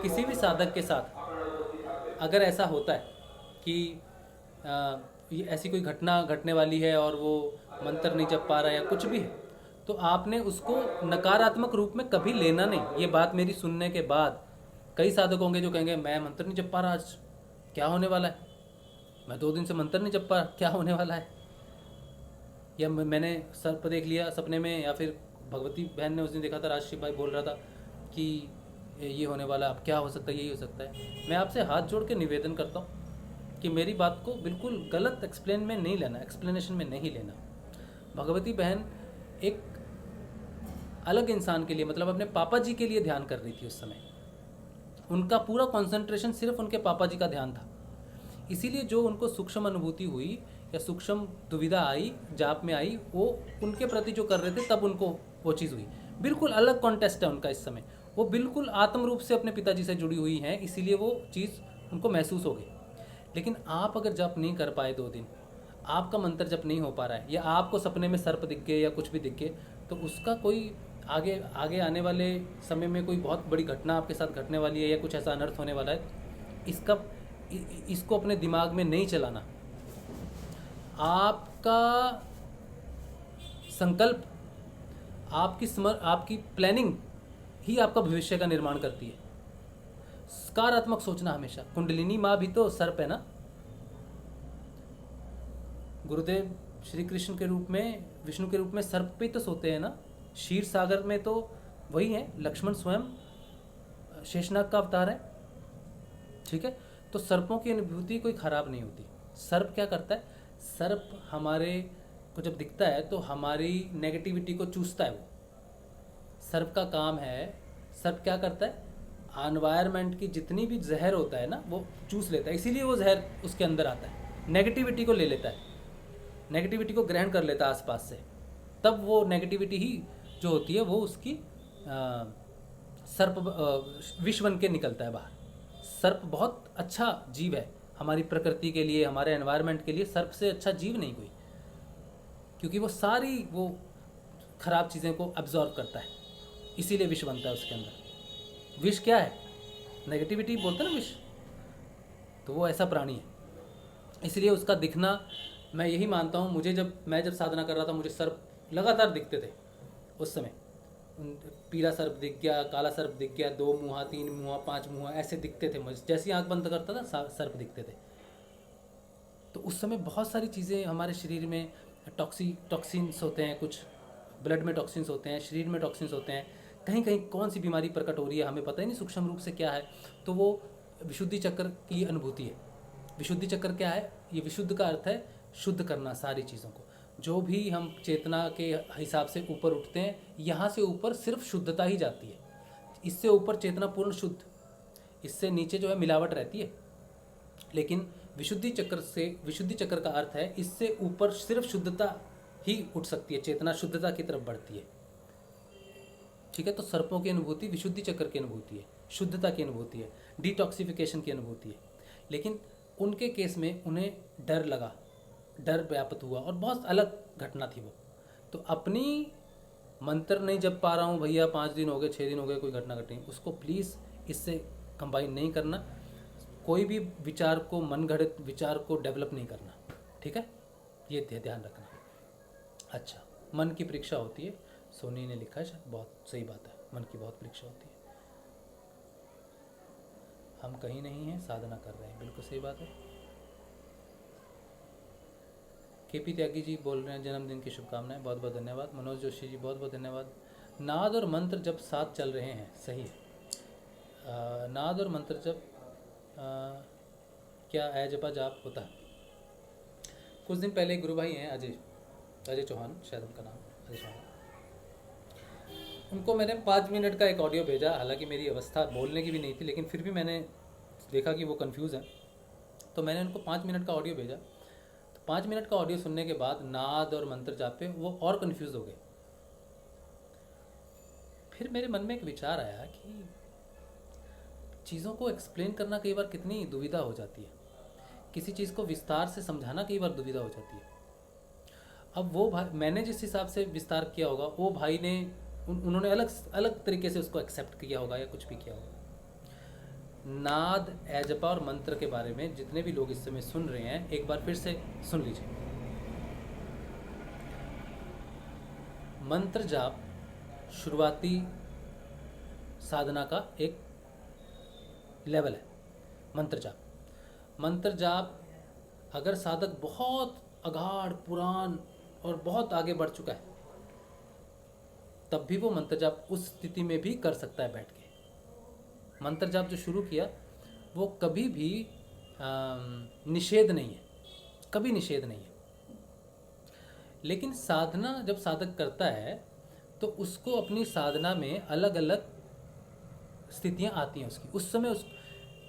किसी भी साधक के साथ अगर ऐसा होता है कि ऐसी कोई घटना घटने वाली है और वो मंत्र नहीं जप पा रहा है या कुछ भी है, तो आपने उसको नकारात्मक रूप में कभी लेना नहीं। ये बात मेरी सुनने के बाद कई साधक होंगे जो कहेंगे मैं मंत्र नहीं जप पा रहा, आज क्या होने वाला है, मैं 2 दिन से मंत्र नहीं जप पा रहा, क्या होने वाला है, या मैंने सर्प देख लिया सपने में, या फिर भगवती बहन ने उस दिन देखा था, राजश्री भाई बोल रहा था कि ये होने वाला, अब क्या हो सकता है, यही हो सकता है। मैं आपसे हाथ जोड़ के निवेदन करता हूँ कि मेरी बात को बिल्कुल गलत एक्सप्लेनेशन में नहीं लेना। भगवती बहन एक अलग इंसान के लिए, मतलब अपने पापा जी के लिए ध्यान कर रही थी उस समय। उनका पूरा कंसंट्रेशन सिर्फ उनके पापा जी का ध्यान था। इसीलिए जो उनको सूक्ष्म अनुभूति हुई या सूक्ष्म दुविधा आई, जाप में आई, वो उनके प्रति जो कर रहे थे तब उनको वो चीज़ हुई। बिल्कुल अलग कॉन्टेस्ट है उनका इस समय। वो बिल्कुल आत्म रूप से अपने पिताजी से जुड़ी हुई हैं, इसीलिए वो चीज़ उनको महसूस हो गई। लेकिन आप अगर जप नहीं कर पाए 2 दिन, आपका मंत्र जप नहीं हो पा रहा है, या आपको सपने में सर्प दिख गए या कुछ भी दिख गए, तो उसका कोई आगे आने वाले समय में कोई बहुत बड़ी घटना आपके साथ घटने वाली है या कुछ ऐसा अनर्थ होने वाला है, इसको अपने दिमाग में नहीं चलाना। आपका संकल्प, आपकी प्लानिंग ही आपका भविष्य का निर्माण करती है। सकारात्मक सोचना हमेशा। कुंडलिनी माँ भी तो सर्प है ना। गुरुदेव श्री कृष्ण के रूप में, विष्णु के रूप में सर्प पे तो सोते हैं ना। क्षीर सागर में तो वही है, लक्ष्मण स्वयं शेषनाग का अवतार है। ठीक है, तो सर्पों की अनुभूति कोई खराब नहीं होती। सर्प क्या करता है? सर्प हमारे को जब दिखता है तो हमारी नेगेटिविटी को चूसता है। वो सर्प का काम है। सर्प क्या करता है? एनवायरनमेंट की जितनी भी जहर होता है ना, वो चूस लेता है। इसीलिए वो जहर उसके अंदर आता है, नेगेटिविटी को ले लेता है, नेगेटिविटी को ग्रहण कर लेता है आसपास से। तब वो नेगेटिविटी ही जो होती है वो उसकी सर्प विष बन के निकलता है बाहर। सर्प बहुत अच्छा जीव है हमारी प्रकृति के लिए, हमारे एनवायरनमेंट के लिए। सर्प से अच्छा जीव नहीं कोई, क्योंकि वो सारी वो खराब चीज़ें को अब्जॉर्व करता है, इसीलिए विष बनता है उसके अंदर। विष क्या है? नेगेटिविटी बोलते हैं ना विष, तो वो ऐसा प्राणी है। इसलिए उसका दिखना, मैं यही मानता हूँ, मैं जब साधना कर रहा था मुझे सर्प लगातार दिखते थे उस समय। पीला सर्प दिख गया, काला सर्प दिख गया, 2 मुँहा, 3 मुँहा, 5 मुँहा ऐसे दिखते थे मुझे। जैसे ही आँख बंद करता था सर्प दिखते थे। तो उस समय बहुत सारी चीज़ें हमारे शरीर में टॉक्सिन्स होते हैं, कुछ ब्लड में टॉक्सिन्स होते हैं, शरीर में टॉक्सिन्स होते हैं, कहीं कहीं कौन सी बीमारी प्रकट हो रही है हमें पता ही नहीं सूक्ष्म रूप से क्या है। तो वो विशुद्धि चक्र की अनुभूति है। विशुद्धि चक्र क्या है? ये विशुद्ध का अर्थ है शुद्ध करना सारी चीज़ों को। जो भी हम चेतना के हिसाब से ऊपर उठते हैं, यहाँ से ऊपर सिर्फ शुद्धता ही जाती है। इससे ऊपर चेतना पूर्ण शुद्ध, इससे नीचे जो है मिलावट रहती है। लेकिन विशुद्धि चक्र का अर्थ है इससे ऊपर सिर्फ शुद्धता ही उठ सकती है, चेतना शुद्धता की तरफ बढ़ती है। ठीक है, तो सर्पों की अनुभूति विशुद्धि चक्र की अनुभूति है, शुद्धता की अनुभूति है, डिटॉक्सिफिकेशन की अनुभूति है। लेकिन उनके केस में उन्हें डर व्याप्त हुआ और बहुत अलग घटना थी वो। तो अपनी मंत्र नहीं जप पा रहा हूँ भैया, 5 दिन हो गए, 6 दिन हो गए, कोई घटना घटी, उसको प्लीज़ इससे कंबाइन नहीं करना। कोई भी विचार को, मनगढ़ंत विचार को डेवलप नहीं करना। ठीक है, ये ध्यान रखना। अच्छा, मन की परीक्षा होती है, सोनी ने लिखा है, बहुत सही बात है, मन की बहुत परीक्षा होती है। हम कहीं नहीं हैं, साधना कर रहे हैं, बिल्कुल सही बात है। केपी त्यागी जी बोल रहे हैं जन्मदिन की शुभकामनाएं, बहुत बहुत धन्यवाद। मनोज जोशी जी बहुत बहुत धन्यवाद। नाद और मंत्र जब साथ चल रहे हैं, सही है। नाद और मंत्र जब क्या ऐ जपा जाप होता है? कुछ दिन पहले गुरु भाई हैं अजय चौहान, शायद उनका नाम अजय चौहान, उनको मैंने 5 मिनट का एक ऑडियो भेजा। हालांकि मेरी अवस्था बोलने की भी नहीं थी, लेकिन फिर भी मैंने देखा कि वो कंफ्यूज है, तो मैंने उनको 5 मिनट का ऑडियो भेजा। तो 5 मिनट का ऑडियो सुनने के बाद नाद और मंत्र जाप पे वो और कंफ्यूज हो गए। फिर मेरे मन में एक विचार आया कि चीज़ों को एक्सप्लेन करना कई बार कितनी दुविधा हो जाती है, किसी चीज़ को विस्तार से समझाना कई बार दुविधा हो जाती है। अब वो भाई, मैंने जिस हिसाब से विस्तार किया होगा, वो भाई ने उन्होंने अलग तरीके से उसको एक्सेप्ट किया होगा या कुछ भी किया होगा। नाद, ऐजपा और मंत्र के बारे में जितने भी लोग इस समय सुन रहे हैं, एक बार फिर से सुन लीजिए। मंत्र जाप शुरुआती साधना का एक लेवल है। मंत्र जाप अगर साधक बहुत अगाध पुराण और बहुत आगे बढ़ चुका है, तब भी वो मंत्र जाप उस स्थिति में भी कर सकता है बैठ के। मंत्र जाप जो शुरू किया वो कभी भी निषेध नहीं है, कभी निषेध नहीं है। लेकिन साधना जब साधक करता है तो उसको अपनी साधना में अलग अलग स्थितियां आती हैं उसकी। उस समय उस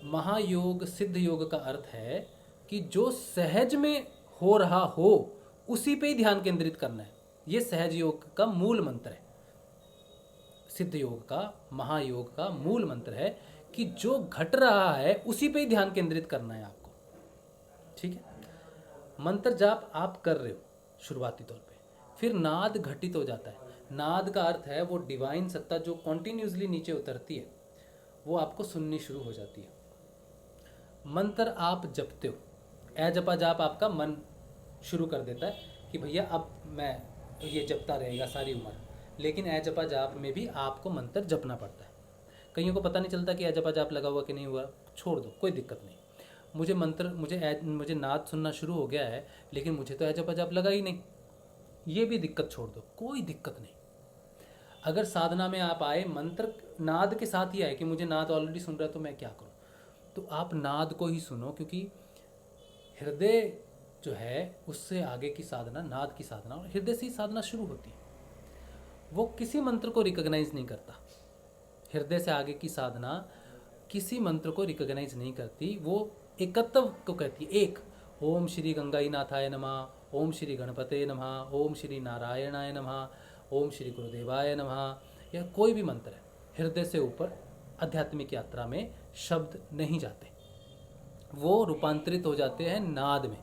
महायोग, सिद्ध योग का अर्थ है कि जो सहज में हो रहा हो उसी पे ही ध्यान केंद्रित करना है। ये सहज योग का मूल मंत्र है। सिद्ध योग का, महायोग का मूल मंत्र है कि जो घट रहा है उसी पे ही ध्यान केंद्रित करना है आपको। ठीक है, मंत्र जाप आप कर रहे हो शुरुआती तौर पे, फिर नाद घटित हो जाता है। नाद का अर्थ है वो डिवाइन सत्ता जो कॉन्टिन्यूसली नीचे उतरती है, वो आपको सुननी शुरू हो जाती है। मंत्र आप जपते हो, ऐ जपा जाप आपका मन शुरू कर देता है कि भैया अब मैं ये जपता रहेगा सारी उम्र। लेकिन ऐ जपा जाप में भी आपको मंत्र जपना पड़ता है। कईयों को पता नहीं चलता कि ऐ जपा जाप लगा हुआ कि नहीं हुआ, छोड़ दो, कोई दिक्कत नहीं। मुझे नाद सुनना शुरू हो गया है, लेकिन मुझे तो ऐ जपा जाप लगा ही नहीं, ये भी दिक्कत छोड़ दो, कोई दिक्कत नहीं। अगर साधना में आप आए, मंत्र नाद के साथ ही आए कि मुझे नाद ऑलरेडी सुन रहा है तो मैं क्या करूं, तो आप नाद को ही सुनो, क्योंकि हृदय जो है उससे आगे की साधना नाद की साधना, और हृदय से ही साधना शुरू होती है। वो किसी मंत्र को रिकॉग्नाइज नहीं करता। हृदय से आगे की साधना किसी मंत्र को रिकॉग्नाइज नहीं करती, वो एकत्व को कहती है। एक, ओम श्री गंगाई नाथाय नमः, ओम श्री गणपते नमः, ओम श्री नारायणाय नमः, ओम श्री गुरुदेवाय नमः, या कोई भी मंत्र है, हृदय से ऊपर आध्यात्मिक यात्रा में शब्द नहीं जाते, वो रूपांतरित हो जाते हैं नाद में।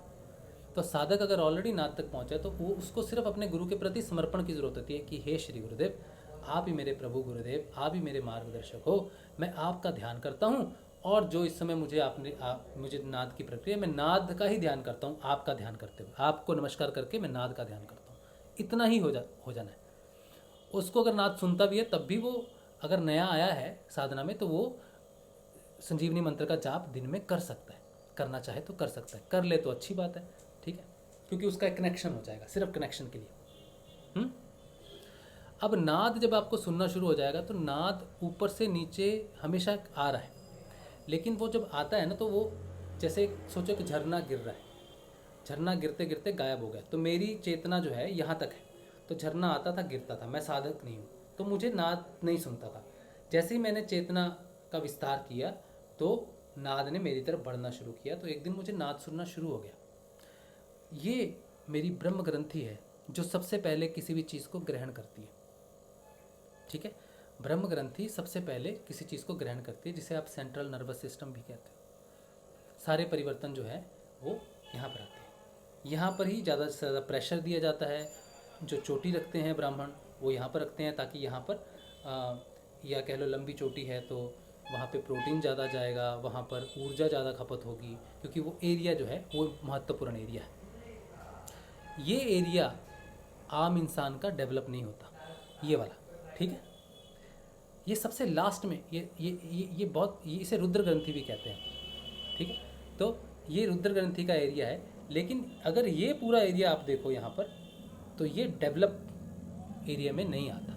तो साधक अगर ऑलरेडी नाद तक पहुंचा है तो वो उसको सिर्फ अपने गुरु के प्रति समर्पण की जरूरत होती है कि हे श्री गुरुदेव, आप ही मेरे प्रभु गुरुदेव, आप ही मेरे मार्गदर्शक हो, मैं आपका ध्यान करता हूँ और जो इस समय मुझे नाद की प्रक्रिया, मैं नाद का ही ध्यान करता हूँ, आपका ध्यान करते हुए आपको नमस्कार करके मैं नाद का ध्यान करता हूँ। इतना ही हो जाना है। उसको अगर नाद सुनता भी है तब भी वो अगर नया आया है साधना में तो वो संजीवनी मंत्र का जाप दिन में कर सकता है, करना चाहे तो कर सकता है, कर ले तो अच्छी बात है, ठीक है, क्योंकि उसका एक कनेक्शन हो जाएगा, सिर्फ कनेक्शन के लिए। अब नाद जब आपको सुनना शुरू हो जाएगा तो नाद ऊपर से नीचे हमेशा आ रहा है, लेकिन वो जब आता है ना तो वो जैसे सोचो कि झरना गिर रहा है, झरना गिरते गिरते गायब हो गया, तो मेरी चेतना जो है यहाँ तक है, तो झरना आता था गिरता था, मैं साधक नहीं हूँ तो मुझे नाद नहीं सुनता था। जैसे ही मैंने चेतना का विस्तार किया तो नाद ने मेरी तरफ बढ़ना शुरू किया, तो एक दिन मुझे नाद सुनना शुरू हो गया। ये मेरी ब्रह्म ग्रंथि है जो सबसे पहले किसी भी चीज़ को ग्रहण करती है, ठीक है। ब्रह्म ग्रंथि सबसे पहले किसी चीज़ को ग्रहण करती है, जिसे आप सेंट्रल नर्वस सिस्टम भी कहते हो। सारे परिवर्तन जो है वो यहाँ पर आते हैं, यहाँ पर ही ज़्यादा से ज़्यादा प्रेशर दिया जाता है। जो चोटी रखते हैं ब्राह्मण वो यहाँ पर रखते हैं ताकि यहाँ पर या कह लो लंबी चोटी है तो वहाँ पे प्रोटीन ज़्यादा जाएगा, वहाँ पर ऊर्जा ज़्यादा खपत होगी, क्योंकि वो एरिया जो है वो महत्वपूर्ण एरिया है। ये एरिया आम इंसान का डेवलप नहीं होता, ये वाला, ठीक है। ये सबसे लास्ट में ये बहुत इसे रुद्र ग्रंथि भी कहते हैं, ठीक है। तो ये रुद्र ग्रंथि का एरिया है, लेकिन अगर ये पूरा एरिया आप देखो यहाँ पर तो ये डेवलप एरिया में नहीं आता।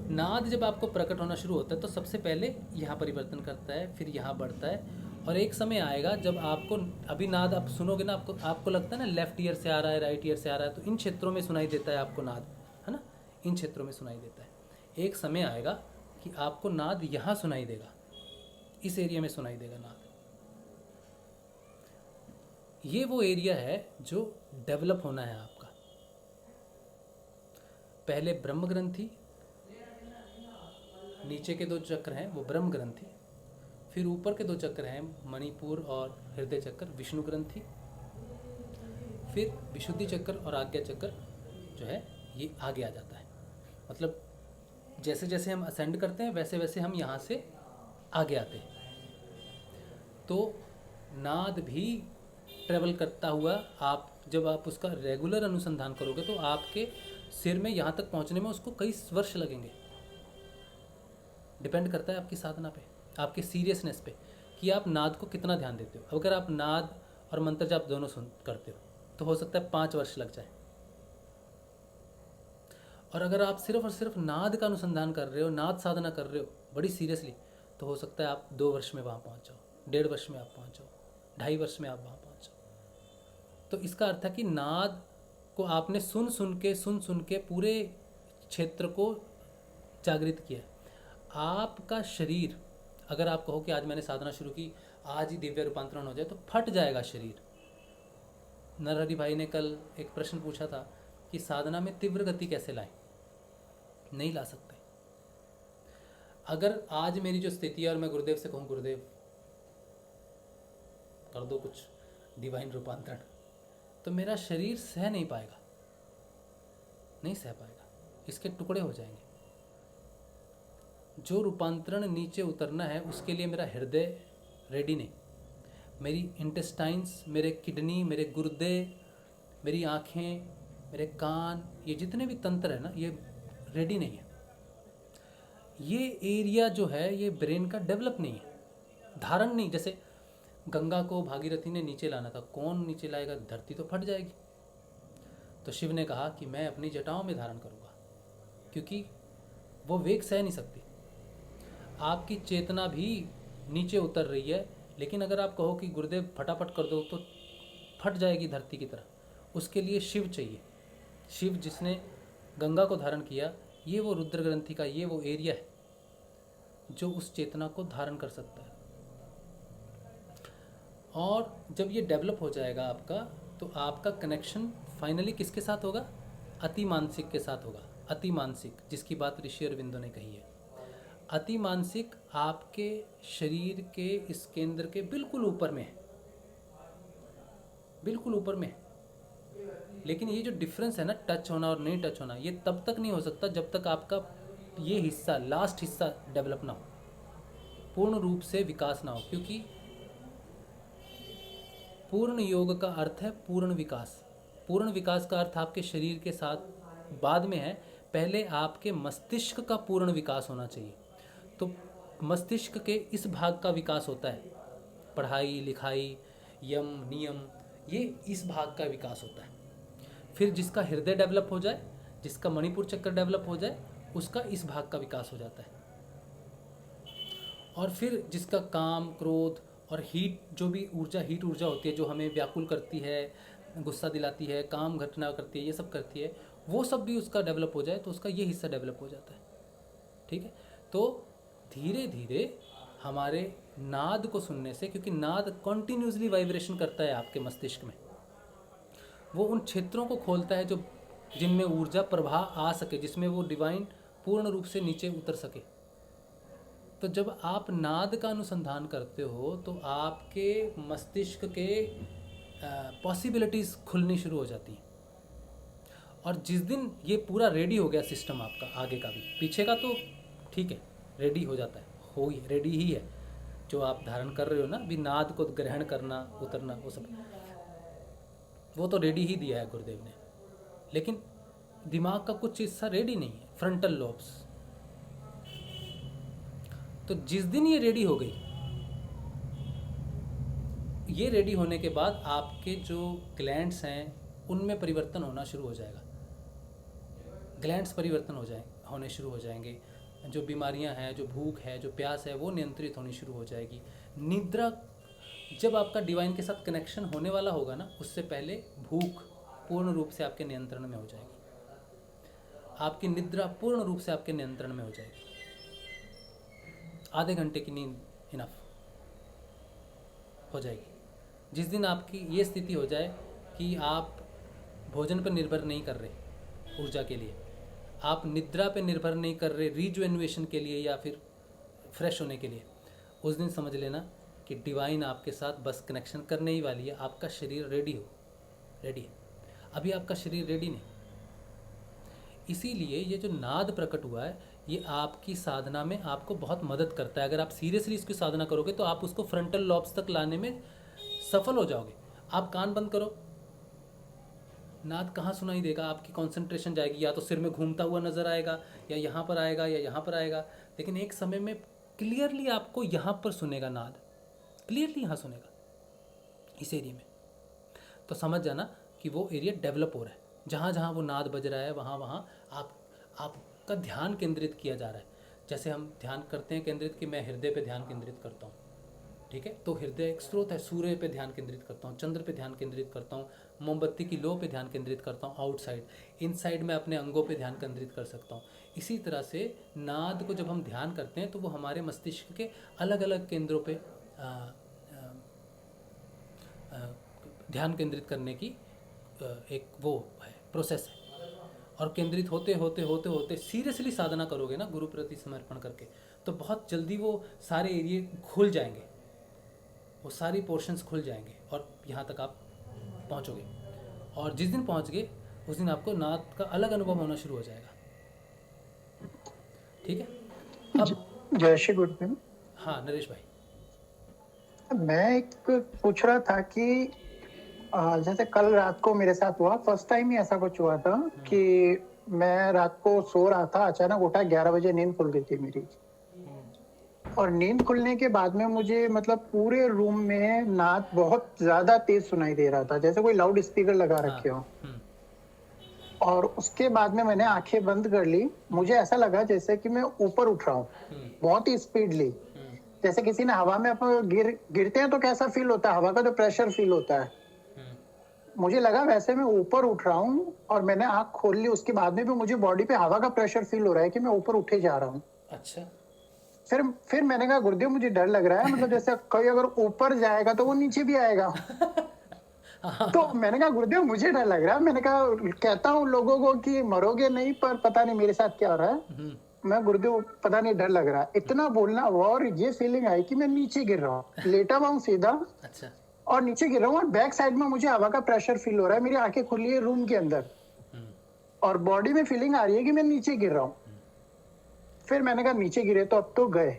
नाद जब आपको प्रकट होना शुरू होता है तो सबसे पहले यहाँ परिवर्तन करता है, फिर यहाँ बढ़ता है, और एक समय आएगा जब आपको अभी नाद आप सुनोगे ना, आपको लगता है ना लेफ्ट ईयर से आ रहा है, राइट ईयर से आ रहा है, तो इन क्षेत्रों में सुनाई देता है आपको नाद, है ना, इन क्षेत्रों में सुनाई देता है। एक समय आएगा कि आपको नाद यहाँ सुनाई देगा, इस एरिया में सुनाई देगा नाद। ये वो एरिया है जो डेवलप होना है आपका। पहले ब्रह्म ग्रंथि, नीचे के 2 चक्र हैं वो ब्रह्म ग्रंथि, फिर ऊपर के 2 चक्र हैं मणिपुर और हृदय चक्र विष्णु ग्रंथि, फिर विशुद्धि चक्र और आज्ञा चक्र जो है ये आगे आ जाता है। मतलब जैसे जैसे हम असेंड करते हैं वैसे वैसे हम यहाँ से आगे आते हैं। तो नाद भी ट्रेवल करता हुआ जब आप उसका रेगुलर अनुसंधान करोगे तो आपके सिर में यहाँ तक पहुँचने में उसको कई वर्ष लगेंगे। डिपेंड करता है आपकी साधना पे, आपके सीरियसनेस पे, कि आप नाद को कितना ध्यान देते हो। अगर आप नाद और मंत्र जाप दोनों करते हो तो हो सकता है 5 वर्ष लग जाए, और अगर आप सिर्फ और सिर्फ नाद का अनुसंधान कर रहे हो, नाद साधना कर रहे हो बड़ी सीरियसली, तो हो सकता है आप 2 वर्ष में वहाँ पहुँच जाओ, 1.5 वर्ष में आप पहुँच जाओ, 2.5 वर्ष में आप वहाँ पहुँच जाओ। तो इसका अर्थ है कि नाद को आपने सुन सुन के पूरे क्षेत्र को जागृत किया। आपका शरीर, अगर आप कहो कि आज मैंने साधना शुरू की, आज ही दिव्य रूपांतरण हो जाए, तो फट जाएगा शरीर। नरहरि भाई ने कल एक प्रश्न पूछा था कि साधना में तीव्र गति कैसे लाएं? नहीं ला सकते। अगर आज मेरी जो स्थिति है और मैं गुरुदेव से कहूँ गुरुदेव कर दो कुछ डिवाइन रूपांतरण, तो मेरा शरीर सह नहीं पाएगा, नहीं सह पाएगा, इसके टुकड़े हो जाएंगे। जो रूपांतरण नीचे उतरना है उसके लिए मेरा हृदय रेडी नहीं, मेरी इंटेस्टाइन्स, मेरे किडनी, मेरे गुर्दे, मेरी आँखें, मेरे कान, ये जितने भी तंत्र है ना, ये रेडी नहीं है। ये एरिया जो है ये ब्रेन का डेवलप नहीं है, धारण नहीं। जैसे गंगा को भागीरथी ने नीचे लाना था, कौन नीचे लाएगा? धरती तो फट जाएगी। तो शिव ने कहा कि मैं अपनी जटाओं में धारण करूँगा, क्योंकि वो वेग सह नहीं सकती। आपकी चेतना भी नीचे उतर रही है, लेकिन अगर आप कहो कि गुरुदेव फटाफट कर दो तो फट जाएगी धरती की तरह। उसके लिए शिव चाहिए। शिव जिसने गंगा को धारण किया, ये वो रुद्र ग्रंथि का ये वो एरिया है जो उस चेतना को धारण कर सकता है। और जब ये डेवलप हो जाएगा आपका, तो आपका कनेक्शन फाइनली किसके साथ होगा? अति मानसिक के साथ होगा। अति मानसिक, जिसकी बात ऋषि अरविंदो ने कही है। अति मानसिक आपके शरीर के इस केंद्र के बिल्कुल ऊपर में है। बिल्कुल ऊपर में है। लेकिन ये जो डिफरेंस है ना, टच होना और नहीं टच होना, ये तब तक नहीं हो सकता जब तक आपका ये हिस्सा, लास्ट हिस्सा डेवलप ना हो, पूर्ण रूप से विकास ना हो। क्योंकि पूर्ण योग का अर्थ है पूर्ण विकास। पूर्ण विकास का अर्थ आपके शरीर के साथ बाद में है, पहले आपके मस्तिष्क का पूर्ण विकास होना चाहिए। तो मस्तिष्क के इस भाग का विकास होता है, पढ़ाई लिखाई, यम नियम, ये इस भाग का विकास होता है। फिर जिसका हृदय डेवलप हो जाए, जिसका मणिपुर चक्र डेवलप हो जाए, उसका इस भाग का विकास हो जाता है। और फिर जिसका काम, क्रोध और हीट, जो भी ऊर्जा, हीट ऊर्जा होती है जो हमें व्याकुल करती है, गुस्सा दिलाती है, काम घटना करती है, ये सब करती है, वो सब भी उसका डेवलप हो जाए तो उसका ये हिस्सा डेवलप हो जाता है। ठीक है, तो धीरे धीरे हमारे नाद को सुनने से, क्योंकि नाद कॉन्टिन्यूसली वाइब्रेशन करता है आपके मस्तिष्क में, वो उन क्षेत्रों को खोलता है जो जिनमें ऊर्जा प्रवाह आ सके, जिसमें वो डिवाइन पूर्ण रूप से नीचे उतर सके। तो जब आप नाद का अनुसंधान करते हो तो आपके मस्तिष्क के पॉसिबिलिटीज़ खुलनी शुरू हो जाती हैं। और जिस दिन ये पूरा रेडी हो गया सिस्टम आपका, आगे का भी, पीछे का तो ठीक है, रेडी हो जाता है, हो ही रेडी ही है। जो आप धारण कर रहे हो ना, अभी नाद को ग्रहण करना, उतरना, वो सब वो तो रेडी ही दिया है गुरुदेव ने। लेकिन दिमाग का कुछ हिस्सा रेडी नहीं है, फ्रंटल लोब्स। तो जिस दिन ये रेडी हो गई, ये रेडी होने के बाद आपके जो ग्लैंड्स हैं उनमें परिवर्तन होना शुरू हो जाएगा। ग्लैंड्स परिवर्तन होने शुरू हो जाएंगे। जो बीमारियां हैं, जो भूख है, जो प्यास है, वो नियंत्रित होनी शुरू हो जाएगी। निद्रा, जब आपका डिवाइन के साथ कनेक्शन होने वाला होगा ना, उससे पहले भूख पूर्ण रूप से आपके नियंत्रण में हो जाएगी। आपकी निद्रा पूर्ण रूप से आपके नियंत्रण में हो जाएगी। आधे घंटे की नींद इनफ हो जाएगी। जिस दिन आपकी ये स्थिति हो जाए कि आप भोजन पर निर्भर नहीं कर रहे ऊर्जा के लिए, आप निद्रा पे निर्भर नहीं कर रहे रिजुवेनेशन के लिए या फिर फ्रेश होने के लिए, उस दिन समझ लेना कि डिवाइन आपके साथ बस कनेक्शन करने ही वाली है। आपका शरीर रेडी है। अभी आपका शरीर रेडी नहीं। इसीलिए ये जो नाद प्रकट हुआ है, ये आपकी साधना में आपको बहुत मदद करता है। अगर आप सीरियसली इसकी साधना करोगे तो आप उसको फ्रंटल लॉब्स तक लाने में सफल हो जाओगे। आप कान बंद करो, नाद कहाँ सुनाई देगा, आपकी कंसंट्रेशन जाएगी, या तो सिर में घूमता हुआ नजर आएगा, या यहाँ पर आएगा, या यहाँ पर आएगा। लेकिन एक समय में क्लियरली आपको यहाँ पर सुनेगा नाद, क्लियरली यहाँ सुनेगा इस एरिया में। तो समझ जाना कि वो एरिया डेवलप हो रहा है। जहाँ जहाँ वो नाद बज रहा है, वहाँ वहाँ आपका ध्यान केंद्रित किया जा रहा है। जैसे हम ध्यान करते हैं केंद्रित, कि मैं हृदय पे ध्यान केंद्रित करता हूँ, ठीक है, तो हृदय एक स्रोत है, सूर्य पे ध्यान केंद्रित करता हूँ, चंद्र पे ध्यान केंद्रित करता हूँ, मोमबत्ती की लो पे ध्यान केंद्रित करता हूँ, आउटसाइड, इनसाइड में अपने अंगों पे ध्यान केंद्रित कर सकता हूँ। इसी तरह से नाद को जब हम ध्यान करते हैं तो वो हमारे मस्तिष्क के अलग अलग केंद्रों पे ध्यान केंद्रित करने की एक वो है, प्रोसेस है। और केंद्रित होते होते होते होते सीरियसली साधना करोगे ना, गुरु प्रति समर्पण करके, तो बहुत जल्दी वो सारे एरिए खुल जाएंगे, वो सारी पोर्शंस खुल जाएंगे और यहाँ तक आप पहुँचोगे। और जिस दिन पहुँच गए उस दिन आपको नाद का अलग अनुभव होना शुरू हो जाएगा। ठीक है, अब जय श्री गुरुदेव। हाँ नरेश भाई, मैं एक पूछ रहा था कि जैसे कल रात को मेरे साथ हुआ, फर्स्ट टाइम ही ऐसा कुछ हुआ था कि मैं रात को सो रहा था, अचानक उठा, 11 बजे नींद खुल गई थी मेरी। और नींद खुलने के बाद में मुझे मतलब पूरे रूम में नाद बहुत ज्यादा तेज सुनाई दे रहा था, जैसे कोई लाउड स्पीकर लगा रखे हो। और उसके बाद में मैंने आंखें बंद कर ली। मुझे ऐसा लगा जैसे कि मैं ऊपर उठ रहा हूँ, बहुत ही स्पीडली, जैसे किसी ने हवा में अपन गिरते हैं तो कैसा फील होता है, हवा का जो प्रेशर फील होता है, मुझे लगा वैसे मैं ऊपर उठ रहा हूँ। और मैंने आंख खोल ली, उसके बाद में भी मुझे बॉडी पे हवा का प्रेशर फील हो रहा है कि मैं ऊपर उठे जा रहा हूँ। अच्छा, फिर मैंने कहा गुरुदेव मुझे डर लग रहा है, मतलब जैसे कोई अगर ऊपर जाएगा तो वो नीचे भी आएगा। तो मैंने कहा गुरुदेव मुझे डर लग रहा है। मैंने कहा, कहता हूँ लोगों को कि मरोगे नहीं, पर पता नहीं मेरे साथ क्या हो रहा है। मैं गुरुदेव पता नहीं डर लग रहा है, इतना बोलना हुआ और ये फीलिंग आई कि मैं नीचे गिर रहा हूँ, लेटा हुआ हूँ सीधा। अच्छा, और नीचे गिर रहा हूँ और बैक साइड में मुझे हवा का प्रेशर फील हो रहा है, मेरी आंखें खुली है रूम के अंदर और बॉडी में फीलिंग आ रही है कि मैं नीचे गिर रहा हूँ। फिर मैंने कहा नीचे गिरे तो अब तो गए।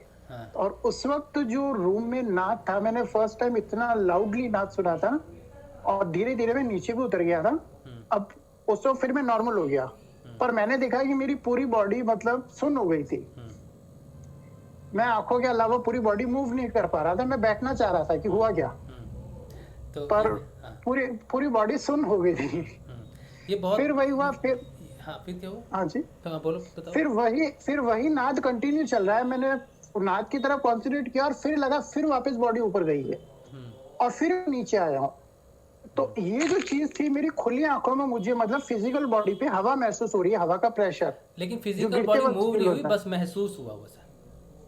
और उस वक्त जो रूम में नाद था, मैंने फर्स्ट टाइम इतना लाउडली नाद सुना था और धीरे धीरे मैं नीचे भी उतर गया था। अब उस वक्त फिर मैं नॉर्मल हो गया, पर मैंने देखा कि मेरी पूरी बॉडी मतलब सुन्न हो गई थी। मैं आंखों के अलावा पूरी बॉडी मूव नहीं कर पा रहा था, मैं बैठना चाह रहा था कि हुआ क्या, तो पर पूरी बॉडी सुन्न हो गई थी। ये बहुत फिर वही हुआ, फिर फिर क्या हुआ? हाँ जी, तो बोलो, बताओ। फिर वही नाद कंटिन्यू चल रहा है। मैंने नाद की तरफ कॉन्सेंट्रेट किया और फिर लगा फिर वापस बॉडी ऊपर गई है और फिर नीचे आया हूँ। तो ये जो चीज थी, मेरी खुली आंखों में मुझे मतलब फिजिकल बॉडी पे हवा महसूस हो रही है, हवा का प्रेशर। लेकिन फिजिकल बॉडी मूव नहीं हुई, बस महसूस हुआ बस।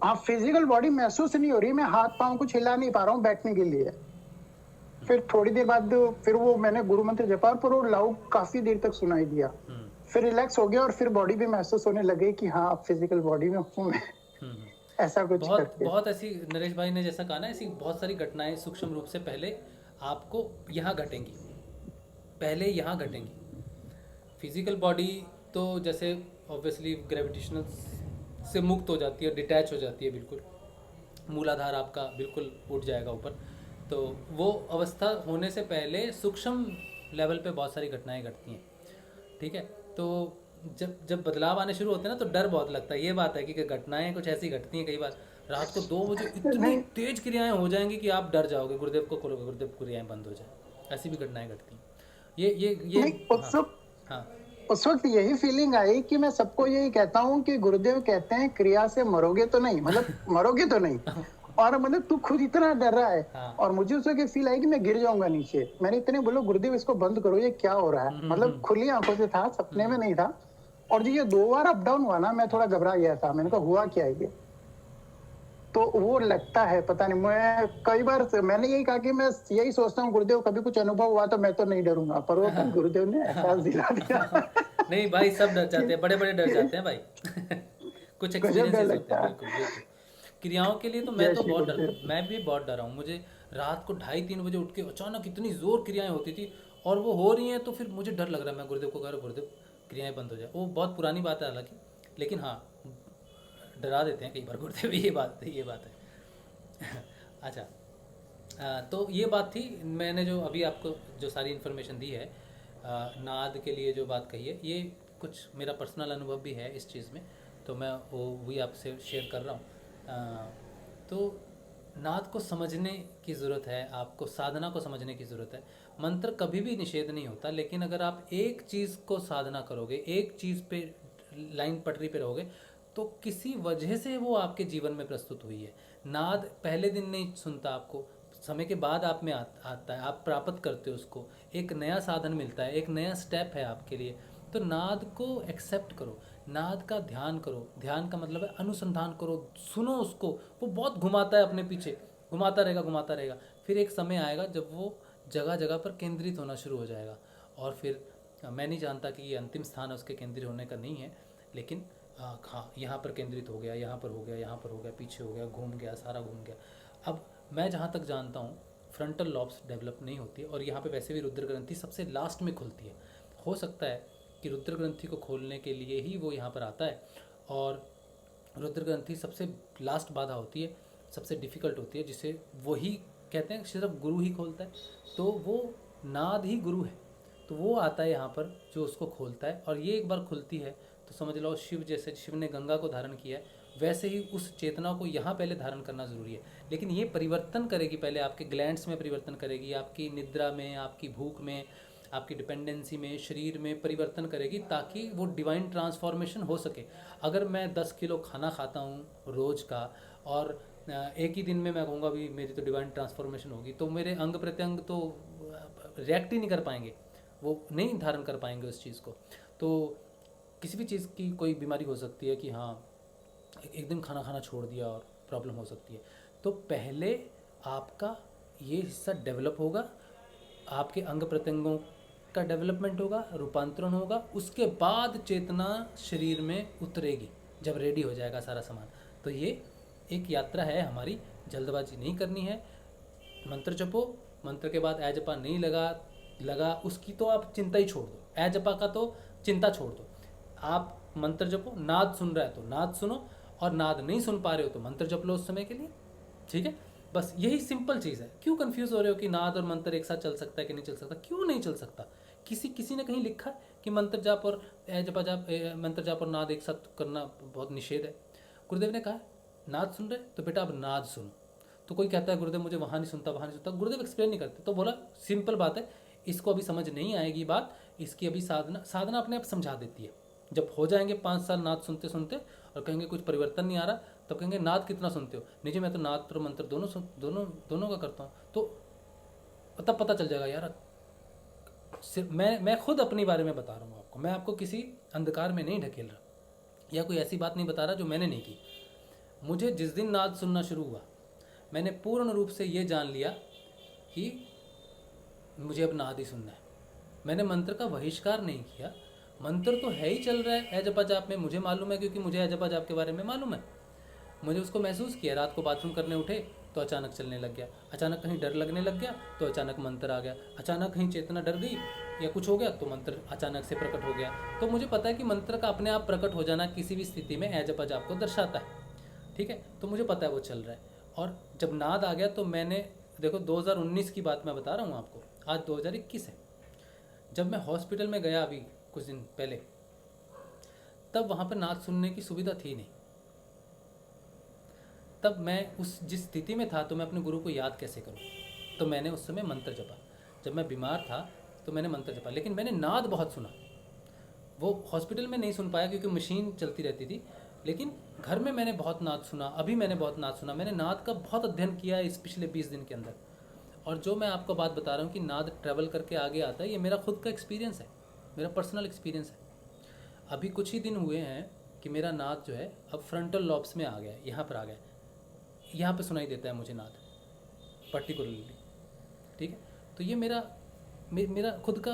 हाँ, फिजिकल बॉडी महसूस नहीं हो रही, मैं हाथ पांव कुछ हिला नहीं पा रहा हूँ बैठने के लिए। फिर थोड़ी देर बाद फिर वो मैंने गुरु मंत्र जपा पर वो लाउड काफी देर तक सुनाई दिया। फिर रिलैक्स हो गया और फिर बॉडी भी महसूस होने लगे कि हाँ फिजिकल बॉडी में हूँ मैं। ऐसा कुछ बहुत ऐसी नरेश भाई ने जैसा कहा ना, ऐसी बहुत सारी घटनाएं सूक्ष्म रूप से पहले आपको यहाँ घटेंगी, पहले यहाँ घटेंगी। फिजिकल बॉडी तो जैसे ऑब्वियसली ग्रेविटेशनल से मुक्त हो जाती है, डिटैच हो जाती है, बिल्कुल मूलाधार आपका बिल्कुल उठ जाएगा ऊपर। तो वो अवस्था होने से पहले सूक्ष्म लेवल पे बहुत सारी घटनाएं घटती हैं, ठीक है। तो जब बदलाव आने शुरू होते हैं ना, तो डर बहुत लगता है। ये बात है कि घटनाएं कुछ ऐसी घटती हैं, कई बार रात को 2 बजे इतनी तेज क्रियाएं हो जाएंगी कि आप डर जाओगे, गुरुदेव को खोलोगे, गुरुदेव क्रियाएं बंद हो जाए, ऐसी भी घटनाएं घटती हैं। ये उस वक्त यही फीलिंग आई कि मैं सबको यही कहता हूँ कि गुरुदेव कहते हैं क्रिया से मरोगे तो नहीं, मतलब मरोगे तो नहीं, और मतलब तू खुद इतना डर रहा है। और मुझे उस वक्त फील आई कि मैं गिर जाऊंगा नीचे। मैंने इतने बोलो गुरुदेव इसको बंद करो, ये क्या हो रहा है, मतलब खुली आंखों से था, सपने में नहीं था। और जो ये 2 बार अप डाउन हुआ ना, मैं थोड़ा घबरा गया था। मैंने कहा हुआ क्या है ये, तो वो लगता है पता नहीं। मैं कई बार मैंने यही कहा कि मैं यही सोचता हूँ गुरुदेव कभी कुछ अनुभव हुआ तो मैं तो नहीं डरूंगा, पर वो गुरुदेव ने एहसास दिला दिया। नहीं भाई, सब डर जाते हैं, बड़े डर जाते हैं भाई। कुछ एक्सपीरियंसेस होते हैं, बिल्कुल। क्रियाओं के लिए तो मैं तो बहुत मैं भी बहुत डरा हूँ। मुझे रात को 2:30-3 बजे उठ के अचानक इतनी जोर क्रियाएं होती थी और वो हो रही हैं, तो फिर मुझे डर लग रहा है। मैं गुरुदेव को कह रहा हूँ गुरुदेव क्रियाएं बंद हो जाए। वो बहुत पुरानी बात है हालांकि, लेकिन हाँ डरा देते हैं कई बार गुरुदेव, ये बात है। अच्छा, तो ये बात थी। मैंने जो अभी आपको जो सारी इन्फॉर्मेशन दी है नाद के लिए जो बात कही है, ये कुछ मेरा पर्सनल अनुभव भी है इस चीज़ में, तो मैं वो भी आपसे शेयर कर रहा हूँ। तो नाद को समझने की ज़रूरत है, आपको साधना को समझने की ज़रूरत है। मंत्र कभी भी निषेध नहीं होता, लेकिन अगर आप एक चीज़ को साधना करोगे, एक चीज़ पे लाइन पटरी पे रहोगे, तो किसी वजह से वो आपके जीवन में प्रस्तुत हुई है। नाद पहले दिन नहीं सुनता आपको, समय के बाद आप में आता है, आप प्राप्त करते हो उसको, एक नया साधन मिलता है, एक नया स्टेप है आपके लिए। तो नाद को एक्सेप्ट करो, नाद का ध्यान करो। ध्यान का मतलब है अनुसंधान करो, सुनो उसको। वो बहुत घुमाता है अपने पीछे, घुमाता रहेगा। फिर एक समय आएगा जब वो जगह जगह पर केंद्रित होना शुरू हो जाएगा। और फिर मैं नहीं जानता कि ये अंतिम स्थान है उसके केंद्रित होने का, नहीं है, लेकिन हाँ यहाँ पर केंद्रित हो गया, यहाँ पर हो गया, पीछे हो गया, घूम गया, सारा घूम गया। अब मैं जहाँ तक जानता हूँ फ्रंटल लॉब्स डेवलप नहीं होती है, और यहाँ पे वैसे भी रुद्र ग्रंथि सबसे लास्ट में खुलती है। हो सकता है कि रुद्र ग्रंथि को खोलने के लिए ही वो यहाँ पर आता है, और रुद्र ग्रंथि सबसे लास्ट बाधा होती है, सबसे डिफ़िकल्ट होती है, जिसे वही कहते हैं सिर्फ गुरु ही खोलता है। तो वो नाद ही गुरु है, तो वो आता है यहाँ पर जो उसको खोलता है। और ये एक बार खुलती है तो समझ लो शिव जैसे शिव ने गंगा को धारण किया है, वैसे ही उस चेतना को यहाँ पहले धारण करना ज़रूरी है। लेकिन ये परिवर्तन करेगी, पहले आपके ग्लैंड्स में परिवर्तन करेगी, आपकी निद्रा में, आपकी भूख में, आपकी डिपेंडेंसी में, शरीर में परिवर्तन करेगी, ताकि वो डिवाइन ट्रांसफॉर्मेशन हो सके। अगर मैं 10 किलो खाना खाता हूँ रोज़ का, और एक ही दिन में मैं कहूँगा भी मेरी तो डिवाइन ट्रांसफॉर्मेशन होगी, तो मेरे अंग प्रत्यंग तो रिएक्ट ही नहीं कर पाएंगे, वो नहीं धारण कर पाएंगे उस चीज़ को। तो किसी भी चीज़ की कोई बीमारी हो सकती है कि हाँ एक दिन खाना छोड़ दिया और प्रॉब्लम हो सकती है। तो पहले आपका ये हिस्सा डेवलप होगा, आपके अंग प्रत्यंगों का डेवलपमेंट होगा, रूपांतरण होगा, उसके बाद चेतना शरीर में उतरेगी जब रेडी हो जाएगा सारा सामान। तो ये एक यात्रा है हमारी, जल्दबाजी नहीं करनी है। मंत्र जपो, मंत्र के बाद ए जपा नहीं लगा उसकी तो आप चिंता ही छोड़ दो, ए जपा का तो चिंता छोड़ दो। आप मंत्र जपो, नाद सुन रहा है तो नाद सुनो, और नाद नहीं सुन पा रहे हो तो मंत्र जप लो उस समय के लिए, ठीक है। बस यही सिंपल चीज़ है। क्यों कंफ्यूज हो रहे हो कि नाद और मंत्र एक साथ चल सकता है कि नहीं चल सकता? क्यों नहीं चल सकता? किसी ने कहीं लिखा है कि मंत्र जाप और जपा जाप, मंत्र जाप और नाद एक साथ करना बहुत निषेध है? गुरुदेव ने कहा नाद सुन रहे तो बेटा अब नाद सुनो। तो कोई कहता है गुरुदेव मुझे वहाँ नहीं सुनता, गुरुदेव एक्सप्लेन नहीं करते। तो बोला सिंपल बात है, इसको अभी समझ नहीं आएगी बात, इसकी अभी साधना अपने आप समझा देती है। जब हो जाएंगे 5 साल नाद सुनते सुनते और कहेंगे कुछ परिवर्तन नहीं आ रहा, तो कहेंगे नाद कितना सुनते हो? नहीं जी मैं तो नाद और मंत्र दोनों का करता हूँ। तो तब पता चल जाएगा यार, मैं खुद अपने बारे में बता रहा हूँ आपको, मैं आपको किसी अंधकार में नहीं ढकेल रहा या कोई ऐसी बात नहीं बता रहा जो मैंने नहीं की। मुझे जिस दिन नाद सुनना शुरू हुआ, मैंने पूर्ण रूप से ये जान लिया कि मुझे अब नाद ही सुनना है। मैंने मंत्र का बहिष्कार नहीं किया, मंत्र तो है ही चल रहा है ए जपा जाप में, मुझे मालूम है क्योंकि मुझे ए जपा जाप के बारे में मालूम है। मुझे उसको महसूस किया, रात को बाथरूम करने उठे तो अचानक चलने लग गया, अचानक कहीं डर लगने लग गया तो अचानक मंत्र आ गया, अचानक कहीं चेतना डर गई या कुछ हो गया तो मंत्र अचानक से प्रकट हो गया। तो मुझे पता है कि मंत्र का अपने आप प्रकट हो जाना किसी भी स्थिति में ए जपा जाप को दर्शाता है, ठीक है। तो मुझे पता है वो चल रहा है। और जब नाद आ गया तो मैंने देखो 2019 की बात मैं बता रहा हूँ आपको, आज 2021 है। जब मैं हॉस्पिटल में गया अभी कुछ दिन पहले, तब वहाँ पर नाद सुनने की सुविधा थी नहीं। तब मैं उस जिस स्थिति में था तो मैं अपने गुरु को याद कैसे करूं? तो मैंने उस समय मंत्र जपा। जब मैं बीमार था तो मैंने मंत्र जपा, लेकिन मैंने नाद बहुत सुना। वो हॉस्पिटल में नहीं सुन पाया क्योंकि मशीन चलती रहती थी, लेकिन घर में मैंने बहुत नाद सुना, अभी मैंने बहुत नाद सुना। मैंने नाद का बहुत अध्ययन किया इस पिछले 20 दिन के अंदर। और जो मैं आपको बात बता रहा हूँ कि नाद ट्रैवल करके आगे आता है, ये मेरा खुद का एक्सपीरियंस है, मेरा पर्सनल एक्सपीरियंस है। अभी कुछ ही दिन हुए हैं कि मेरा नाद जो है अब फ्रंटल लॉब्स में आ गया है, यहाँ पर आ गया है, यहाँ पे सुनाई देता है मुझे नाद पर्टिकुलरली, ठीक है। तो ये मेरा खुद का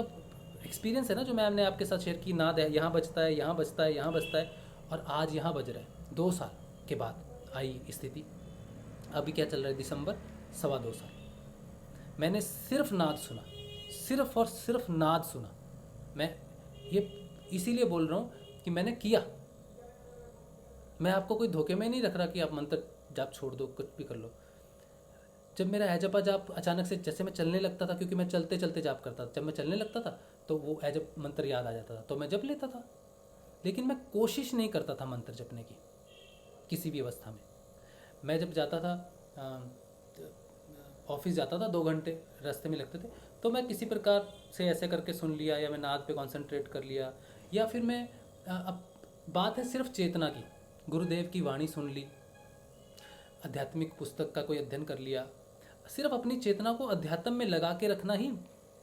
एक्सपीरियंस है ना, जो मैंने आपके साथ शेयर की। नाद है, यहाँ बजता है, यहाँ बजता है, यहाँ बजता है, और आज यहाँ बज रहा है। 2 साल के बाद आई स्थिति। अभी क्या चल रहा है, दिसंबर, 2.25 साल मैंने सिर्फ नाद सुना, सिर्फ और सिर्फ नाद सुना। मैं ये इसीलिए बोल रहा हूँ कि मैंने किया। मैं आपको कोई धोखे में नहीं रख रहा कि आप मंत्र जाप छोड़ दो, कुछ भी कर लो। जब मेरा ए जपा जाप अचानक से, जैसे मैं चलने लगता था, क्योंकि मैं चलते चलते जाप करता था, जब मैं चलने लगता था तो वो ए जप मंत्र याद आ जाता था, तो मैं जप लेता था। लेकिन मैं कोशिश नहीं करता था मंत्र जपने की किसी भी अवस्था में। मैं जब जाता था ऑफिस जाता था, 2 घंटे रास्ते में लगते थे, तो मैं किसी प्रकार से ऐसे करके सुन लिया, या मैं नाद पे कंसंट्रेट कर लिया, या फिर मैं अब बात है सिर्फ चेतना की, गुरुदेव की वाणी सुन ली, आध्यात्मिक पुस्तक का कोई अध्ययन कर लिया। सिर्फ अपनी चेतना को अध्यात्म में लगा के रखना ही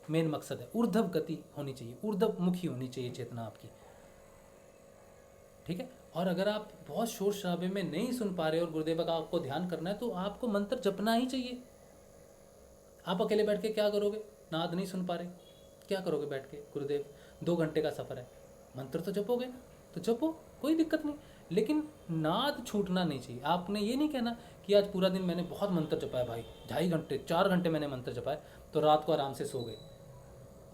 मेन मकसद है। ऊर्ध्व गति होनी चाहिए, ऊर्ध्व मुखी होनी चाहिए चेतना आपकी, ठीक है। और अगर आप बहुत शोर शराबे में नहीं सुन पा रहे और गुरुदेव का आपको ध्यान करना है, तो आपको मंत्र जपना ही चाहिए। आप अकेले बैठ के क्या करोगे? नाद नहीं सुन पा रहे, क्या करोगे बैठ के? गुरुदेव 2 घंटे का सफ़र है, मंत्र तो जपोगे ना, तो जपो, कोई दिक्कत नहीं। लेकिन नाद छूटना नहीं चाहिए। आपने ये नहीं कहना कि आज पूरा दिन मैंने बहुत मंत्र जपाया भाई, 2.5 घंटे 4 घंटे मैंने मंत्र जपाया, तो रात को आराम से सो गए।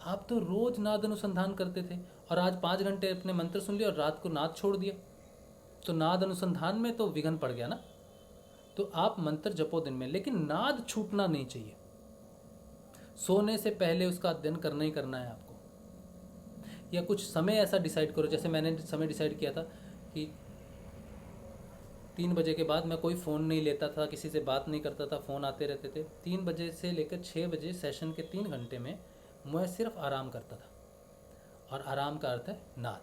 आप तो रोज़ नाद अनुसंधान करते थे, और आज 5 घंटे अपने मंत्र सुन लिया और रात को नाद छोड़ दिया, तो नाद अनुसंधान में तो विघ्न पड़ गया ना। तो आप मंत्र जपो दिन में, लेकिन नाद छूटना नहीं चाहिए। सोने से पहले उसका अध्ययन करना ही करना है आपको, या कुछ समय ऐसा डिसाइड करो। जैसे मैंने समय डिसाइड किया था कि 3 बजे के बाद मैं कोई फ़ोन नहीं लेता था, किसी से बात नहीं करता था, फ़ोन आते रहते थे। 3 बजे से लेकर 6 बजे सेशन के 3 घंटे में मैं सिर्फ आराम करता था, और आराम का अर्थ है नाद,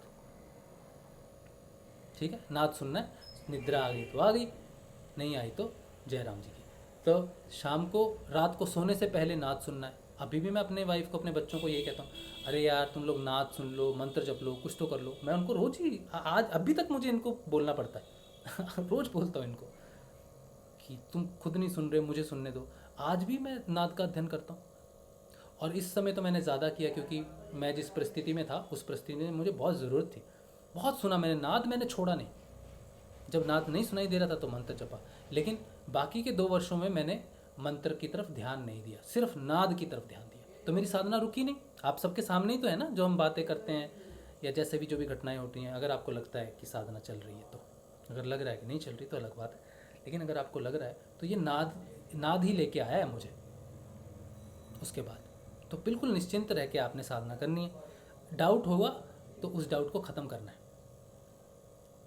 ठीक है। नाद सुनना है, निद्रा आ गई तो आ गई, नहीं आई तो जय राम जी की। तो शाम को, रात को सोने से पहले नाद सुनना है। अभी भी मैं अपने वाइफ को, अपने बच्चों को यही कहता हूँ, अरे यार तुम लोग नाद सुन लो, मंत्र जप लो, कुछ तो कर लो। मैं उनको रोज़ ही, आज अभी तक मुझे इनको बोलना पड़ता है रोज़ बोलता हूँ इनको कि तुम खुद नहीं सुन रहे, मुझे सुनने दो। आज भी मैं नाद का अध्ययन करता हूँ, और इस समय तो मैंने ज़्यादा किया क्योंकि मैं जिस परिस्थिति में था उस परिस्थिति में मुझे बहुत ज़रूरत थी। बहुत सुना मैंने नाद, मैंने छोड़ा नहीं। जब नाद नहीं सुनाई दे रहा था तो मंत्र जपा। लेकिन बाकी के 2 वर्षों में मैंने मंत्र की तरफ ध्यान नहीं दिया, सिर्फ नाद की तरफ ध्यान दिया, तो मेरी साधना रुकी नहीं। आप सबके सामने ही तो है ना जो हम बातें करते हैं या जैसे भी जो भी घटनाएं होती हैं। अगर आपको लगता है कि साधना चल रही है, तो अगर लग रहा है कि नहीं चल रही तो अलग बात है, लेकिन अगर आपको लग रहा है तो ये नाद ही लेके आया है मुझे उसके बाद। तो बिल्कुल निश्चिंत रह के आपने साधना करनी है। डाउट होगा तो उस डाउट को ख़त्म करना है,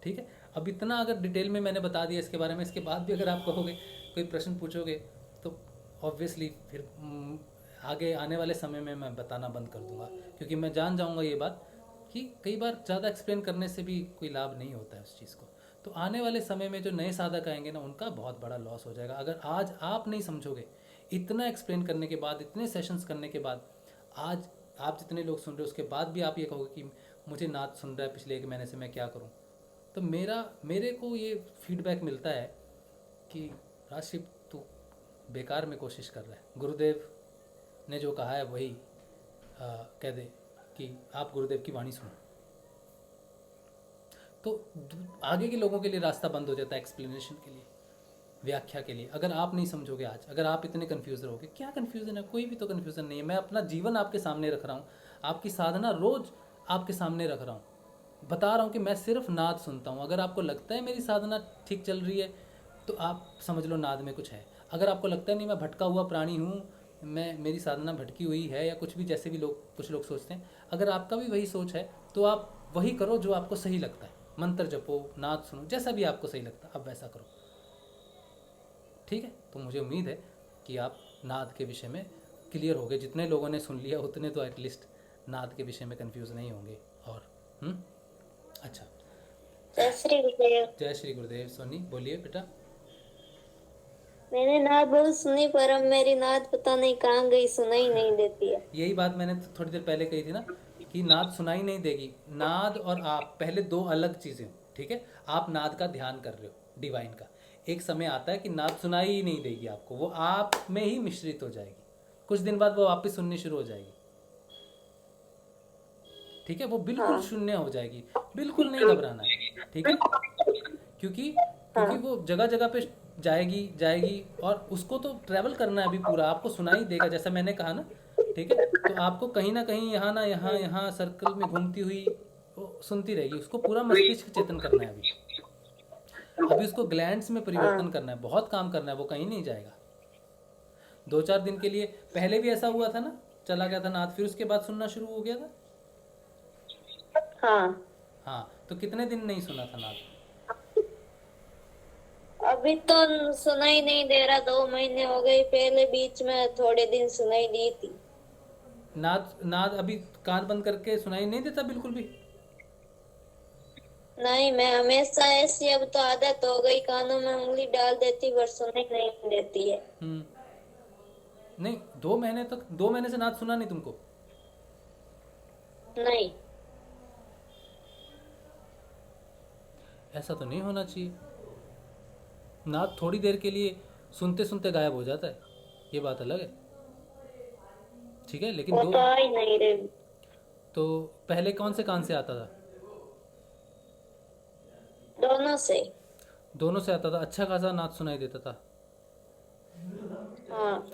ठीक है। अब इतना अगर डिटेल में मैंने बता दिया इसके बारे में, इसके बाद भी अगर आप कहोगे, कोई प्रश्न पूछोगे, तो ऑब्वियसली फिर आगे आने वाले समय में मैं बताना बंद कर दूंगा, क्योंकि मैं जान जाऊंगा ये बात कि कई बार ज़्यादा एक्सप्लेन करने से भी कोई लाभ नहीं होता है उस चीज़ को। तो आने वाले समय में जो नए साधक आएंगे ना, उनका बहुत बड़ा लॉस हो जाएगा अगर आज आप नहीं समझोगे। इतना एक्सप्लेन करने के बाद, इतने सेशंस करने के बाद, आज आप जितने लोग सुन रहे हो उसके बाद भी आप ये कहोगे कि मुझे नाद सुन रहा है पिछले 1 महीने से, मैं क्या करूं। तो मेरे को ये फीडबैक मिलता है कि राजशिव तू बेकार में कोशिश कर रहा है, गुरुदेव ने जो कहा है वही कह दे कि आप गुरुदेव की वाणी सुनो। तो आगे के लोगों के लिए रास्ता बंद हो जाता है एक्सप्लेनेशन के लिए, व्याख्या के लिए। अगर आप नहीं समझोगे आज, अगर आप इतने कन्फ्यूज रहोगे, क्या कन्फ्यूज़न है, कोई भी तो कन्फ्यूज़न नहीं है। मैं अपना जीवन आपके सामने रख रहा हूँ, आपकी साधना रोज़ आपके सामने रख रहा हूँ, बता रहा हूँ कि मैं सिर्फ नाद सुनता हूँ। अगर आपको लगता है मेरी साधना ठीक चल रही है तो आप समझ लो नाद में कुछ है। अगर आपको लगता है नहीं मैं भटका हुआ प्राणी हूँ, मेरी साधना भटकी हुई है या कुछ भी, जैसे भी कुछ लोग सोचते हैं, अगर आपका भी वही सोच है तो आप वही करो जो आपको सही लगता है। मंत्र जपो, नाद सुनो, जैसा भी आपको सही लगता है आप वैसा करो, ठीक है। तो मुझे उम्मीद है कि आप नाद के विषय में क्लियर हो गए। जितने लोगों ने सुन लिया उतने तो एटलीस्ट नाद के विषय में कंफ्यूज नहीं होंगे। और अच्छा, जय श्री गुरुदेव। जय श्री गुरुदेव। सोनी बोलिए बेटा। मैंने नाद बहुत सुनी पर अब मेरी नाद पता नहीं कहाँ गई, सुनाई नहीं देती है। यही बात मैंने थोड़ी देर पहले कही थी ना कि नाद सुनाई नहीं देगी। नाद और आप पहले 2 अलग चीज़ें हो, ठीक है। आप नाद का ध्यान कर रहे हो डिवाइन का, एक समय आता है कि नाद सुनाई ही नहीं देगी आपको, वो आप में ही मिश्रित हो जाएगी। कुछ दिन बाद वो वापस सुननी शुरू हो जाएगी, ठीक है। वो बिल्कुल शून्य हो जाएगी, बिल्कुल नहीं घबराना है, ठीक है। क्योंकि वो जगह जगह पे जाएगी और उसको तो ट्रैवल करना है अभी पूरा। आपको सुनाई देगा जैसा मैंने कहा ना, ठीक है। तो आपको कहीं ना कहीं यहाँ ना यहाँ सर्कल में घूमती हुई वो सुनती रहेगी। उसको पूरा मस्तिष्क चेतन करना है अभी उसको ग्लैंड्स में परिवर्तन करना है, बहुत काम करना है, वो कहीं नहीं जाएगा। 2-4 दिन के लिए पहले भी ऐसा हुआ था ना, चला गया था नाद, फिर उसके बाद सुनना शुरू हो गया था। हाँ, तो कितने दिन नहीं सुना था नाद? अभी तो सुनाई नहीं दे रहा, 2 महीने हो गए। पहले बीच में थोड़े दिन सुनाई दी थी। नाद अभी कान बंद करके सुनाई नहीं देता बिल्कुल भी? नहीं, मैं हमेशा ऐसी, अब तो आदत हो गई, कानों में उंगली डाल देती पर सुनाई नहीं देती है। नहीं, 2 महीने तक, 2 महीने से नाद सुना नहीं तुमको? नहीं, ऐसा तो नहीं होना चाहिए। नाद थोड़ी देर के लिए सुनते सुनते गायब हो जाता है, ये बात अलग है, ठीक है। लेकिन वो तो आ ही नहीं रही। तो पहले कौन से कान से आता था? दोनों से आता था। अच्छा खासा नाद सुनाई देता था। हाँ।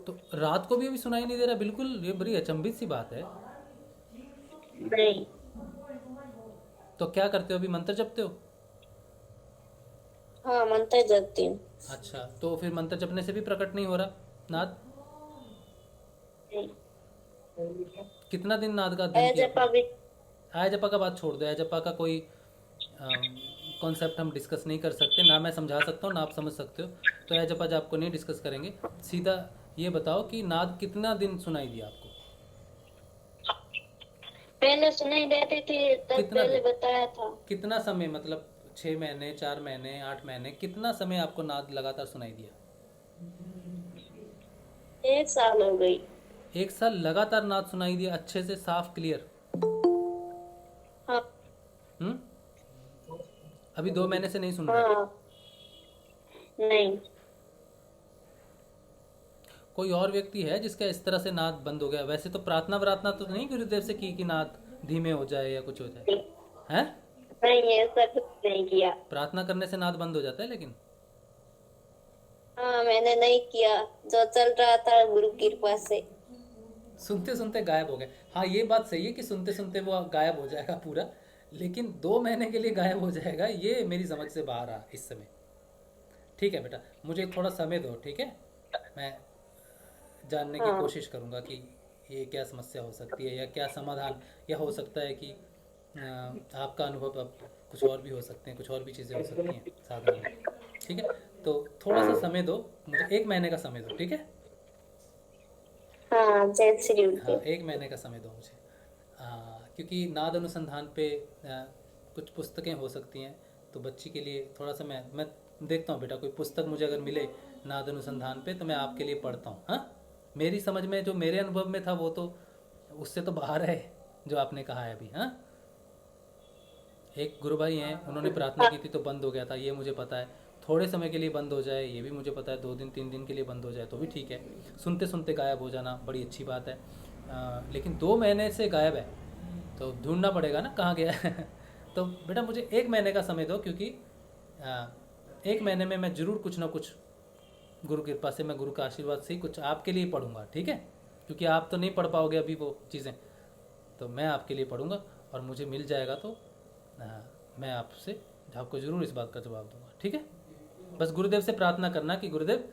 तो रात को भी अभी सुनाई नहीं दे रहा बिल्कुल? ये बड़ी अचंभित सी बात है। नहीं। तो क्या करते हो अभी, मंत्र जपते हो? हाँ, मंत्र जपती हूँ। अच्छा, तो फिर मंत्र जपने से भी प्रकट नहीं हो रहा नाद? नहीं। कितना दिन नाद का अध्ययन किया? जपा भी। आय जपा का बात छोड़ दो। आय जपा का कोई कॉन्सेप्ट हम डिस्कस नहीं कर सकते, ना मैं समझा सकता हूँ ना आप समझ सकते हो। तो आय जपा आपको नहीं डिस्कस करेंगे। सीधा ये बताओ कि नाद कितना दिन सुनाई दिया आपको? पहले सुनाई देती थी, तब पहले बताया था। कितना समय, मतलब 6 महीने, 4 महीने, 8 महीने, कितना समय आपको नाद लगातार सुनाई दिया? 1 साल हो गई। 1 साल लगातार नाद सुनाई दिया, अच्छे से साफ क्लियर? हाँ। अभी 2 महीने से नहीं सुन रहे? हाँ। नहीं। कोई और व्यक्ति है जिसका इस तरह से नाद बंद हो गया? वैसे तो प्रार्थना तो नहीं गुरुदेव से की कि नाद धीमे हो जाए या कुछ हो जाए, हैं? नहीं, ऐसा कुछ नहीं किया। प्रार्थना करने से नाद बंद हो जाता है लेकिन? हाँ, मैंने नहीं किया, जो चल रहा था गुरु की कृपा से। सुनते सुनते गायब हो गए। हाँ, ये बात सही है कि सुनते सुनते वो गायब हो जाएगा पूरा, लेकिन 2 महीने के लिए गायब हो जाएगा, ये मेरी समझ से बाहर आ इस समय। ठीक है बेटा, मुझे थोड़ा समय दो, ठीक है? मैं जानने की कोशिश करूँगा कि ये क्या समस्या हो सकती है या क्या समाधान, या हो सकता है कि आपका अनुभव अब कुछ और भी हो सकते हैं, कुछ और भी चीज़ें हो सकती हैं साधना में। ठीक है, तो थोड़ा सा समय दो मुझे, 1 महीने का समय दो, ठीक है? हाँ, जय श्री हाँ, गुरुदेव। 1 महीने का समय दो मुझे। क्योंकि नाद अनुसंधान पे कुछ पुस्तकें हो सकती हैं, तो बच्ची के लिए थोड़ा सा मैं देखता हूँ बेटा, कोई पुस्तक मुझे अगर मिले नाद अनुसंधान पे तो मैं आपके लिए पढ़ता हूँ। हाँ, मेरी समझ में जो मेरे अनुभव में था वो तो उससे तो बाहर है जो आपने कहा है अभी। हाँ, एक गुरु भाई हैं, उन्होंने प्रार्थना की थी तो बंद हो गया था, ये मुझे पता है। थोड़े समय के लिए बंद हो जाए ये भी मुझे पता है, 2 दिन 3 दिन के लिए बंद हो जाए तो भी ठीक है। सुनते सुनते गायब हो जाना बड़ी अच्छी बात है, लेकिन 2 महीने से गायब है तो ढूंढना पड़ेगा ना कहाँ गया है। तो बेटा मुझे 1 महीने का समय दो, क्योंकि 1 महीने में मैं ज़रूर कुछ ना कुछ गुरु कृपा से, मैं गुरु का आशीर्वाद से ही कुछ आपके लिए पढ़ूंगा, ठीक है? क्योंकि आप तो नहीं पढ़ पाओगे अभी वो चीज़ें, तो मैं आपके लिए पढ़ूंगा और मुझे मिल जाएगा तो मैं आपको ज़रूर इस बात का जवाब दूंगा, ठीक है? बस गुरुदेव से प्रार्थना करना कि गुरुदेव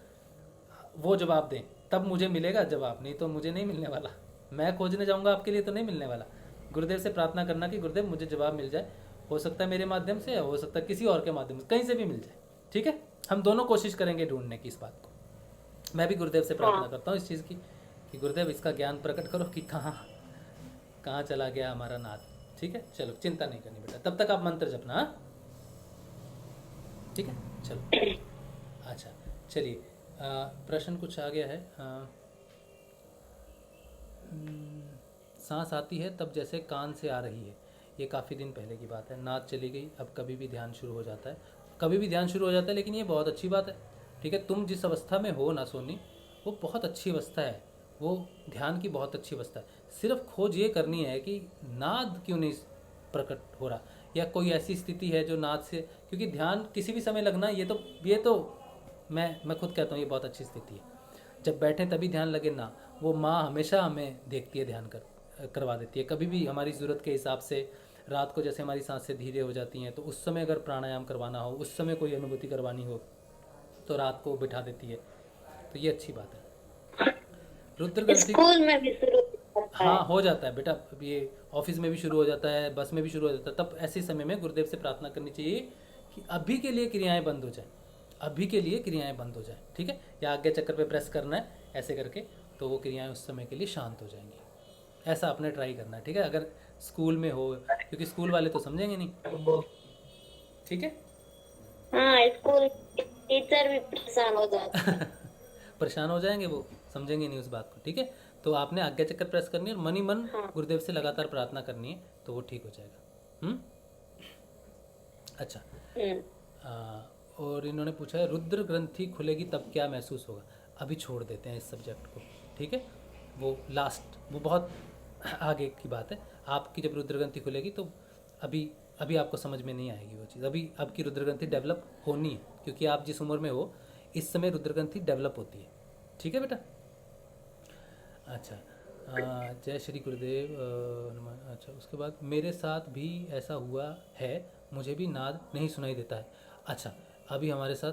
वो जवाब दें, तब मुझे मिलेगा जवाब, नहीं तो मुझे नहीं मिलने वाला। मैं खोजने जाऊंगा आपके लिए तो नहीं मिलने वाला। गुरुदेव से प्रार्थना करना कि गुरुदेव मुझे जवाब मिल जाए, हो सकता है मेरे माध्यम से, हो सकता है किसी और के माध्यम से, कहीं से भी मिल जाए, ठीक है? हम दोनों कोशिश करेंगे ढूंढने की इस बात को। मैं भी गुरुदेव से प्रार्थना करता हूँ इस चीज़ की कि गुरुदेव इसका ज्ञान प्रकट करो कि कहाँ चला गया हमारा नाथ, ठीक है? चलो, चिंता नहीं करनी बेटा, तब तक आप मंत्र जपना। हाँ, ठीक है, चलो। अच्छा, चलिए, प्रश्न कुछ आ गया है। सांस आती है तब जैसे कान से आ रही है, ये काफ़ी दिन पहले की बात है। नाद चली गई, अब कभी भी ध्यान शुरू हो जाता है, कभी भी ध्यान शुरू हो जाता है, लेकिन ये बहुत अच्छी बात है, ठीक है? तुम जिस अवस्था में हो ना सोनी, वो बहुत अच्छी अवस्था है, वो ध्यान की बहुत अच्छी अवस्था है। सिर्फ खोज ये करनी है कि नाद क्यों नहीं प्रकट हो रहा, या कोई ऐसी स्थिति है जो नाद से, क्योंकि ध्यान किसी भी समय लगना, ये तो मैं खुद कहता हूँ ये बहुत अच्छी स्थिति है। जब बैठें तभी ध्यान लगे ना, वो माँ हमेशा हमें देखती है, ध्यान करवा देती है। कभी भी हमारी ज़रूरत के हिसाब से, रात को जैसे हमारी सांसें धीरे हो जाती हैं तो उस समय अगर प्राणायाम करवाना हो, उस समय कोई अनुभूति करवानी हो तो रात को बिठा देती है, तो ये अच्छी बात है। रुद्र ग्रंथि स्कूल में भी शुरू होता है। हाँ, हो जाता है बेटा, ये ऑफिस में भी शुरू हो जाता है, बस में भी शुरू हो जाता है। तब ऐसे समय में गुरुदेव से प्रार्थना करनी चाहिए कि अभी के लिए क्रियाएं बंद हो जाए, अभी के लिए क्रियाएं बंद हो जाए, ठीक है? या आगे चक्कर पे प्रेस करना है ऐसे करके, तो वो क्रियाएं उस समय के लिए शांत हो जाएंगी। ऐसा आपने ट्राई करना है, ठीक है? अगर स्कूल में हो, क्योंकि स्कूल वाले तो समझेंगे नहीं, ठीक है? हाँ, स्कूल टीचर भी परेशान हो जाते हैं। परेशान हो जाएंगे, वो समझेंगे नहीं उस बात को, ठीक है? तो आपने आज्ञा चक्कर प्रेस करनी है और मन ही मन गुरुदेव से लगातार प्रार्थना करनी है, तो वो ठीक हो जाएगा। अच्छा, और इन्होंने पूछा है रुद्र ग्रंथि खुलेगी तब क्या महसूस होगा? अभी छोड़ देते हैं इस सब्जेक्ट को, ठीक है? वो बहुत आगे की बात है। आपकी जब रुद्र ग्रंथि खुलेगी तो अभी आपको समझ में नहीं आएगी वो चीज़। अभी आपकी रुद्र ग्रंथि डेवलप होनी है, क्योंकि आप जिस उम्र में हो इस समय रुद्र ग्रंथि डेवलप होती है, ठीक है बेटा? अच्छा, जय श्री गुरुदेव। अच्छा, उसके बाद मेरे साथ भी ऐसा हुआ है, मुझे भी नाद नहीं सुनाई देता है। अच्छा, अभी हमारे साथ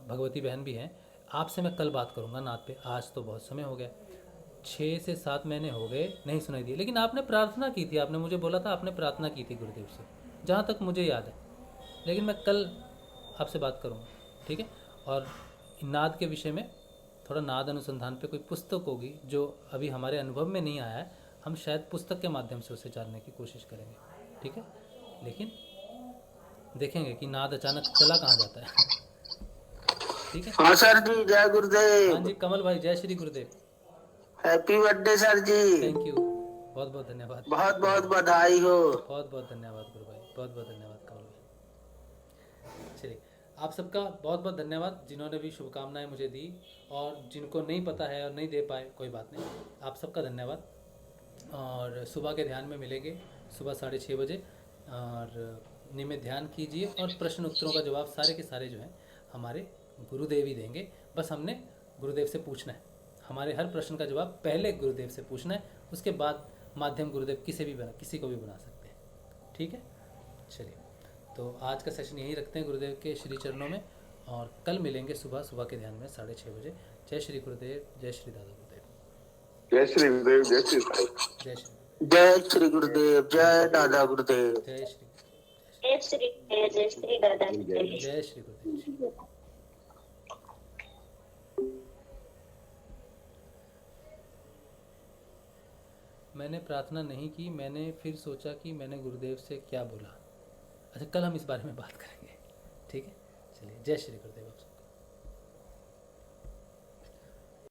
भगवती बहन भी हैं, आपसे मैं कल बात करूंगा नाद पे, आज तो बहुत समय हो गया, 6 से 7 महीने हो गए नहीं सुनाई दी। लेकिन आपने प्रार्थना की थी, आपने मुझे बोला था आपने प्रार्थना की थी गुरुदेव से, जहाँ तक मुझे याद है। लेकिन मैं कल आपसे बात करूँगा, ठीक है? और नाद के विषय में थोड़ा नाद अनुसंधान पे कोई पुस्तक होगी जो अभी हमारे अनुभव में नहीं आया है, हम शायद पुस्तक के माध्यम से उसे जानने की कोशिश करेंगे, ठीक है? लेकिन देखेंगे कि नाद अचानक चला कहाँ जाता है, ठीक है? हाँ सर जी, जय गुरुदेव। हाँ जी, कमल भाई, जय Shri Gurudev. Happy birthday sir जी। थैंक यू, बहुत बहुत धन्यवाद। बहुत बहुत बधाई हो। बहुत बहुत धन्यवाद गुरु भाई, बहुत बहुत धन्यवाद कमल भाई। चलिए, आप सबका बहुत बहुत धन्यवाद जिन्होंने भी शुभकामनाएं मुझे दी, और जिनको नहीं पता है और नहीं दे पाए, कोई बात नहीं, आप सबका धन्यवाद। और सुबह के ध्यान में मिलेंगे सुबह 6:30 बजे, और नियमित ध्यान कीजिए, और प्रश्न उत्तरों का जवाब सारे के सारे जो हैं हमारे गुरुदेव ही देंगे। बस हमने गुरुदेव से पूछना है, हमारे हर प्रश्न का जवाब पहले गुरुदेव से पूछना है, उसके बाद माध्यम गुरुदेव किसी को भी बना सकते हैं। ठीक है, चलिए तो आज का सेशन यहीं रखते हैं गुरुदेव के श्री चरणों में, और कल मिलेंगे सुबह के ध्यान में 6:30 बजे। जय श्री गुरुदेव, जय श्री दादा गुरुदेव, जय श्री गुरुदेव, जय श्री साईं, जय श्री, जय श्री गुरुदेव, जय दादा गुरुदेव, जय श्री, जय श्री दादा, जय श्री गुरुदेव। मैंने प्रार्थना नहीं की, मैंने फिर सोचा कि मैंने गुरुदेव से क्या बोला। अच्छा, कल हम इस बारे में बात करेंगे। ठीक है, चलिए जय श्री गुरुदेव।